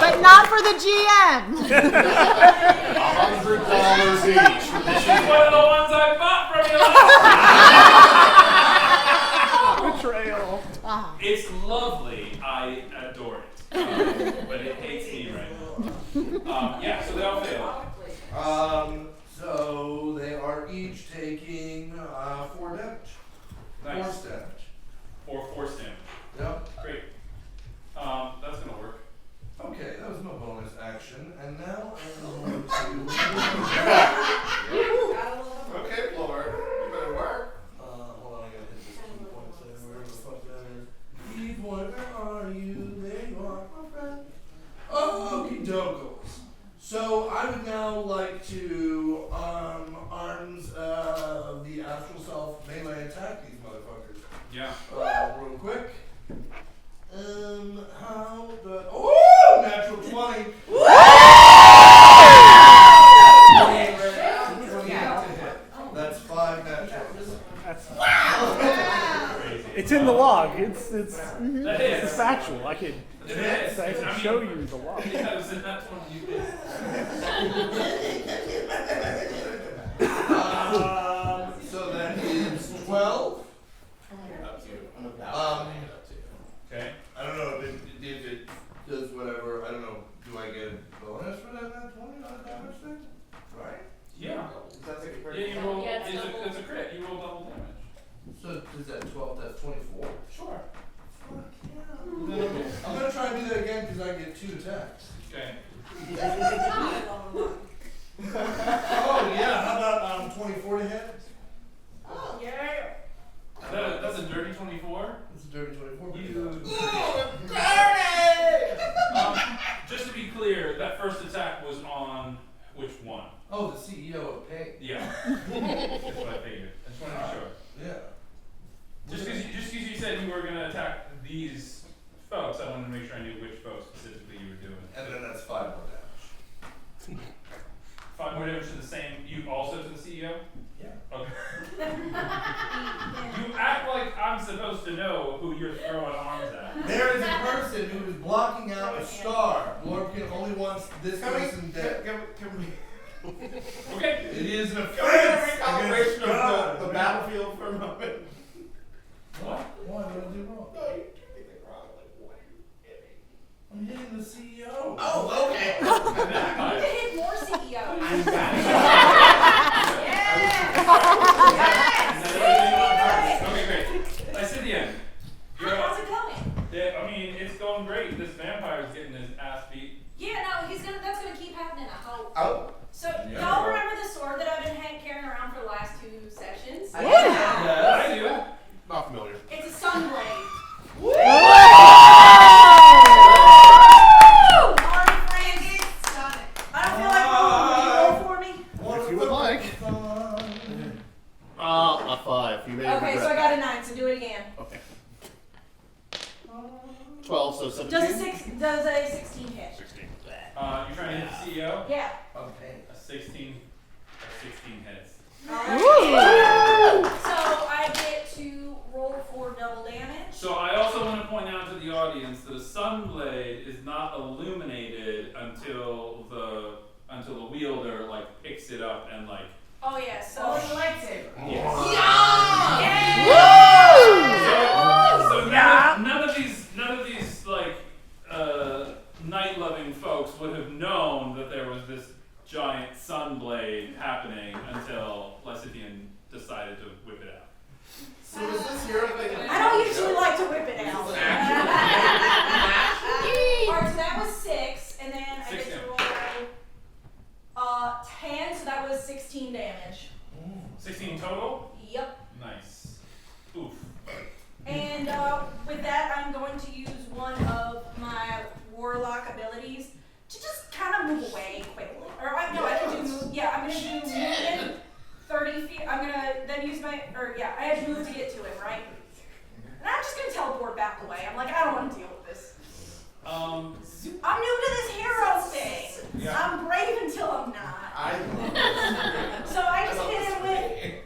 But not for the GM. $100 each. This is one of the ones I bought from you last time. Betrayal. It's lovely. I adore it. But it hates me right now. Yeah, so they all fail. So they are each taking 4 damage. Nice. Force damage. Or force damage. Yep. Great. That's gonna work. Okay, that was my bonus action, and now I'm going to. Okay, Lord. You better work. Hold on, I gotta hit this key point wherever the fuck that is. Key point, where are you? There you are, my friend. Okie dokes. So I would now like to arms of the astral self melee attack these motherfuckers. Yeah. Real quick. How the natural 20. 28 to hit. That's 5 naturals. It's in the log. It's That is. factual. I could It is. I can show you the log. Yeah, it's in that one you did. So that is 12. Okay. I don't know if it does whatever. I don't know. Do I get a bonus for that 20 on damage thing? Right? Yeah. That's a Yeah, you roll. It's a crit. You roll double damage. So is that 12? That's 24. Sure. Fuck yeah. I'm gonna try and do that again because I get 2 attacks. Okay. Oh yeah. How about 24 to hit? Oh, yeah. That's a dirty 24. It's a dirty 24. Just to be clear, that first attack was on which one? Oh, the CEO of Pain. Yeah. That's what I figured. I just wanted to be sure. Yeah. Just because you said you were gonna attack these folks, I wanted to make sure I knew which folks specifically you were doing. And then that's 5 more damage. 5 more damage to the same. You also to the CEO? Yeah. Okay. You act like I'm supposed to know who you're throwing arms at. There is a person who is blocking out a star. Lorcan only wants this person dead. Can we Okay. It is an get a offense recalibration against God. of the battlefield for a moment? What? Why? What did I do wrong? No, you did anything wrong. Like, what are you hitting? I'm hitting the CEO. Oh, okay. You can hit more CEOs. I'm back. Okay, great. Lysithia, you're How's up. it going? Yeah, I mean, it's going great. This vampire's getting his ass beat. Yeah, no, that's gonna keep happening, I hope. Oh. So, Yeah. y'all remember the sword that I've been carrying around for the last 2 sessions? I do. Not familiar. It's a sun blade. I don't feel like roll for me. If you would like. A 5. You may Okay, so I got a 9, so do it again. Okay. 12, so 17. Does a 16 hit? 16. You're trying to hit the CEO? Yeah. Okay. A 16 hits. Alright. So I get to roll for double damage. So I also want to point out to the the audience that a sunblade is not illuminated until the wielder like picks it up and like. Oh yeah, so Oh, it's a lightsaber. Yes. Yeah! So none of these like night-loving folks would have known that there was this giant sunblade happening until Lysithian decided to whip it out. So is this your thing? I don't usually like to whip it out. Alright, so that was 6, and then I 6 get to damage. roll 10, so that was 16 damage. 16 total? Yep. Nice. Oof. And with that, I'm going to use one of my warlock abilities to just kind of move away quickly. Or I can do move. Yeah, I'm gonna do movement 30 feet. I'm gonna then use my. I had to move to get to him, right? And I'm just gonna teleport back away. I'm like, I don't want to deal with this. I'm new to this hero thing. Yeah. I'm brave until I'm not. So I just hit him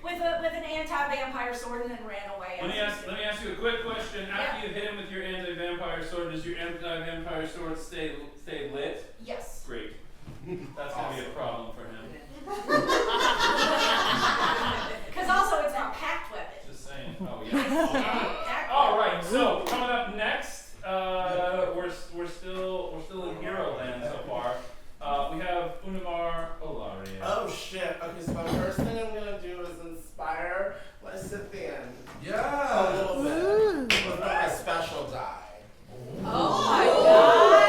with an anti-vampire sword and then ran away. Let me ask you a quick question. After you hit him with your anti-vampire sword, does your anti-vampire sword stay lit? Yes. Great. That's gonna be a problem for him. Because also it's not packed weapon. Just saying. Oh yeah. All right. So coming up next, we're still in Hero Land so far. We have Unamar Olaria. Oh shit. Okay, so the first thing I'm gonna do is inspire Lysithian. Yeah. A little bit. With my special die. Oh my god!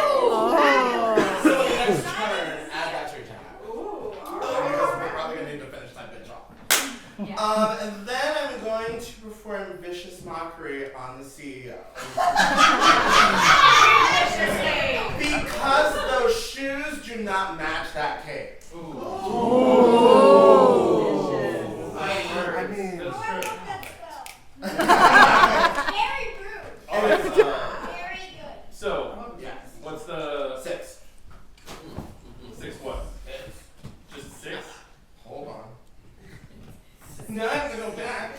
So next turn, add that to your attack. Ooh, because we're probably gonna need to finish that bitch off. Yeah. And then I'm going to perform vicious mockery on the CEO. Because those shoes do not match that cape. Ooh. I mean, That's true. Very rude. All right. Very good. So yes. what's the 6. 6 what? Just 6? Hold on. No, I have to go back.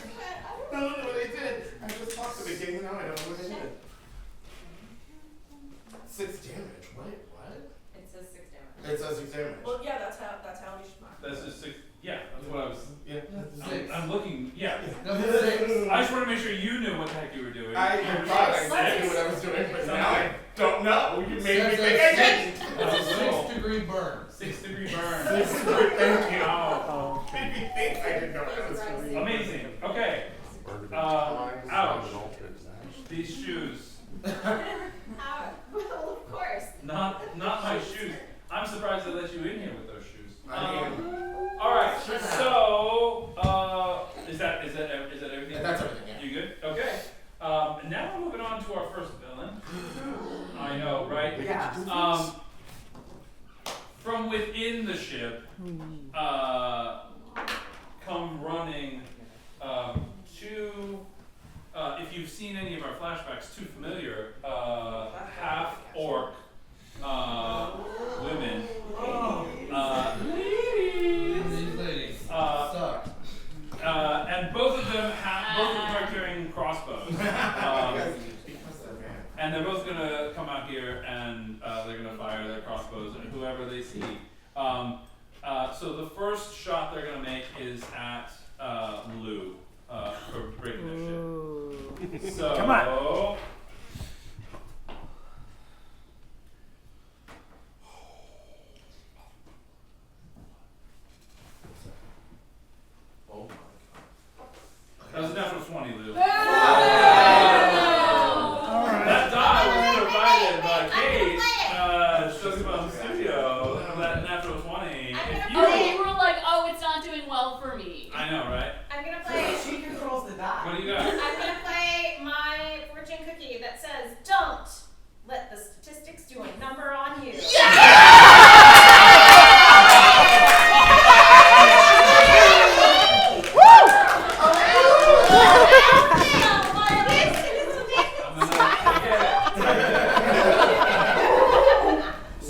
I don't know what I did. I just talked to the game now. I don't know what I did. 6 damage. What? It says 6 damage. It says 6 damage. Well, yeah, that's how we should mark. That's just 6. Yeah, that's what I was. Yeah. I'm looking. Yeah. Number 6. I just want to make sure you knew what the heck you were doing. I thought I knew what I was doing, but now I don't know. You made me think I did. It's a 6-degree burn. 6-degree burn. 6 degree. Thank you. Ow. Made me think I didn't know what I was doing. Amazing. Okay. Ouch. These shoes. Well, of course. Not my shoes. I'm surprised they let you in here with those shoes. I mean, All right. So is that everything? that's everything. Yeah. You good? Okay. And now we're moving on to our first villain. I know, right? Yeah. From within the ship, come running two. If you've seen any of our flashbacks, two familiar half-orc women. These ladies suck. And both of them are carrying crossbows. And they're both gonna come out here and they're gonna fire their crossbows at whoever they see. So the first shot they're gonna make is at Lou for breaking their ship. So Come on. that was a natural 20, Lou. Oh! That die was provided by Kate, Shugabum Studio. That natural 20. If you, You were like, oh, it's not doing well for me. I know, right? I'm gonna play. She controls the die. What do you got? I'm gonna play my fortune cookie that says, "Don't let the statistics do a number on you."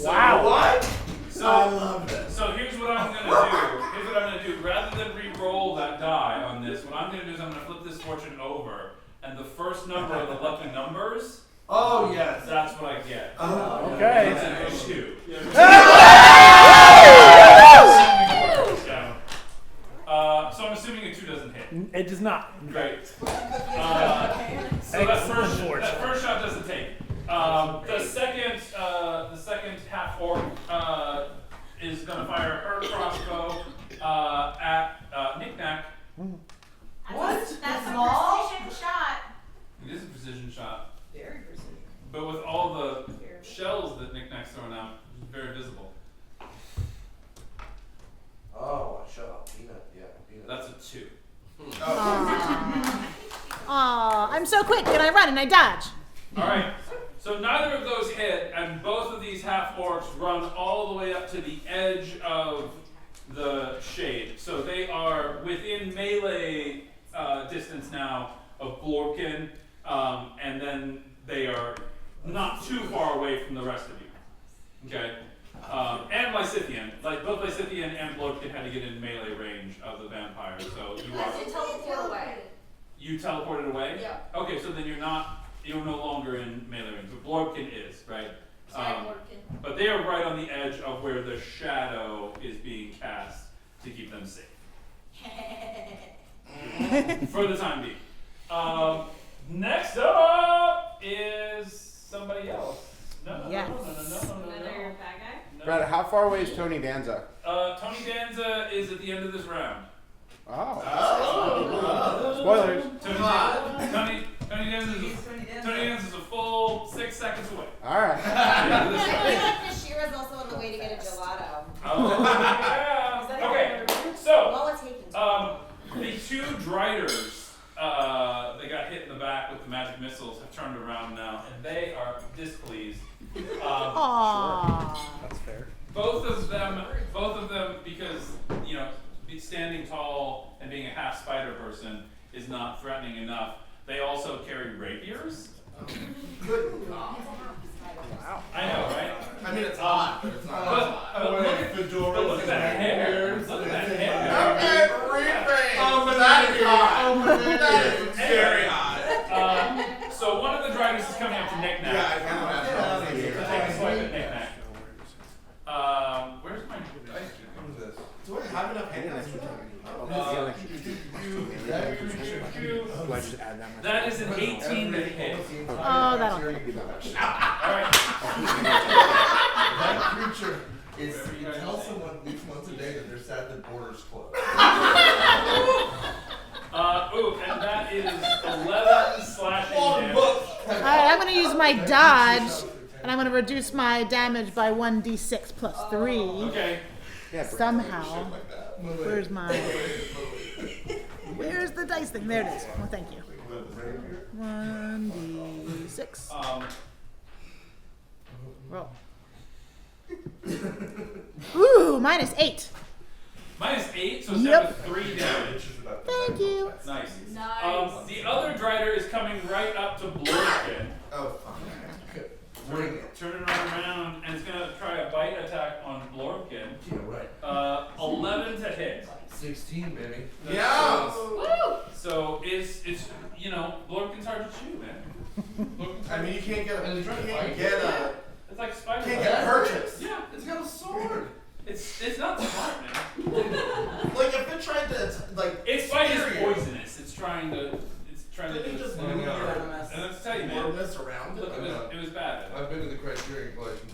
Wow. What? So, I love this. So here's what I'm gonna do. Rather than re-roll that die on this, what I'm gonna do is I'm gonna flip this fortune over, and the first number of the lucky numbers Oh yeah. yet. Oh, okay. It's an 2. So I'm assuming a 2 doesn't hit. It does not. Great. So that first shot doesn't take. The second half orc is going to fire her crossbow at Knick-Knack. What? That's a Small? precision shot. It is a precision shot. Very precision. But with all the shells that Knick-Knack's throwing out, it's very visible. Oh, shut up. Peanut. Yeah, peanut. That's a 2. Aw, I'm so quick and I run and I dodge. Alright, so neither of those hit, and both of these half-orcs run all the way up to the edge of the shade. So they are within melee distance now of Blorkin, and then they are not too far away from the rest of you. Okay? And Lysithian. Like, both Lysithian and Blorkin had to get in melee range of the vampire, so you are... You teleport away. You teleported away? Yeah. Okay, so then you're no longer in melee range, but Blorkin is, right? But they are right on the edge of where the shadow is being cast to keep them safe. For the time being. Next up is somebody else. No. Another bad guy? No. Brad, how far away is Tony Danza? Tony Danza is at the end of this round. Oh. Spoilers. Tony Danza is a full 6 seconds away. All right. I feel like Nashira's also on the way to get a gelato. Oh, yeah. Okay, so the 2 Driders they got hit in the back with the magic missiles have turned around now, and they are displeased. Aww. That's fair. Both of them, because standing tall and being a half spider person is not threatening enough. They also carry rapiers. Good God. Wow. I know, right? I mean, it's hot, but it's not hot. But look at that hair. Look at that hair. Everything. Oh, but that is hot. Oh, my goodness. That is very hot. So one of the drivers is coming up to Knick-Knack. Yeah, I can imagine. Take a swipe at Knick-Knack. Where's my dice? What is this? Do I have enough hands? That is an 18 to hit. Oh, that'll Alright. That creature is, you tell someone at least once a day that they're sad that borders closed. And that is 11 slashing damage. Alright, I'm gonna use my dodge and I'm gonna reduce my damage by 1d6 plus 3. Okay. Somehow. Where's the dice thing? There it is. Oh, thank you. 1d6. Roll. Ooh, -8. -8, so Yep. 3 damage. Thank you. Nice. Nice. The other Drider is coming right up to Blorkin. Oh, fuck. Bring it. Turn it around, and it's gonna try a bite attack on Blorkin. Yeah, right. 11 to hit. 16, baby. Yeah. Woo! So it's Blorkin's hard to chew, man. I mean, you can't get a. And You he's trying to can't fight. get a. It's like Spider-Man. Can't get a purchase. Yeah. It's got a sword. It's not smart, man. Like if it tried to Its bite is scare you. poisonous. It's trying to do just this. move And your let's tell you, man. warmness around it. Look, it was bad. I've been to the Criterion Collection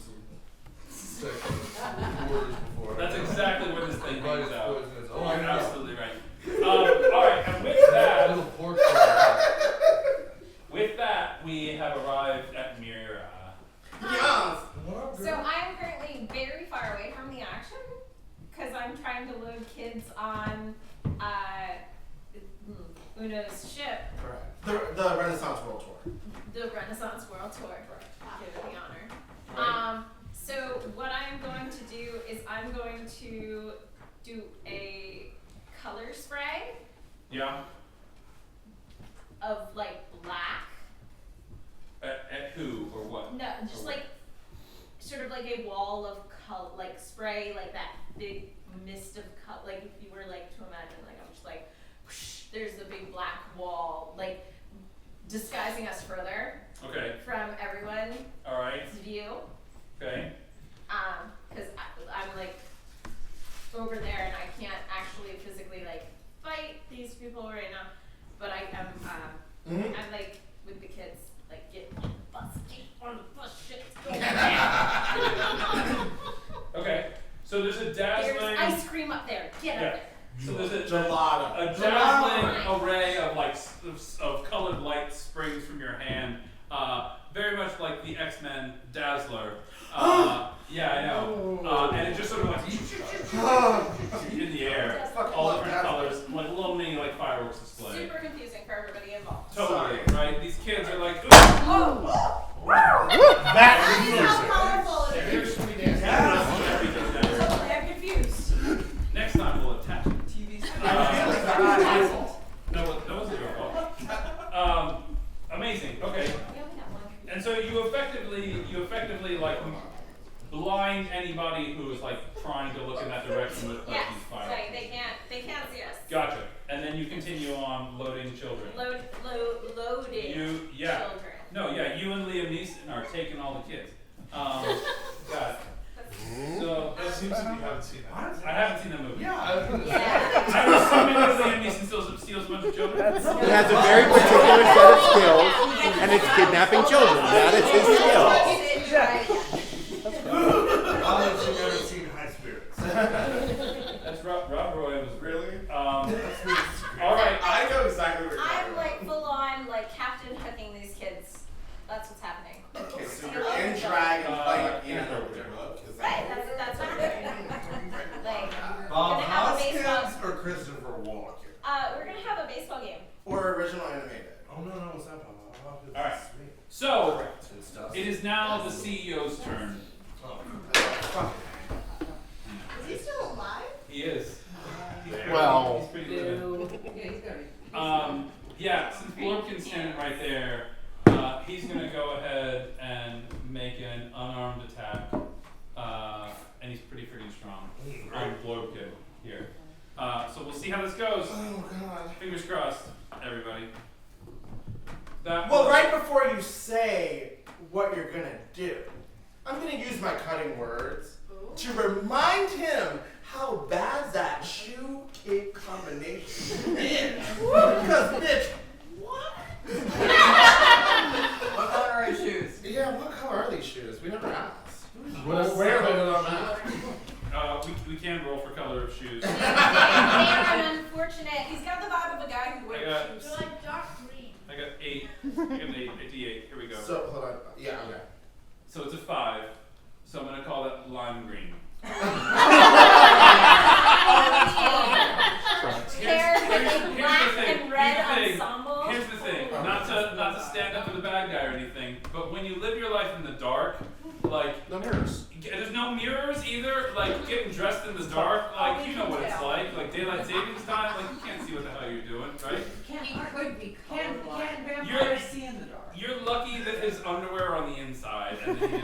section borders before. That's exactly where this thing Right, hangs it's out. poisonous. Oh, You're I know. absolutely right. Alright, and with that, we have arrived at Mira. Yes. So I'm currently very far away from the action because I'm trying to load kids on Uno's ship. Correct. The Renaissance World Tour. The Renaissance World Tour. Give it the honor. Right. So what I'm going to do is I'm going to do a color spray Yeah. of like black. At who or what? No, just like sort of like a wall of color, like spray, like that big mist of color. Like if you were like to imagine, like I'm just like, whoosh, there's a big black wall, like disguising us further Okay. from everyone. All right. To be you. Okay. Because I'm like over there and I can't actually physically like fight these people right now. But I'm I'm like with the kids, like get on the bus, shit's going down. Okay. So there's a dazzling. There's ice cream up there. Get up there. So there's a Gelato. dazzling array of like of colored light springs from your hand, very much like the X-Men Dazzler. Yeah, I know. And it just sort of like in the air, all different colors, like a little mini like fireworks display. Super confusing for everybody involved. Totally, right? These kids are like, Oh! That's how colorful it is. I'm confused. next time we'll attach it. No, that wasn't your fault. Amazing. Okay. And so you effectively like blind anybody who is like trying to look in that direction with like Yes, these fires. right. They can't see us. Gotcha. And then you continue on loading children. Loading children. No, yeah, you and Liam Neeson are taking all the kids. Got it. So It seems like you haven't seen that. I haven't seen that movie. Yeah. I'm assuming that Liam Neeson steals a bunch of children. He has a very particular set of skills, and it's kidnapping children. That is his skill. I'll let you never seen High Spirits. That's Rob Roy was Really? all right. I know exactly what you're talking I'm about. like full on like captain hooking these kids. That's what's happening. Okay, so you're in drag and playing in a book. Is Right, that that's what's happening. Like, Bob gonna have a baseball. Hoskins or Christopher Walken? We're gonna have a baseball game. or original animated? Oh no, what's that Bob Hoskins? All right. So it is now the CEO's turn. Is he still alive? He is. Well. He's pretty good. Yeah, since Blorkin's standing right there, he's gonna go ahead and make an unarmed attack. And he's pretty freaking strong. On Blorkin here. So we'll see how this goes. Oh god. Fingers crossed, everybody. That Well, was- right before you say what you're gonna do, I'm gonna use my cutting words to remind him how bad that shoe kick combination is. Because bitch, what? What color are his shoes? Yeah, what color are these shoes? We never asked. Where are they on that? we can roll for color of shoes. They are an unfortunate. He's got the vibe of a guy who wears got- shoes. They're like dark green. I got 8. I got an 8, a D8. Here we go. So, hold on. Yeah, okay. So it's a 5. So I'm gonna call that lime green. Paired with a Here's black the thing. and red Here's the thing. ensemble. Here's the thing. Not to stand up for the bad guy or anything, but when you live your life in the dark, like No mirrors. there's no mirrors either. Like getting dressed in the dark, like you know what it's like daylight savings time. Like you can't see what the hell you're doing, right? He could be colorblind. You're- see in the dark. You're lucky that his underwear are on the inside and that he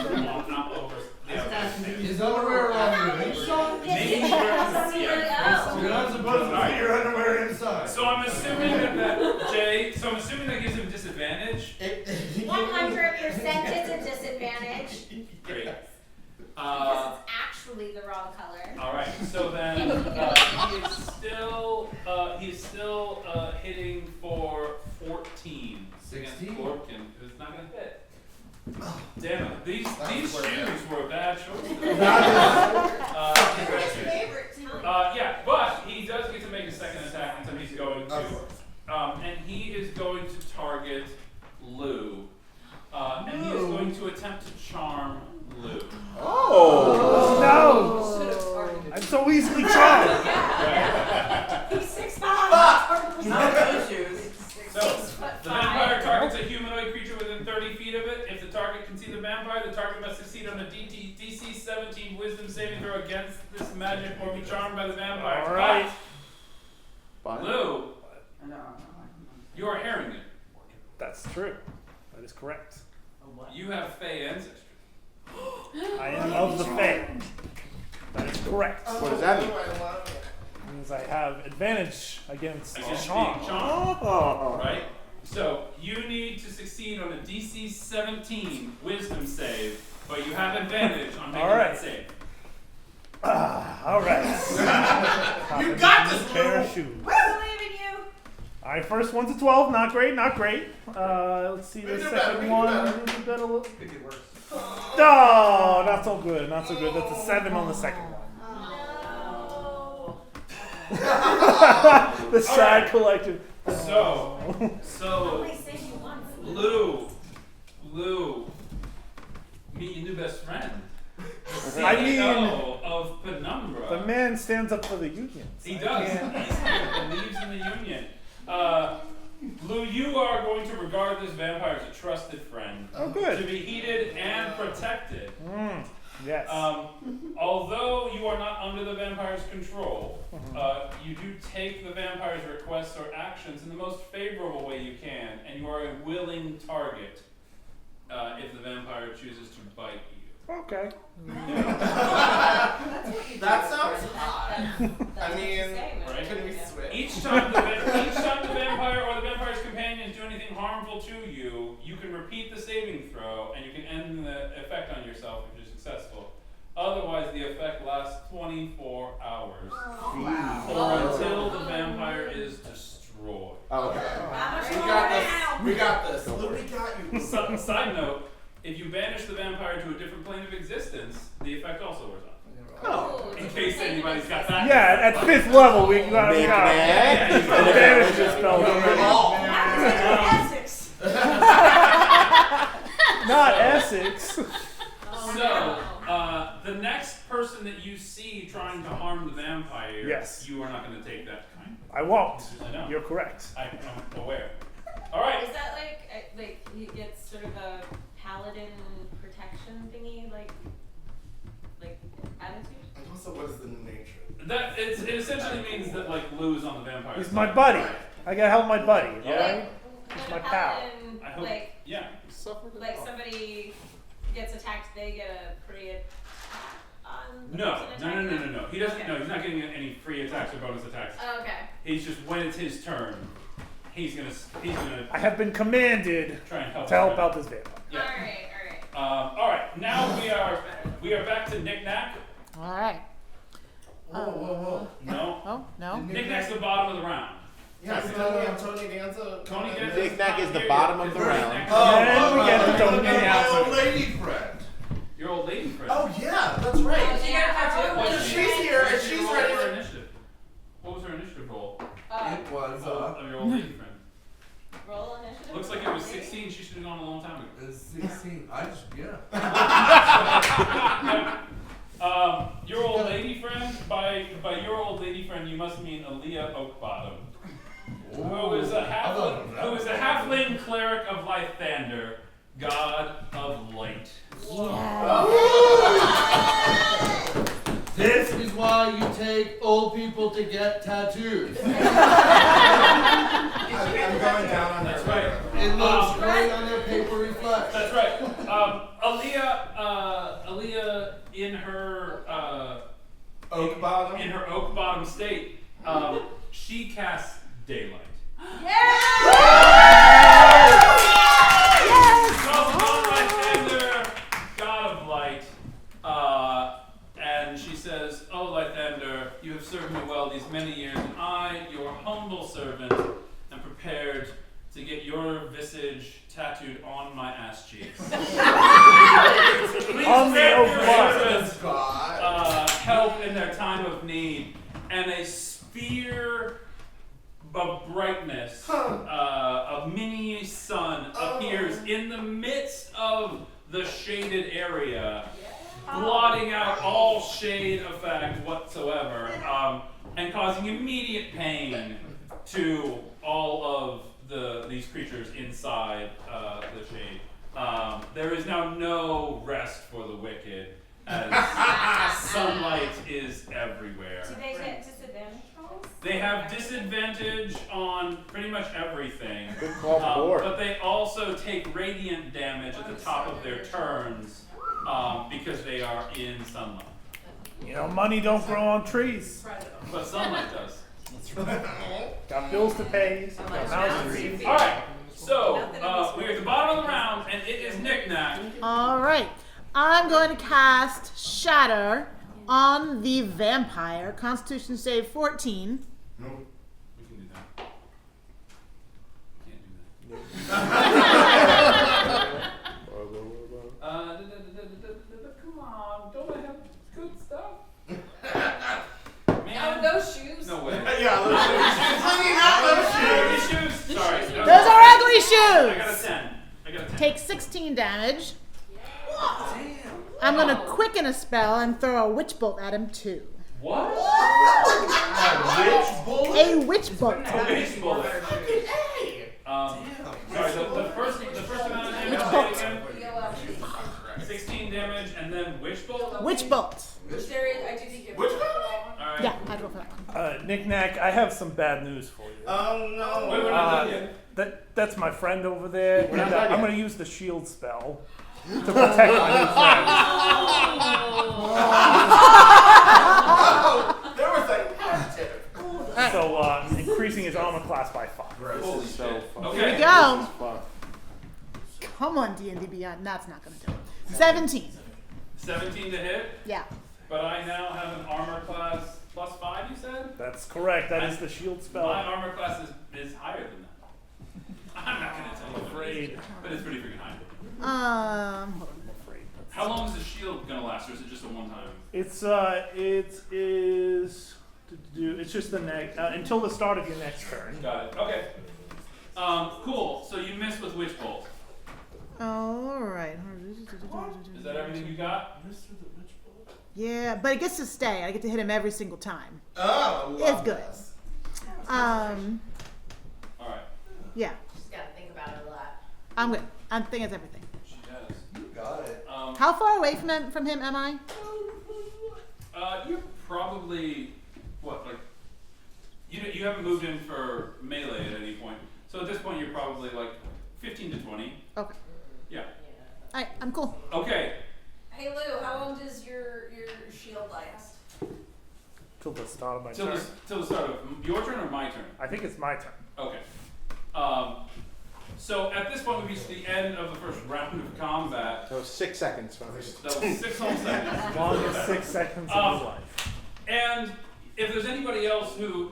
didn't walk not over the outside. Is underwear on the inside? Maybe You're not supposed to put your underwear inside. So I'm assuming that Jay. So I'm assuming that gives him disadvantage. 100% is a disadvantage. Great. Because it's actually the wrong color. All right. So then he is still hitting for 14 against 16? Blorkin. It's not gonna hit. Damn it! These shoes were a bad choice. Yeah, but he does get to make a second attack, and so he's going to, and he is going to target Lou, and he is going to attempt to charm Lou. Oh no! I'm so easily charmed. He's 6'5". Not those shoes. So, the vampire targets a humanoid creature within 30 feet of it. If the target can see the vampire, the target must succeed on a DC 17 Wisdom saving throw against this magic or be charmed by the vampire. All right. But, Lou, you are hearing it. That's true. That is correct. You have Fey ancestry. I am of the Fae. That is correct. What does that mean? Means I have advantage against Against charm. being charmed. Oh. Right? So you need to succeed on a DC 17 Wisdom save, but you have advantage on making that save. All right. You got this, pair of Lou. shoes. We believe in you. All right, first one's a 12. Not great, not great. Let's see the Make it second better, one. make it better. Make it worse. Oh, not so good, not so good. That's a 7 on the second one. The sad collective. So, Only saved you once. Lou, meet your new best friend. The I mean, CEO of Penumbra. The man stands up for the unions. He does. He believes in the union. Lou, you are going to regard this vampire as a trusted friend. Oh, good. To be heeded and protected. Yes. Although you are not under the vampire's control, you do take the vampire's requests or actions in the most favorable way you can, and you are a willing target if the vampire chooses to bite you. Okay. That sounds hot. I mean, Right? can we switch? Each time the vampire or the vampire's companions do anything harmful to you, you can repeat the saving throw, and you can end the effect on yourself if you're successful. Otherwise, the effect lasts 24 hours. Or until the vampire is destroyed. Okay. We got this. Look, we got you. Side note, if you banish the vampire to a different plane of existence, the effect also wears off. Oh. In case anybody's got that. Yeah, at 5th level, we got Big man. advantage this spell already. Essex. Not Essex. So, the next person that you see trying to harm the vampire, Yes. you are not going to take that kind. I won't. I know. You're correct. I'm aware. All right. Is that like he gets sort of a paladin protection thingy, like attitude? And also, what is the nature? That it essentially means that like Lou's on the vampire. He's side. my buddy. I gotta help my buddy. Yeah. Alright? When He's a my pal. paladin, I hope. like Yeah. somebody gets attacked, they get a free attack on the No. person attacking them? No. He doesn't. Okay. No, he's not getting any free attacks or bonus attacks. Oh, okay. He's just when it's his turn, he's gonna I have been commanded try and help. to help out this vampire. Yeah. All right. All right. Now we are back to Knick Knack. All right. Whoa. No. Oh, no. Knick Knack's the bottom of the round. Yeah, Tony Danza. Tony Danza. Knick Knack is the bottom of the round. And we get the Tony my Danza. old lady friend. Your old lady friend. Oh yeah, that's right. She got a tattoo. What's She's your- here and what's she's your roll ready for to- initiative? What was her initiative roll? It was Of your old lady friend. Roll initiative. Looks like it was 16. She should have gone a long time ago. 16. I just Your old lady friend. By your old lady friend, you must mean Aaliyah Oakbottom, who is a halfling cleric of Lythander, god of light. This is why you take old people to get tattoos. I'm going down on That's her. right. It looks great on their papery flesh. That's right. Aaliyah, in her Oak bottom. in her oak bottom state, she casts daylight. Lythander, god of light, and she says, "Oh, Lythander, you have served me well these many years, and I, your humble servant, am prepared to get your visage tattooed on my ass cheeks. Please On the grant oak your bottom. servants God. help in their time of need." And a sphere of brightness, a mini sun appears in the midst of the shaded area, blotting out all shade effect whatsoever, and causing immediate pain to all of these creatures inside the shade. There is now no rest for the wicked, as sunlight is everywhere. Do they get disadvantage rolls? They have disadvantage on pretty much everything. Good call forward. But they also take radiant damage at the top of their turns because they are in sunlight. You know, money don't grow on trees. But sunlight does. Got bills to pay. Got mouths to feed. Alright, So, we're at the bottom of the round, and it is knick-knack. All right. I'm going to cast Shatter on the vampire. Constitution save 14. No. We can do that. We can't do that. Come on, don't I have good stuff? Man. Oh, those shoes? No way. Yeah, those shoes. Bringing out those shoes. Shoes. Sorry. Those are ugly shoes. I got a 10. Take 16 damage. Damn. I'm going to quicken a spell and throw a witch bolt at him too. What? A witch bolt. A witch bullet. Sorry, the first amount of damage again. 16 damage and then witch bolt. Witch bolt. Which there is, I do think Witch bolt. All right. Yeah, I'd go for that one. Knick-knack, I have some bad news for you. Oh no. Wait, we're not done yet. That's my friend over there, and I'm going to use the shield spell to protect my new friend. There was a positive. So, increasing his armor class by 5. Holy So shit. fun. Okay. Here we go. Come on, D&D Beyond. That's not going to do it. 17. 17 to hit. Yeah. But I now have an armor class plus 5. You said. That's correct. That is the shield spell. My armor class is higher than that. I'm not gonna tell you. I'm afraid. But it's pretty freaking high. Hold on. How long is the shield gonna last, or is it just a one time? It's it's just the next until the start of your next turn. Got it. Okay. Cool. So you missed with witch bolt. All right. Is that everything you got? Yeah, but it gets to stay. I get to hit him every single time. Oh, It's good. All right. Yeah, Just gotta think about it a lot. I'm good. I'm thinking it's everything. She does. You got it. How far away from him am I? You're probably what, like you haven't moved in for melee at any point. So at this point you're probably like 15 to 20. Okay. Yeah. All right, I'm cool. Okay. Hey Lou, how long does your shield last? Till the start of my Till turn. the start of your turn or my turn? I think it's my turn. Okay. So at this point we reached the end of the first round of combat. That was 6 seconds, folks. That was 6 whole seconds. Longest 6 seconds of his life. And if there's anybody else who,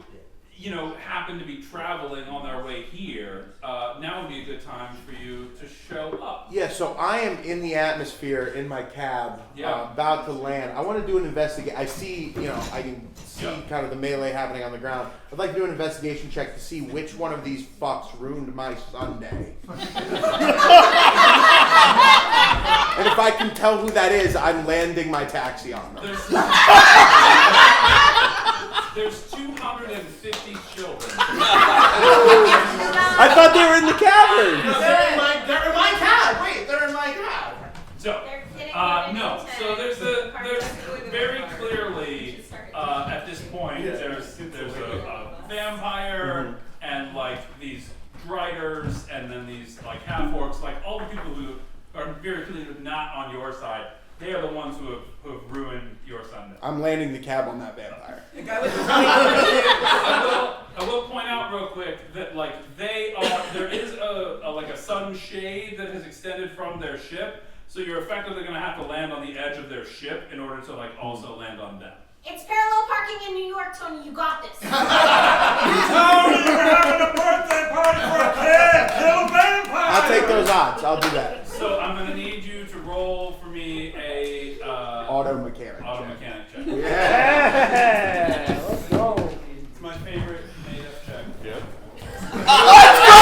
happen to be traveling on their way here, now would be a good time for you to show up. Yeah, so I am in the atmosphere in my cab, Yeah. about to land. I want to do an investigation. I see, I can see kind of the melee happening on the ground. I'd like to do an investigation check to see which one of these fucks ruined my Sunday. And if I can tell who that is, I'm landing my taxi on them. There's 250 children. I thought they were in the cavern. No, they're in my cab. Wait, they're in my cab. So, no. So there's very clearly at this point there's a vampire and like these driders and then these like half orcs, like all the people who are very clearly not on your side. They are the ones who have ruined your Sunday. I'm landing the cab on that vampire. I will point out real quick that there is a sunshade that has extended from their ship, so you're effectively going to have to land on the edge of their ship in order to also land on them. It's parallel parking in New York, Tony. You got this. Tony, we're having a birthday party for a kid. Kill a vampire. I'll take those odds. I'll do that. So I'm going to need you to roll for me a Auto mechanic check. Yeah. Let's go. It's my favorite made-up check. Yep. Let's go!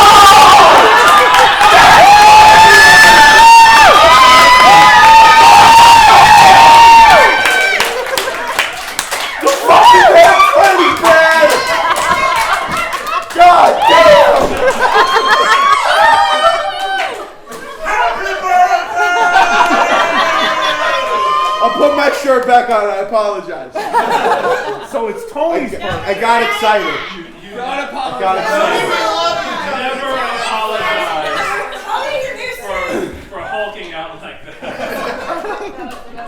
God damn! I'll put my shirt back on. I apologize. So it's Tony's turn. I got excited. You got I got excited. Never apologize for hulking out like that.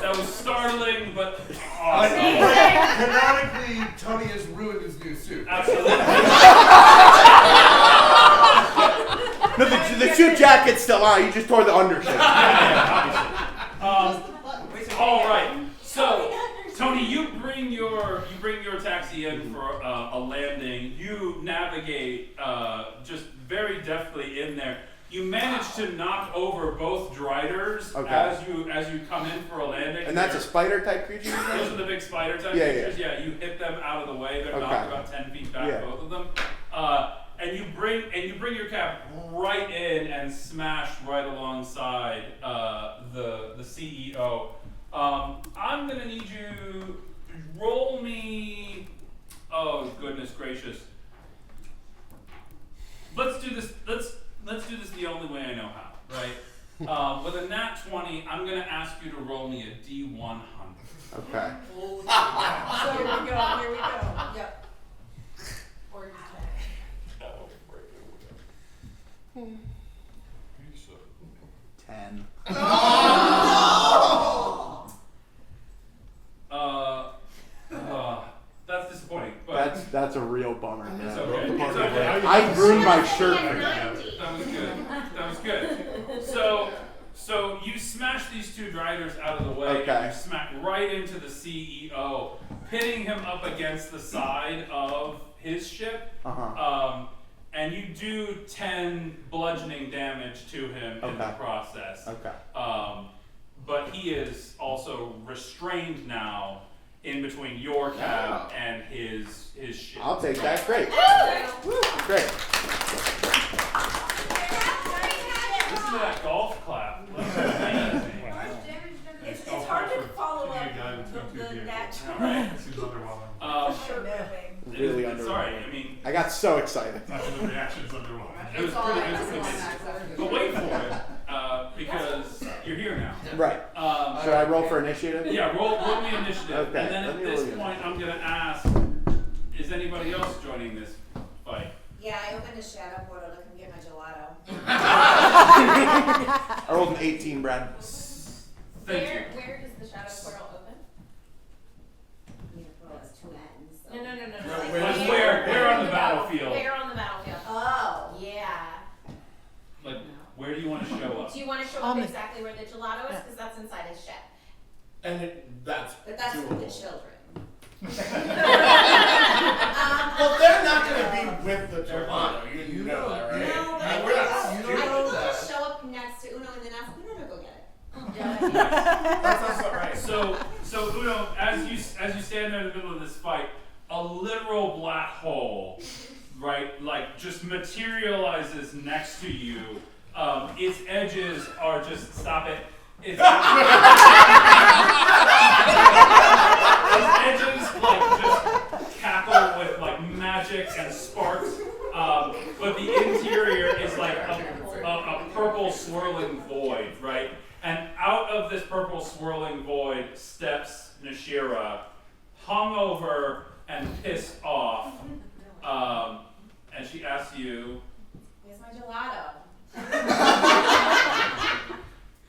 That was startling, but awesome. Canonically, Tony has ruined his new suit. Absolutely. No, the jacket's still on. You just tore the undershirt. All right. So, Tony, you bring your taxi in for a landing. You navigate just very deftly in there. You manage to knock over both driders as you come in for a landing. And that's a spider type creature? Those are the big spider type creatures. Yeah, you hit them out of the way. They're knocked about 10 feet back, both of them. And you bring your cab right in and smash right alongside the CEO. I'm gonna need you roll me. Oh goodness gracious! Let's do this. Let's do this the only way I know how. Right? With a nat 20, I'm gonna ask you to roll me a D100. Okay. So here we go. Yep. Or you take. 10. That's disappointing. But that's a real bummer. It's okay. It's okay. I ruined my shirt for that. That was good. So you smash these two driders out of the way, and you smack right into the CEO, pitting him up against the side of his ship. And you do 10 bludgeoning damage to him in the process. But he is also restrained now in between your cab and his ship. I'll take that. Great. Great. Listen to that golf clap. That's amazing. It's hard to follow up the natural. Really underwhelming. Sorry, I mean, I got so excited. the reaction is underwhelming. It was pretty. But wait for it, because you're here now. Right. Should I roll for initiative? Yeah, roll me initiative. Okay. And then at this point, I'm gonna ask: is anybody else joining this fight? Yeah, I opened a shadow portal to come get my gelato. I rolled an 18, Brad. Thank you. Where does the shadow portal open? The portal has two ends. So. No. Where on the battlefield? Where on the battlefield? Oh. Yeah. Like, where do you want to show up? Do you want to show up exactly where the gelato is? Because that's inside his ship. And But that's for the children. well, they're not going to be with the gelato. You know that, right? No, but I think they'll show up next to Uno and then ask Uno to go get it. That sounds about right. So Uno, as you stand there in the middle of this fight, a literal black hole, right, like just materializes next to you. Its edges are just its edges like just cackle with like magic and sparks, but the interior is like a purple swirling void, right? And out of this purple swirling void steps Nashira, hungover and pissed off, and she asks you, Where's my gelato?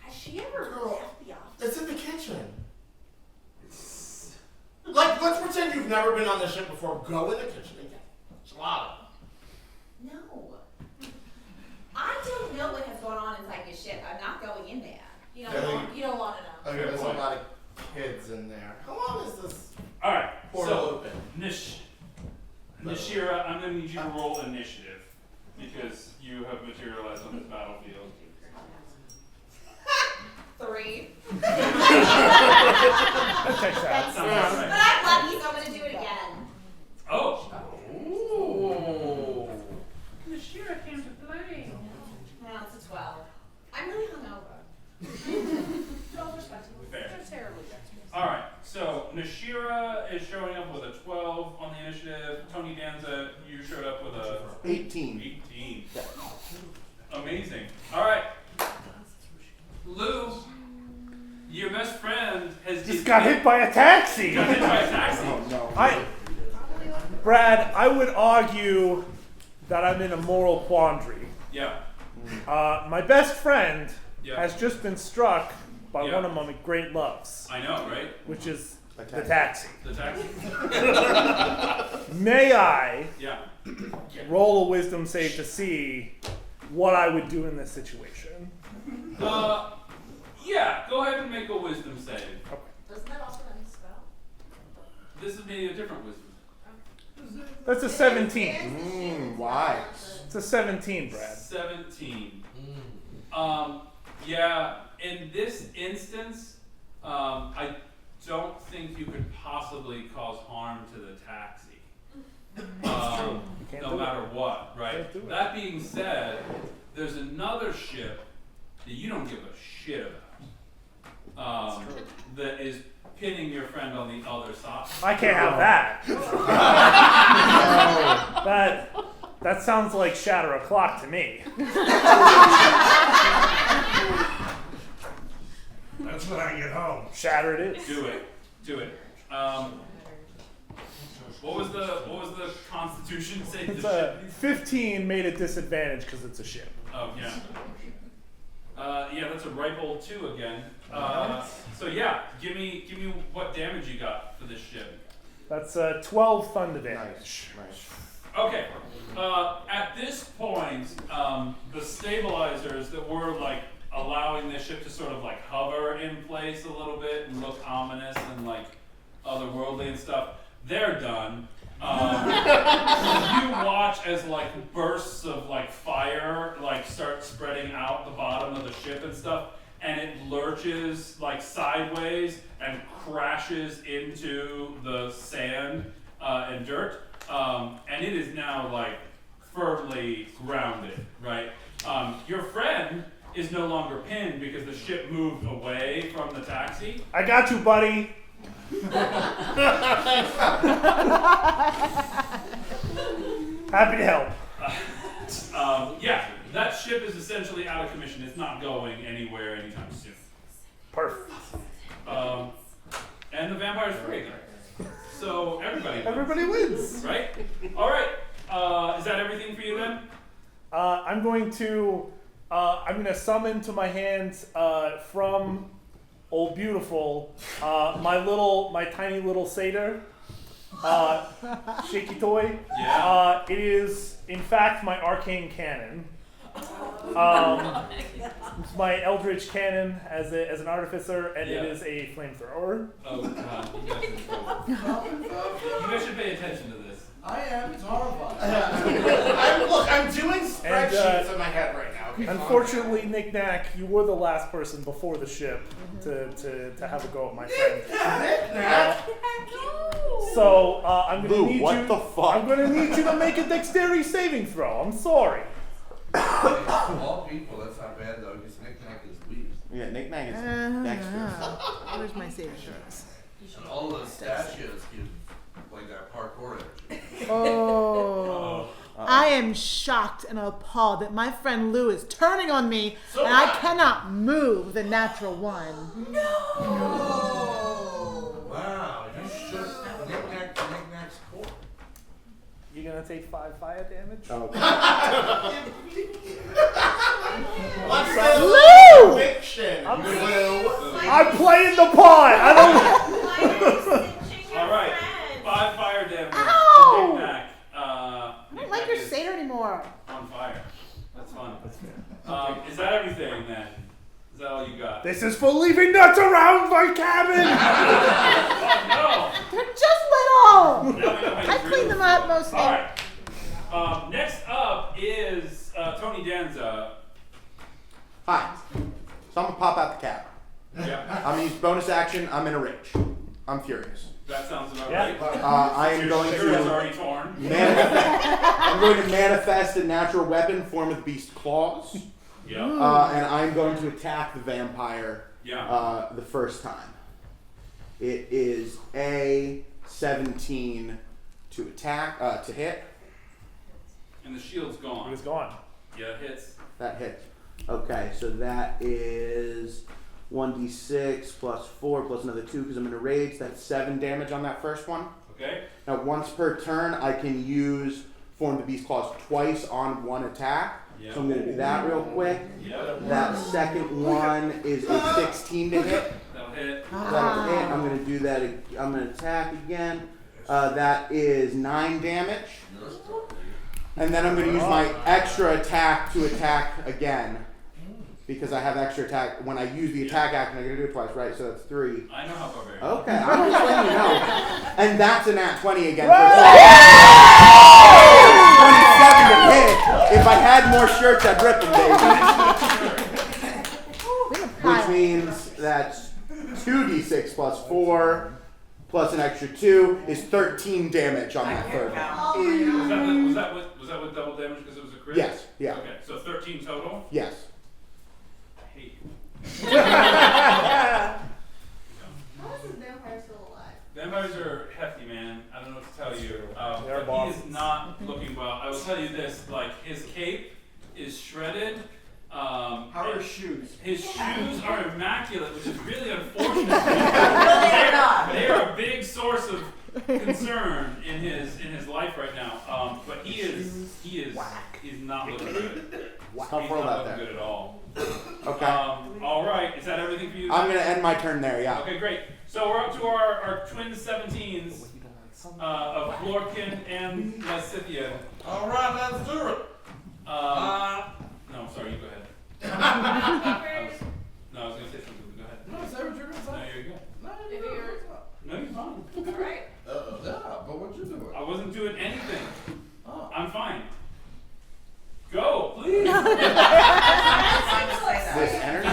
Has she ever left the office? It's in the kitchen. Like, let's pretend you've never been on the ship before. Go in the kitchen and get gelato. No. I don't know what has gone on inside your ship. I'm not going in there. You don't want to know. Okay, there's a lot of kids in there. How long is this all right, portal so open? Nashira, I'm going to need you to roll initiative because you have materialized on this battlefield. 3. That sounds right. But I'm lucky, so I'm going to do it again. Oh. Ooh. Nashira came to play. No, it's a 12. I'm really hungover. Fair. All right, so Nashira is showing up with a 12 on the initiative. Tony Danza, you showed up with a 18. 18. Amazing. All right, Lou, your best friend has Just got hit by a taxi. Got hit by a taxi. Oh no. Brad, I would argue that I'm in a moral quandary. Yeah. My best friend Yeah. has just been struck by Yeah. one of my great loves, I know, right? which is A the taxi. The taxi. May I Yeah. roll a wisdom save to see what I would do in this situation. Yeah, go ahead and make a wisdom save. Doesn't that also end spell? This is maybe a different wisdom. That's a 17. Why? It's a 17, Brad. 17. Yeah, in this instance, I don't think you could possibly cause harm to the taxi. No matter what, right? That being said, there's another ship that you don't give a shit about. That is pinning your friend on the other side. I can't have that. That sounds like shatter a clock to me. That's when I get home. Shatter it is. Do it. What was the Constitution say? It's a 15 made at disadvantage because it's a ship. Oh yeah. Yeah, that's a ripe old 2 again. So yeah, give me what damage you got for this ship. That's 12 thunder damage. Nice. Okay. At this point, the stabilizers that were like allowing this ship to sort of like hover in place a little bit and look ominous and like otherworldly and stuff, they're done. You watch as like bursts of like fire like start spreading out the bottom of the ship and stuff, and it lurches like sideways and crashes into the sand and dirt, and it is now like firmly grounded, right? Your friend is no longer pinned because the ship moved away from the taxi. I got you, buddy. Happy to help. Yeah, that ship is essentially out of commission. It's not going anywhere anytime soon. Perfect. And the vampire's free again. So everybody wins. Right? All right. Is that everything for you then? I'm going to summon to my hands from Old Beautiful my tiny little satyr, shaky toy. Yeah. It is in fact my arcane cannon. It's my eldritch cannon as an artificer, and it is a flamethrower. Oh God, you guys should pay attention to this. I am. It's horrifying. I'm doing spreadsheets in my head right now. Okay, unfortunately, Nick Nack, you were the last person before the ship to have a go at my friend. So I'm gonna need what you. the fuck? I'm gonna need you to make a dexterity saving throw. I'm sorry. Of all people, that's not bad though, because Nick Nack is weak. Yeah, Nick Nack is dexterous. Where's my saving throws? And all those stachios give like that parkour energy. Oh. I am shocked and appalled that my friend Lou is turning on me, and I cannot move the natural one. No! Wow, you should Nick Nack's core. You're gonna take 5 fire damage. Okay. Lou! I'm playing the part. I don't. All right, 5 fire damage. Ow! To Nick Nack. I don't like your satyr anymore. On fire. That's fun. Is that everything then? Is that all you got? This is for leaving nuts around my cabin. Oh They're just little. no! Now we know how I you clean really them up feel. mostly. All right. Next up is Tony Danza. Hi. So I'm gonna pop out the cab. Yeah. I'm gonna use bonus action. I'm in a rage. I'm furious. That sounds about Yeah. right. I am Your going shirt is to already torn. I'm going to manifest a natural weapon, form of beast claws. Yeah. And I'm going to attack the vampire the first time. It is a 17 to attack, to hit. And the shield's gone. It was gone. Yeah, it hits. That hits. Okay, so that is 1d6 plus 4 plus another 2 because I'm in a rage. That's 7 damage on that first one. Okay. Now, once per turn, I can use Form the Beast Claws twice on one attack. Yeah. So I'm going to do that real quick. Yeah. That second one is a 16 to hit. That'll hit. That'll hit. I'm going to do that. I'm going to attack again. That is 9 damage. And then I'm going to use my extra attack to attack again. Because I have extra attack. When I use the attack action, I'm going to do it twice, right? So that's 3. I know how barbarian. Okay, I'm just letting you know. And that's a nat 20 again. For 27 to hit. If I had more shirts, I'd rip them, baby. Which means that's 2d6 plus 4 plus an extra 2 is 13 damage on that third one. Was that with double damage because it was a crit? Yes, yeah. Okay, so 13 total? Yes. I hate you. How is this vampire still alive? Vampires are hefty, man. I don't know what to tell you. They're But he is not looking well. I will tell you this, like, his cape is shredded. How are his shoes? His shoes are immaculate, which is really unfortunate. They are a big source of concern in his life right now. But he is not looking good. Tough He's roll not out looking there. good at all. Okay. All right. Is that everything for you? I'm going to end my turn there, yeah. Okay, great. So we're up to our twin 17s of Glorkin and Lysithian. All right, let's do it. No, sorry, you go ahead. No, I was going to say something, but go ahead. No, say what you're gonna No, say. you're good. No, If you're you're- No, you're fine. Alright. yeah, but what you doing? I wasn't doing anything. Oh. I'm fine. Go, please. This energy?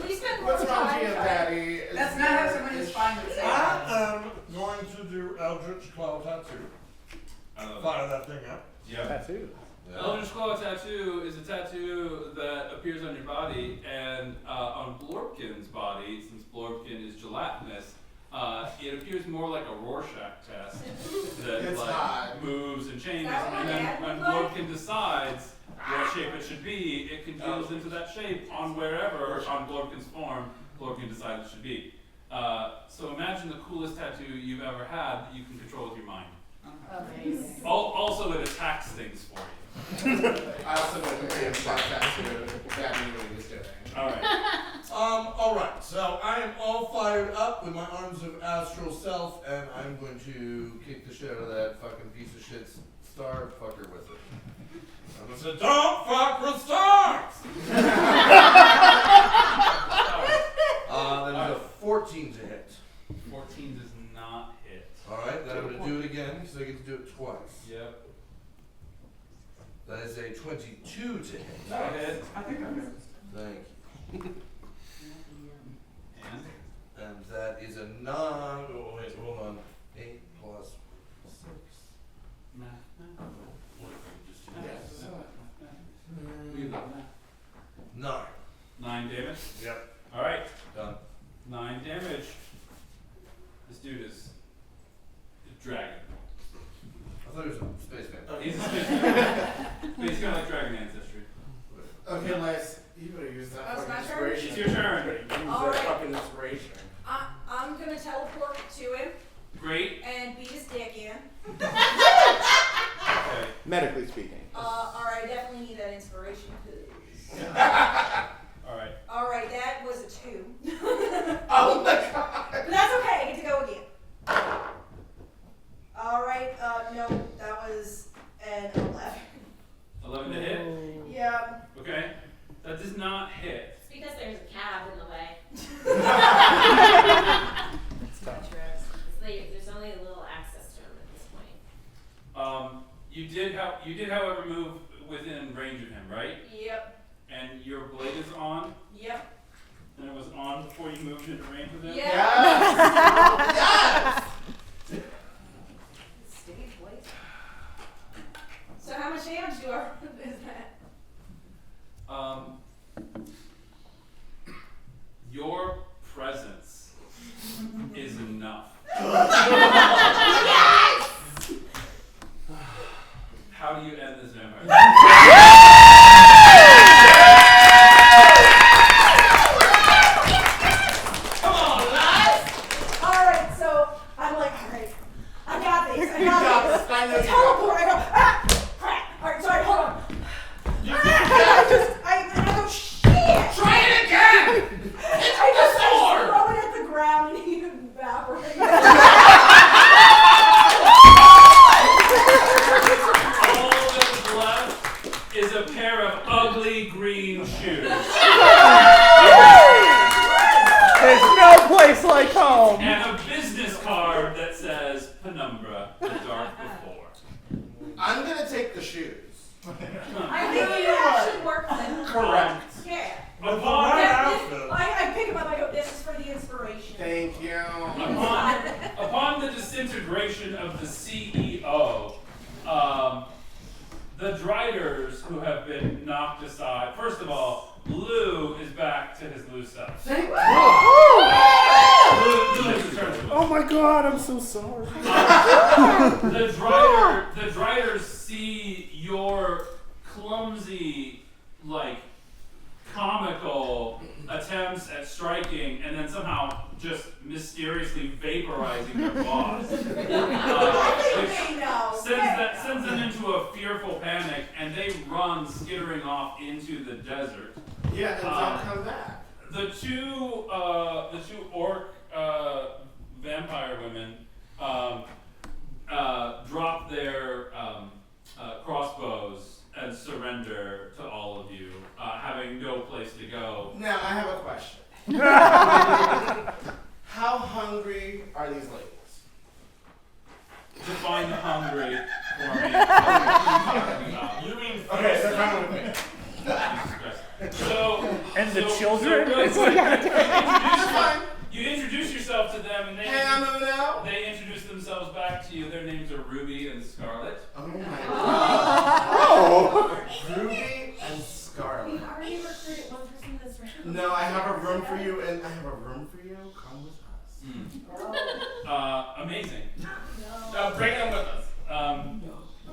We spend more What's wrong with time you, trying- Daddy? That's not how someone who's fine would say I that. am going to do Eldritch Claw Tattoo. Fire that thing up. Yeah. Tattoo. Eldritch Claw Tattoo is a tattoo that appears on your body, and on Blorpkin's body, since Blorpkin is gelatinous, it appears more like a Rorschach test that It's like hot. moves and changes, Is that what and my then dad when looked like? Blorpkin decides what shape it should be, it congeals into that shape on wherever on Blorpkin's form Blorpkin decides it should be. So imagine the coolest tattoo you've ever had that you can control with your mind. Amazing. Also, it attacks things for you. I also know that they have shot tattoo. That knew what he was doing. All right. All right. So I am all fired up with my arms of astral self, and I'm going to kick the shit out of that fucking piece of shit star fucker with it. I'm gonna say, don't fuck with stars. That is a 14 to hit. 14 does not hit. All right. Then I'm gonna do it again because I get to do it twice. Yep. That is a 22 to hit. That hit. I think I'm good. Thank you. And And that is a 9. Oh, wait, hold on. 8 plus 6. Yes. 9. 9 damage. Yep. All right. Done. 9 damage. This dude is a dragon. I thought he was a spaceman. He's a spaceman. But he's got like dragon ancestry. Okay, Les, you better use that Oh, it's fucking my turn? inspiration. It's your turn. You better use All that right. fucking inspiration. I'm gonna teleport to him Great. and beat his dick in. Okay. Medically speaking. Alright, I definitely need that inspiration. All right. Alright, that was a 2. Oh my god! But that's okay, I get to go again. Alright, no, that was an 11. 11 to hit. Yeah. Okay. That does not hit. It's because there's a cab in the way. It's tough. Adventurous. It's like, there's only a little access to him at this point. You did however move within range of him, right? Yep. And your blade is on, Yep. and it was on before you moved into range with him. Yeah. Yes! Sticky plate. So how much damage do I is that? Your presence is enough. How do you end this vampire? Alright, so I no place like home. And a business card that says Penumbra, the dark before. I'm gonna take the shoes. I think you actually work them. Correct. Yeah. I I pick them up. I go, this is for the inspiration. Thank you. Upon the disintegration of the CEO, the Driders who have been knocked aside. First of all, Lou is back to his Lou self. Thank you. Lou has returned to us. Oh my God, I'm so sorry. The Driders see your clumsy, comical attempts at striking, and then somehow just mysteriously vaporizing their boss. Sends them into a fearful panic, and they run skittering off into the desert. Yeah, and don't come back. The two orc vampire women drop their crossbows and surrender to all of you, having no place to go. Now, I have a question. How hungry are these ladies? Define hungry for me. You mean okay, they're coming with me. And the children? You introduce yourself to them, and they introduce themselves back to you. Their names are Ruby and Scarlet. Oh my God. Ruby and Scarlet. We've already recruited one person in this room. No, I have a room for you, and I have a room for you. Come with us. Amazing. Bring them with us.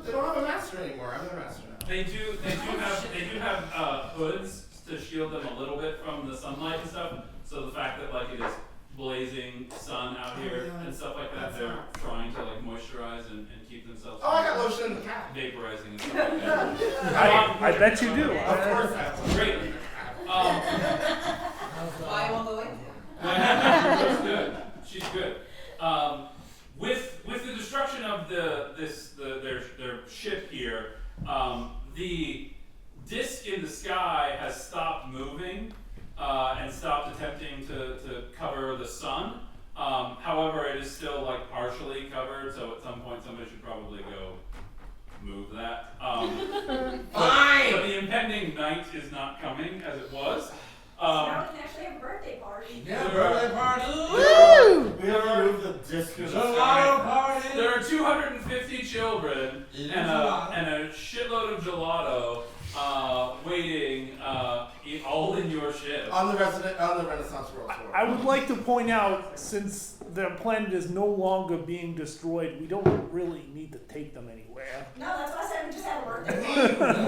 They don't have a master anymore. I'm their master now. They do have hoods to shield them a little bit from the sunlight and stuff. So the fact that it is blazing sun out here and stuff like that, they're trying to moisturize and keep themselves. Oh, I got lotion in the cat. Vaporizing and stuff like that. I bet you do. Of course I have. Great. Why won't go in? She's good. She's good. With the destruction of their ship here, the disc in the sky has stopped moving and stopped attempting to cover the sun. However, it is still partially covered, so at some point somebody should probably go move that. But the impending night is not coming as it was. Now we can actually have a birthday party. Yeah, birthday party. Woo! We have to move the disc. Gelato party. There are 250 children and a shitload of gelato waiting all in your ship. On the Renaissance World Tour. I would like to point out, since the planet is no longer being destroyed, we don't really need to take them anywhere. No, that's why I said we just had a birthday.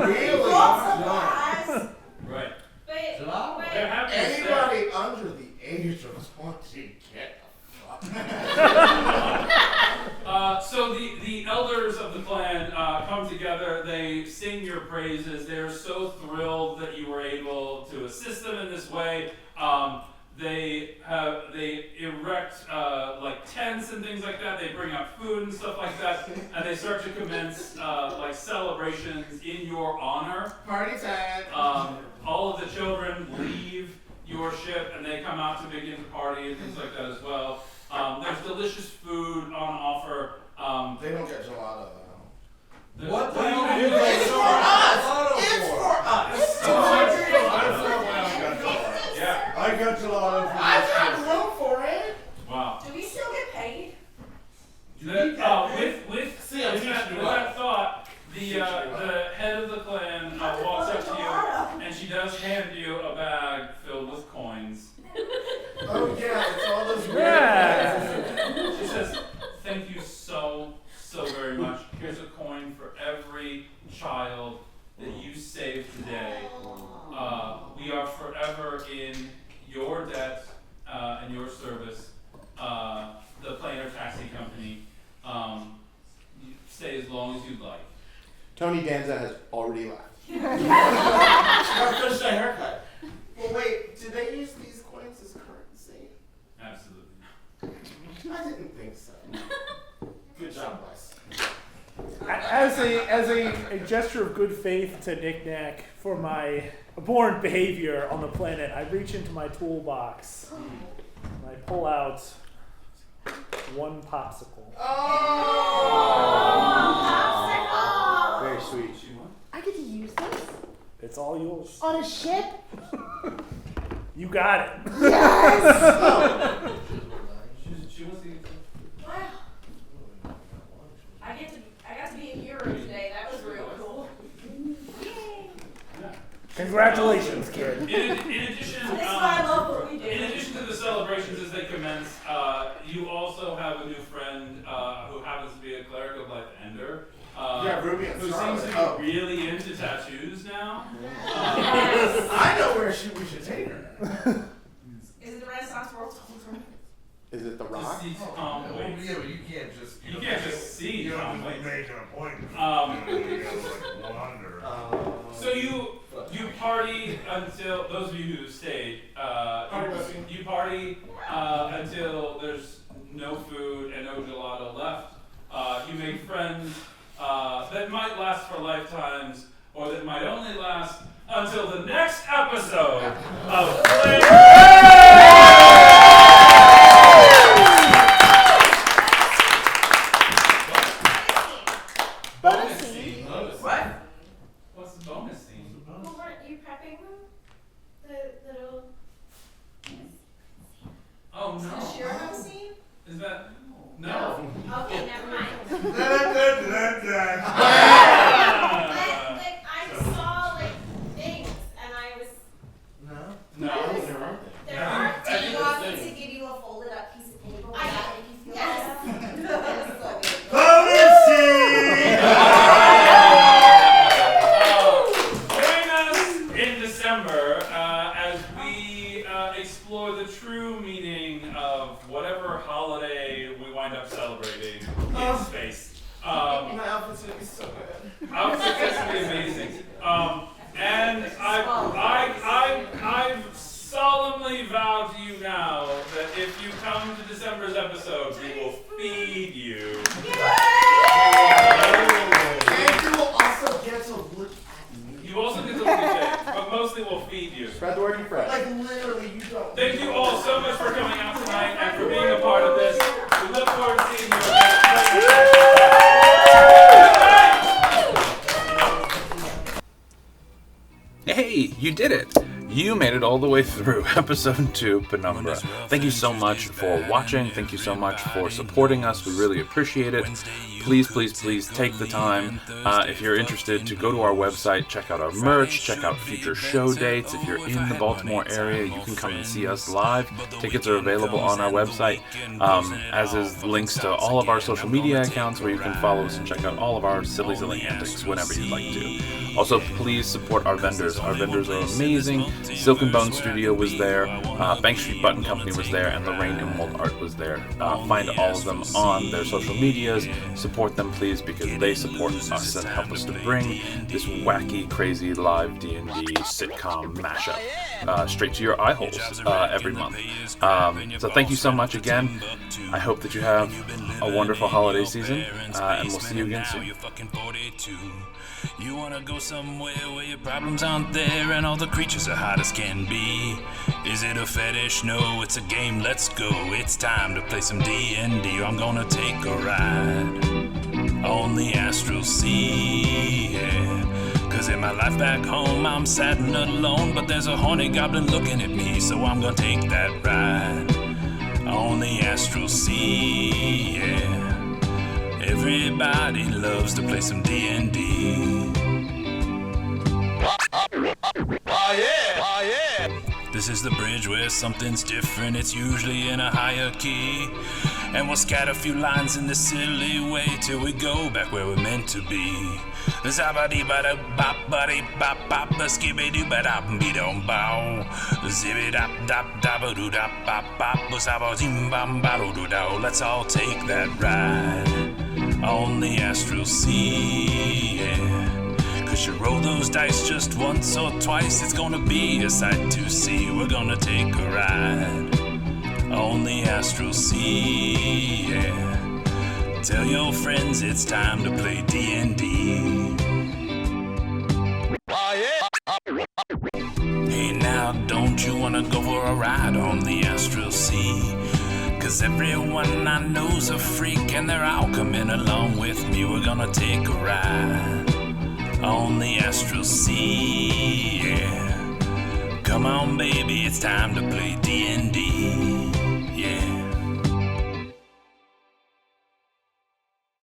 Really? Supplies. Right. But Anybody under the age of 20 get the fuck. So the elders of the clan come together. They sing your praises. They're so thrilled that you were able to assist them in this way. They erect tents and things like that. They bring out food and stuff like that, and they start to commence celebrations in your honor. Party time. All of the children leave your ship and they come out to begin the party and things like that as well. There's delicious food on offer. They don't get gelato though. What the hell do you get It's for us? It's for us. Yeah. I got gelato for I've got room for it. Wow. Do we still get paid? With that thought, the head of the clan walks up to you, and she does hand you a bag filled with coins. Oh yeah, it's all those Yeah. She says, "Thank you so very much. Here's a coin for every child that you saved today. We are forever in your debt and your service. The Planar Taxi Company. Stay as long as you'd like." Tony Danza has already left. Just a haircut. Well, wait, do they use these coins as currency? Absolutely. I didn't think so. Good job, boys. As a gesture of good faith to Nick Nack for my abhorrent behavior on the planet, I reach into my toolbox. And I and pull out one popsicle. Oh, Very sweet. I get to use this It's all yours. on a ship. You got it. Yes. wow. I got to be in Europe today. That was real cool. Congratulations, kid. In addition, This is why I love what we do. in addition to the celebrations as they commence, you also have a new friend who happens to be a cleric of life ender. Yeah, Ruby and who Scarlet. seems to be really into tattoos now. I know where we should take her. Is it the Renaissance World Tour? Is it The To Rock? see Tom Waits. Yeah, but you can't just. You can't just see You Tom don't Waits. make an appointment. Um, You gotta, like, wander. So you party until those of you who stayed. You party until there's no food and no gelato left. You make friends that might last for lifetimes, or that might only last until the next episode of Bonus scene. What? What's the bonus scene? Well, weren't you prepping them? The little. Oh The no. Shiro scene? Is that no? Okay, never mind. Like I saw like things, and I was. No. There are Do you things. want me to give you a folded up piece of paper? with that if you feel Yes. Join us in December as we explore the true meaning of whatever holiday we wind up celebrating in space. My outfit's gonna be so good. Outfits going to be amazing. And I've solemnly vowed to you now that if you come to December's episode, we will feed you. And you will also get to look at me. You also get to look at it, but mostly we'll feed you. Spread the word, you friend. Like literally, you don't. Thank you all so much for coming out tonight and for being a part of this. We look forward to seeing you again. Hey, you did it! You made it all the way through episode 2, Penumbra. Thank you so much for watching. Thank you so much for supporting us. We really appreciate it. Please, please, please take the time, if you're interested, to go to our website, check out our merch, check out future show dates. If you're in the Baltimore area, you can come and see us live. Tickets are available on our website, as is links to all of our social media accounts where you can follow us and check out all of our silly antics whenever you'd like to. Also, please support our vendors. Our vendors are amazing. Silk and Bone Studio was there, Bank Street Button Company was there, and Lorraine Emerald Art was there. Find all of them on their social medias. Support them, please, because they support us and help us to bring this wacky, crazy live D&D sitcom mashup straight to your eye holes every month. So thank you so much again. I hope that you have a wonderful holiday season, and we'll see you again soon. You wanna go somewhere where your problems aren't there and all the creatures are hot as can be. Is it a fetish? No, it's a game. Let's go. It's time to play some D&D. I'm gonna take a ride on the astral sea. Yeah. Cause in my life back home I'm sad and alone, but there's a horny goblin looking at me, so I'm gonna take that ride on the astral sea. Yeah. Everybody loves to play some D&D. Oh yeah! This is the bridge where something's different. It's usually in a higher key, and we'll scatter a few lines in this silly way till we go back where we're meant to be. Zabba-dee-ba-da-bop-ba-dee-bop-bop, skibby-doo-ba-dop-be-dum-bow, zibby-dop-dop-dabba-doo-dop-bop-bop, zabba-zim-bam-ba-doo-doo-dow. Let's all take that ride on the astral sea, yeah. Cause you roll those dice just once or twice, it's gonna be a sight to see. We're gonna take a ride on the astral sea, yeah. Tell your friends it's time to play D&D. Hey now, don't you wanna go for a ride on the astral sea? 'cause everyone I know's a freak and they're all coming along with me. We're gonna take a ride on the astral sea, yeah. Come on baby, it's time to play D&D.